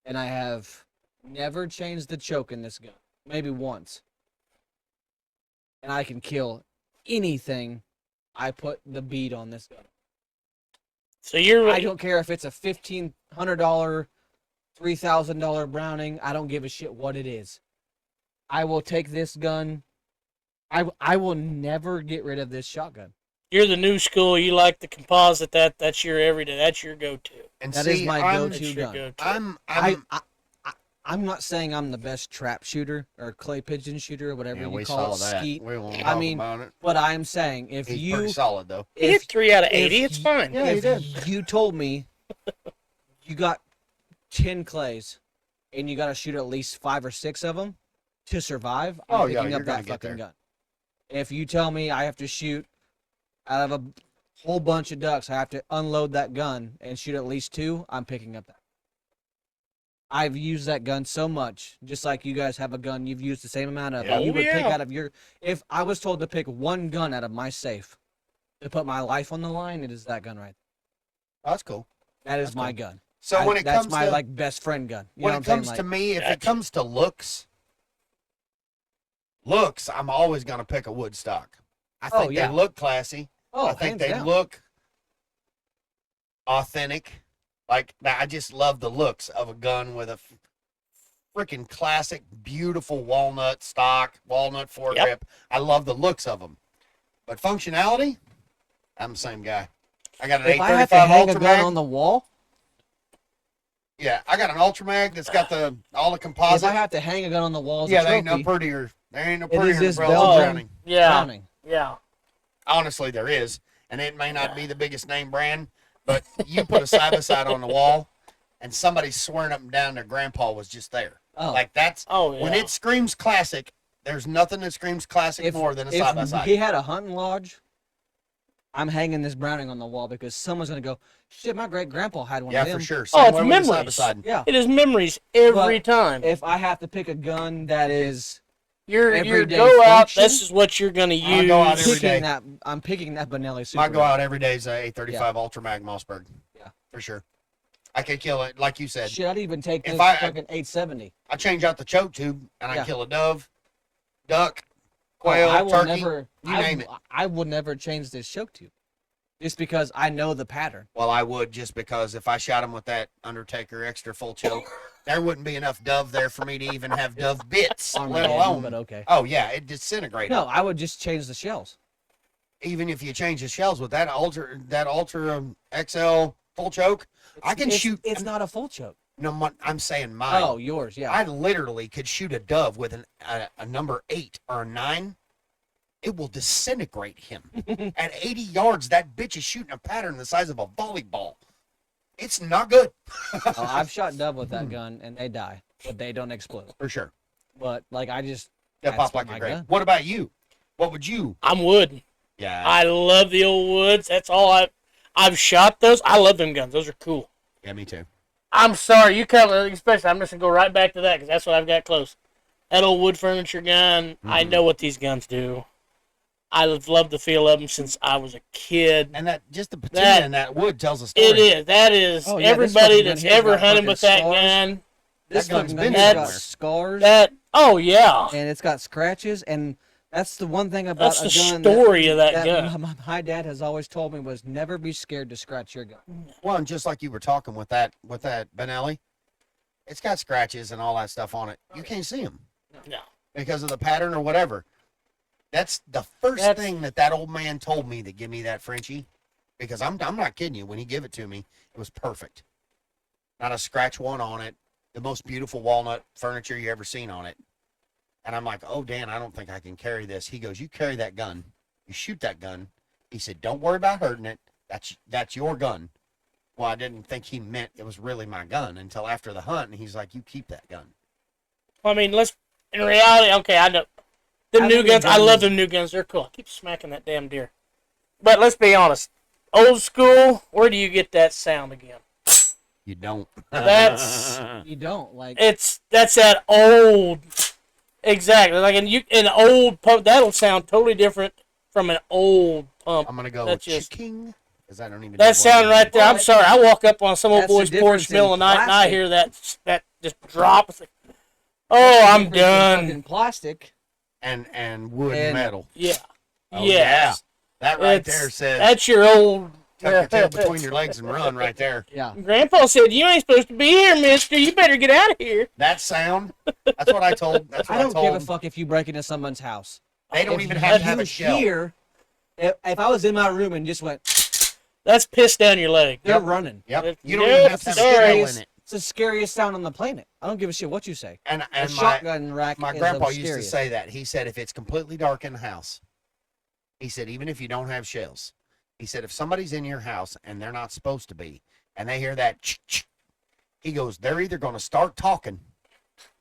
And I have never changed the choke in this gun. Maybe once. And I can kill anything I put the bead on this gun. So you're. I don't care if it's a $1,500, $3,000 Browning. I don't give a shit what it is. I will take this gun. I will never get rid of this shotgun. You're the new school. You like the composite. That's your everyday. That's your go-to. And That is see, my I'm, That's go-to your gun. go-to. I'm I'm not saying I'm the best trap shooter or clay pigeon shooter or whatever yeah, we you saw call it, that. skeet. We won't I talk mean, about it. But I'm saying if He's you pretty solid though. You hit if 3 out of 80. if It's y- fine. Yeah, he if did. you told me you got 10 clays and you got to shoot at least 5 or 6 of them to survive, I'm Oh, yeah, picking you're up gonna that get fucking there. gun. If you tell me I have to shoot out of a whole bunch of ducks, I have to unload that gun and shoot at least 2, I'm picking up that. I've used that gun so much, just like you guys have a gun you've used the same amount of. Yeah. You Oh, would pick yeah. out of your. If I was told to pick one gun out of my safe to put my life on the line, it is that gun right That's cool. there. That is That's my cool. gun. So when it that's comes my to like best friend gun. You when know it what I'm comes saying? to Like, me, if it Gotcha. comes to looks, I'm always gonna pick a Woodstock. I Oh, think yeah. they look classy. oh, I think hands they down. look authentic. Like I just love the looks of a gun with a freaking classic, beautiful walnut stock, walnut foregrip. Yep. I love the looks of them, but functionality, I'm the same guy. I got an If I have to 835 hang a Ultra gun Mag. on the wall, Yeah, I got an Ultra Mag that's got all the if composite. I have to hang a gun on the wall as Yeah, a there ain't no trophy, prettier. There ain't no It is prettier than this Browning. Belgian- Browning. Yeah. Browning. Yeah. Honestly, there is, and it may not be the biggest name brand, but you put a side by side on the wall, and somebody's swearing up and down their grandpa was just there. Oh. Like that's Oh, yeah. when it screams classic. There's nothing that screams classic more than a side by if side. he had a hunting lodge, I'm hanging this Browning on the wall because someone's gonna go, shit, my great grandpa had one Yeah, of them. for sure. Oh, Same it's way with the side by memories. side. Yeah. It is memories every But time. If I have to pick a gun that is Your everyday go out. function, This is what you're gonna I'll use. go out every picking day. that, I'm picking that Benelli Super. My go out every day is a 835 Ultra Mag Mossberg. Yeah. For sure. I could kill it, like you said. Shit, I'd even take If this I- fucking 870. I change out the choke tube and I Yeah. kill a dove, duck, Oh, quail, I will turkey. never, you name it. I would never change this choke tube, just because I know the pattern. Well, I would just because if I shot him with that Undertaker extra full choke, there wouldn't be enough dove there for me to even have dove bits, let Armageddon, alone. but okay. Oh yeah, it disintegrated. No, I would just change the shells. Even if you change the shells with that Ultra XL full choke, I can It's- shoot. It's not a full choke. No, I'm saying mine. Oh, yours, yeah. I literally could shoot a dove with a number 8 or a 9. It will disintegrate him. At 80 yards, that bitch is shooting a pattern the size of a volleyball. It's not good. Oh, I've shot dove with that gun and they die, but they don't explode. For sure. But like I just They That's pop like my a grape. gun. What about you? What would you? I'm wood. Yeah. I love the old woods. That's all I've shot those. I love them guns. Those are cool. Yeah, me too. I'm sorry, you come, especially, I'm just going to go right back to that because that's what I've got close. That old wood furniture gun, I know what these guns do. I've loved the feel of them since I was a kid. And that just the patina That- in that wood tells a story. It is. That is. Oh, yeah, this everybody fucking gun that's here's ever got hunted fucking with that scars. gun, this gun's fucking been gun's got somewhere. scars oh, yeah. and it's got scratches, and that's the one thing about That's a the gun story of that gun. My dad has always told me was never be scared to scratch your gun. Well, and just like you were talking with that Benelli, it's got scratches and all that stuff on it. You can't see them No. because of the pattern or whatever. That's the first That's- thing that old man told me to give me that Frenchie, because I'm not kidding you. When he gave it to me, it was perfect. Not a scratch one on it. The most beautiful walnut furniture you ever seen on it. And I'm like, oh, Dan, I don't think I can carry this. He goes, you carry that gun. You shoot that gun. He said, don't worry about hurting it. That's your gun. Well, I didn't think he meant it was really my gun until after the hunt. And he's like, you keep that gun. I mean, in reality, okay, I know. The I new think guns, the I love guns- them new guns. They're cool. I keep smacking that damn deer. But let's be honest. Old school, where do you get that sound again? You don't. That's- You don't like. That's that old. Exactly. Like an old pump, that'll sound totally different from an old pump. I'm going to go That's with just- King. Because I don't even know That what sound it right is. there. I'm sorry. I walk up on some old That's the boy's porch difference middle of in the night and I plastic. hear that just drop. It's like, oh, I'm difference in done. fucking plastic. And wood And- and metal. Yeah. Oh, Yes. That right It's- there says That's your old. tuck your tail between your legs and run right there. Yeah. Grandpa said, "You ain't supposed to be here, mister. You better get out of here." That sound, that's what I told. That's what I don't told. give a fuck if you break into someone's house. They don't If even you- have if to have you a shell. hear- if I was in my room and just went, That's piss down your leg. they're Yep. running. Yep. You don't Nope, even have to have a sorry. shell in it. It's the scariest sound on the planet. I don't give a shit what you say. And A my shotgun rack my is grandpa the used to scariest. say that. He said if it's completely dark in the house, he said even if you don't have shells, he said if somebody's in your house and they're not supposed to be, and they hear that, He goes, they're either going to start talking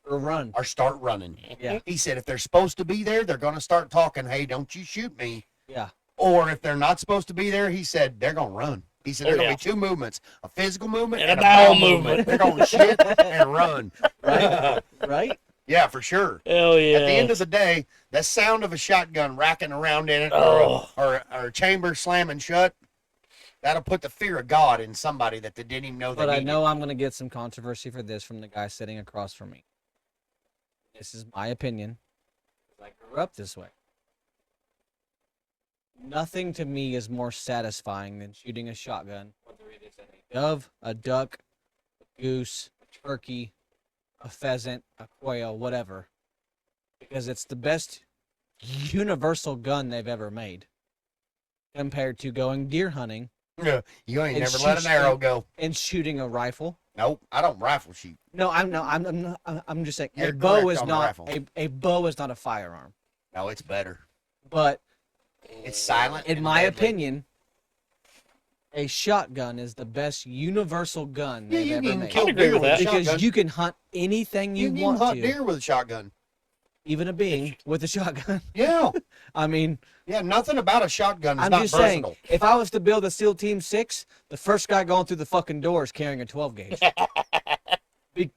Or run. or start running. Yeah. He said, if they're supposed to be there, they're going to start talking. Hey, don't you shoot me. Yeah. Or if they're not supposed to be there, he said, they're going to run. He said, there's going to be two movements, a physical movement And and a a bowel bowel movement. They're going to shit and run. Right? Right? Yeah, for sure. Hell yeah. At the end of the day, the sound of a shotgun racking around in it Oh. or a chamber slamming shut, that'll put the fear of God in somebody that they didn't even know they But I needed. know I'm going to get some controversy for this from the guy sitting across from me. This is my opinion. I grew up this way. Nothing to me is more satisfying than shooting a shotgun, whether it is a dove, a duck, a goose, a turkey, a pheasant, a quail, whatever. Because it's the best universal gun they've ever made. Compared to going deer hunting Yeah, you ain't And never let an shoot- arrow go. and shooting a rifle. Nope, I don't rifle shoot. No, I'm just saying You're a bow correct is on the not rifle. a bow is not a firearm. No, it's better. But It's silent. in and my deadly. opinion, a shotgun is the best universal gun Yeah, they've you ever can made. kill agree deer with with a that. Because shotgun. you can hunt anything you, You can want hunt to, deer with a shotgun. even a being with a shotgun. Yeah, I mean, yeah. Nothing about a shotgun is I'm not just versatile. saying, if I was to build a SEAL Team 6, the first guy going through the fucking door is carrying a 12 gauge. Mossberg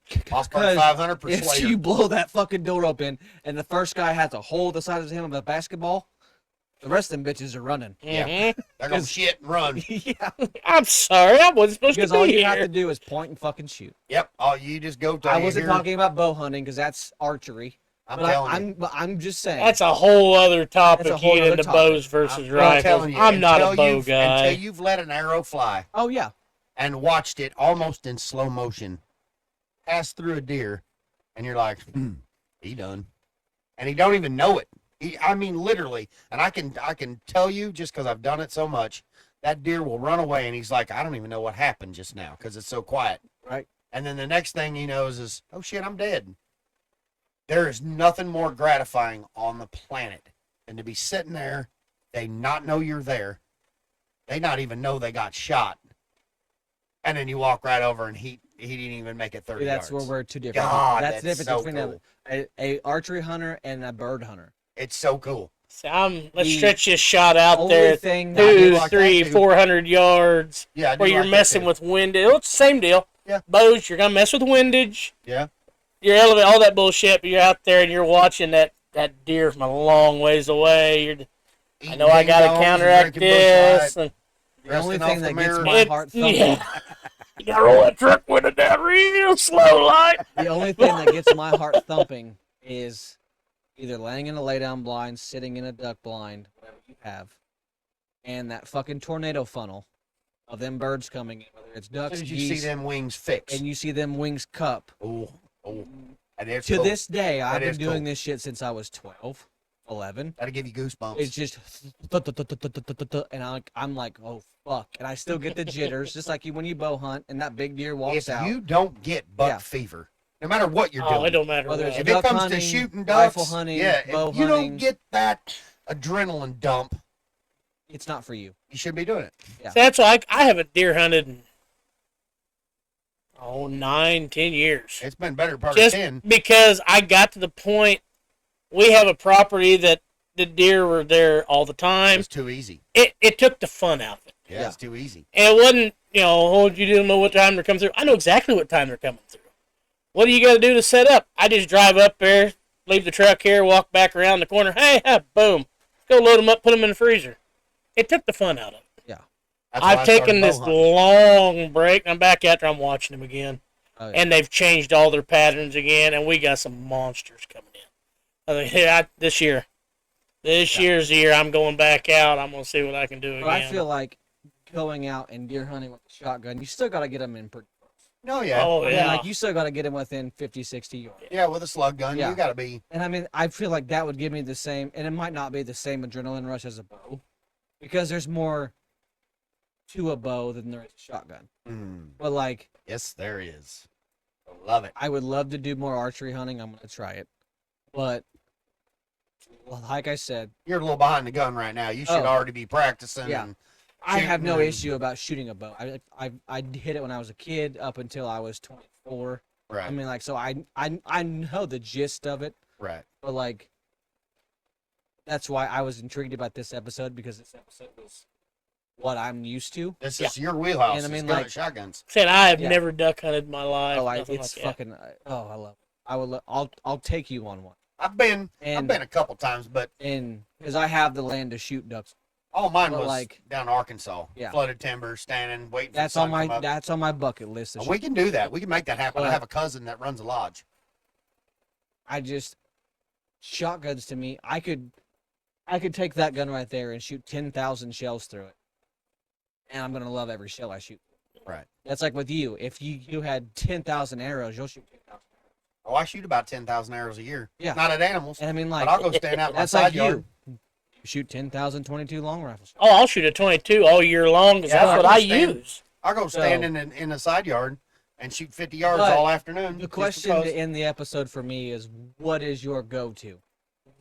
Because 500 if Persuader. you blow that fucking door open and the first guy has a hole the size of him of a basketball, the rest of them bitches are running. Yeah. Mhm. They're gonna 'Cause- shit and run. Yeah. I'm sorry, I wasn't supposed Because to all be you here. have to do is point and fucking shoot. Yep. Oh, you just go to. I wasn't here. talking about bow hunting because that's archery. I'm But telling you. I'm just saying. That's a whole other topic. That's a whole You other into topic. bows versus I'm rifles. telling you. I'm not a until bow you've- guy. Until you've let an arrow fly Oh yeah. and watched it almost in slow motion pass through a deer, and you're like, he done, and he don't even know it. I mean, literally, and I can tell you just because I've done it so much, that deer will run away, and he's like, I don't even know what happened just now because it's so quiet. Right. And then the next thing he knows is, oh shit, I'm dead. There is nothing more gratifying on the planet than to be sitting there, they not know you're there, they not even know they got shot, and then you walk right over and he didn't even make it 30 That's yards. where we're two different. God, that's the that's difference so between cool. a archery hunter and a bird hunter. It's so cool. So let's The stretch this shot out Only there. thing I do 2, like that 3, too. 400 yards. Yeah, I do Where you're like that messing too. with windage. Oh, it's the same deal. Yeah. Bows, you're gonna mess with windage. Yeah. You're elevating all that bullshit, but you're out there and you're watching that deer from a long ways away. I Eating know I ding gotta dongs and counteract drinking Busch this. Light, And the only resting thing off that the gets mirror. my It- heart thumping. yeah. You gotta roll that truck window down real slow, like. The only thing that gets my heart thumping is either laying in a lay down blind, sitting in a duck blind, whatever you have, and that fucking tornado funnel of them birds coming in, whether it's As ducks, soon as you see geese, them wings fix. and you see them wings cup. Oh, and it's To cool. this day, I've been is doing cool. this shit since I was 12, 11. That'll give you goosebumps. It's just, and I'm like, oh fuck, and I still get the jitters, just like you when you bow hunt and that big deer walks if out. you don't get buck Yeah. fever, no matter what you're Oh, doing, it don't matter Whether what. it's if duck it comes hunting, to shooting rifle ducks, hunting, yeah, bow if you hunting. don't get that adrenaline dump, It's not for you. you shouldn't be doing it. Yeah. So that's why I haven't deer hunted in 9, 10 years. It's been better part Just of 10. because I got to the point, we have a property that the deer were there all the time. It's too easy. It took the fun out of it. Yeah, Yeah. it's too easy. And it wasn't, oh, you didn't know what time they're coming through. I know exactly what time they're coming through. What do you got to do to set up? I just drive up there, leave the truck here, walk back around the corner. Hey, boom. Go load them up, put them in the freezer. It took the fun out of it. That's why I I've started taken bow this hunting. long break. I'm back after I'm watching them again. Oh, yeah. And they've changed all their patterns again, and we got some monsters coming in. I think, this year. This year's the year I'm going back out. I'm going to see what I can do again. But I feel like going out and deer hunting with a shotgun, you still got to get them in pretty close. No, yeah. Oh, I mean, yeah. like you still got to get them within 50, 60 yards. Yeah, with a slug gun, Yeah. you got to be. And I mean, I feel like that would give me the same, and it might not be the same adrenaline rush as a bow, because there's more to a bow than there is a shotgun. But like, Yes, there is. I love it. I would love to do more archery hunting. I'm gonna try it, but like I said, You're a little behind the gun right now. You should Oh. already be practicing. Yeah. And I have no shooting and- issue about shooting a bow. I hit it when I was a kid up until I was 24. before. Right. I mean, like, so I know the gist of it, right. but like, that's why I was intrigued about this episode, because this episode was what I'm used to. This is your wheelhouse. And I mean, gun like- at shotguns. Said I have Yeah. never duck hunted in my life. nothing It's like that. fucking. I love it. I would. I'll take you on one. I've been And a couple times, but because I have the land to shoot ducks. all mine But, was like- down Arkansas. Yeah. Flooded timber, standing, waiting. That's for the on sun to my come up. that's on my bucket list. to Oh, shoot. we can do that. We can make that happen. I But- have a cousin that runs a lodge. I just shotguns to me. I could take that gun right there and shoot 10,000 shells through it, and I'm gonna love every shell I shoot. Right. That's like with you. If you had 10,000 arrows, you'll shoot 10,000. Oh, I shoot about 10,000 arrows a year. Yeah. Not at animals, And I mean, but like, I'll go stand out in my that's side like yard. you. You shoot 10,000 22 long rifles. Oh, I'll shoot a 22 all year long because Yeah, that's what I I understand. use. I'll go So- stand in the side yard and shoot 50 yards But all afternoon. The just question because. to end the episode for me is, what is your go-to?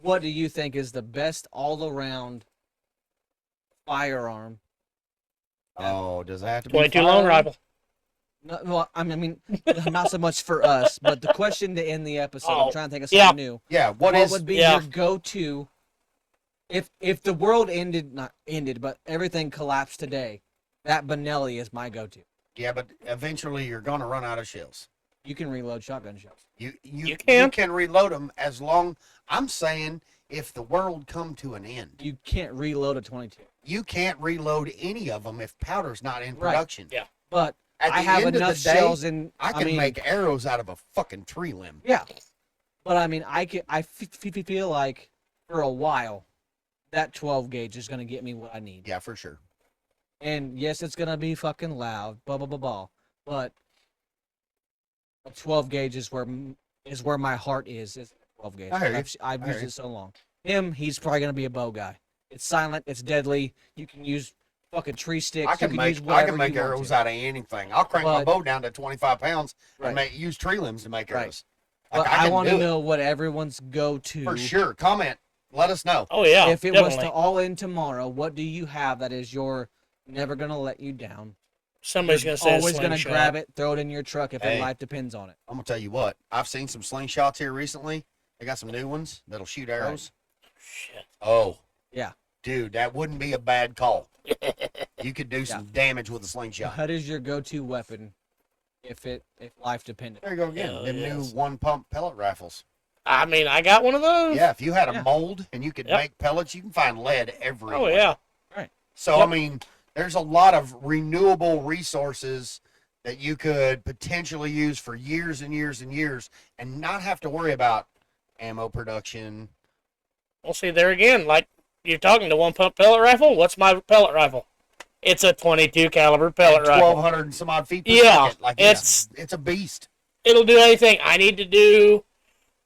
What do you think is the best all-around firearm? Oh, does that have to be 22 long firearm? rifle. No, well, I mean, not so much for us, but the question to end the episode. I'm Oh, trying to think of yeah. something new. Yeah. What What is? would be yeah. your go-to if the world not ended, but everything collapsed today? That Benelli is my go-to. Yeah, but eventually you're gonna run out of shells. You can reload shotgun shells. You can. can reload them as long. I'm saying if the world come to an end, You can't reload a 22. you can't reload any of them if powder's not in Right. production. Yeah. But At I the have end of the enough day, shells in. I can mean, make arrows out of a fucking tree limb. Yeah, but I mean, I feel like for a while that 12 gauge is gonna get me what I need. Yeah, for sure. And yes, it's gonna be fucking loud, blah blah blah blah. But a 12 gauge is where my heart is. Is a 12 gauge. I hear you. I've I used hear you. it so long. He's probably gonna be a bow guy. It's silent. It's deadly. You can use fucking tree sticks. I can you make use whatever I can make you want arrows to. out of anything. I'll crank my But- bow down to 25 pounds Right. and use tree limbs to make Right. arrows. But Like, I can want to do it. know what everyone's go-to. For sure. Comment. Let us know. Oh yeah. If it definitely. was to all in tomorrow, what do you have that is your never gonna let you down? Somebody's You're gonna say always gonna slingshot. grab it, throw it in your truck if Hey. your life depends on it. I'm gonna tell you what. I've seen some slingshots here recently. They got some new ones that'll shoot arrows. Shit. Oh. Yeah. Dude, that wouldn't be a bad call. You could do some damage with a slingshot. What is your go-to weapon if life depended? There you go again. Hell Them new yes. one pump pellet rifles. I mean, I got one of those. Yeah, if you had a Yeah. mold and you could Yep. make pellets, you can find lead everywhere. Oh yeah. So Yep. I mean, there's a lot of renewable resources that you could potentially use for years and years and years and not have to worry about ammo production. Well, see there again. Like you're talking to one pump pellet rifle. What's my pellet rifle? It's a 22 caliber pellet rifle. 1,200 and some odd feet per Yeah, second. Like it's- it's a beast. It'll do anything I need to do.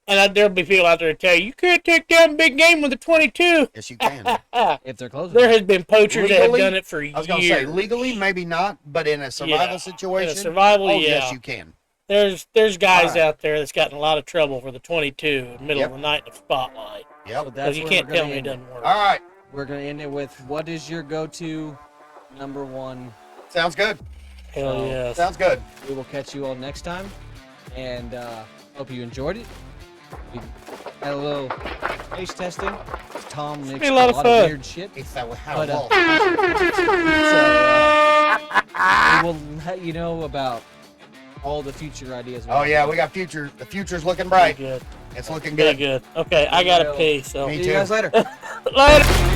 And there'll be people out there to tell you can't take down big game with a 22. Yes, you can. If they're close. There has been poachers that have Legally, done it for I was gonna say years. legally, maybe not, but in a survival Yeah, situation, in a survival, oh yeah. yes, you can. There's guys Alright. out there that's gotten a lot of trouble for the 22 in the middle Yep. of the night in the spotlight. Yep. So that's Because you where can't we're tell gonna me it end it. doesn't work. All right, We're gonna end it with what is your go-to number one? sounds good. Hell So- yes. Sounds good. We will catch you all next time, and hope you enjoyed it. We had a little taste testing. Tom mixed be a lot of fun. weird shit. It's that how But, it rolls. So we will let you know about all the future ideas. Oh yeah, we got future. The future's looking bright. Good. It's looking Pretty good. good. Okay, I gotta Well, pee, so. Me See too. you guys later. Later.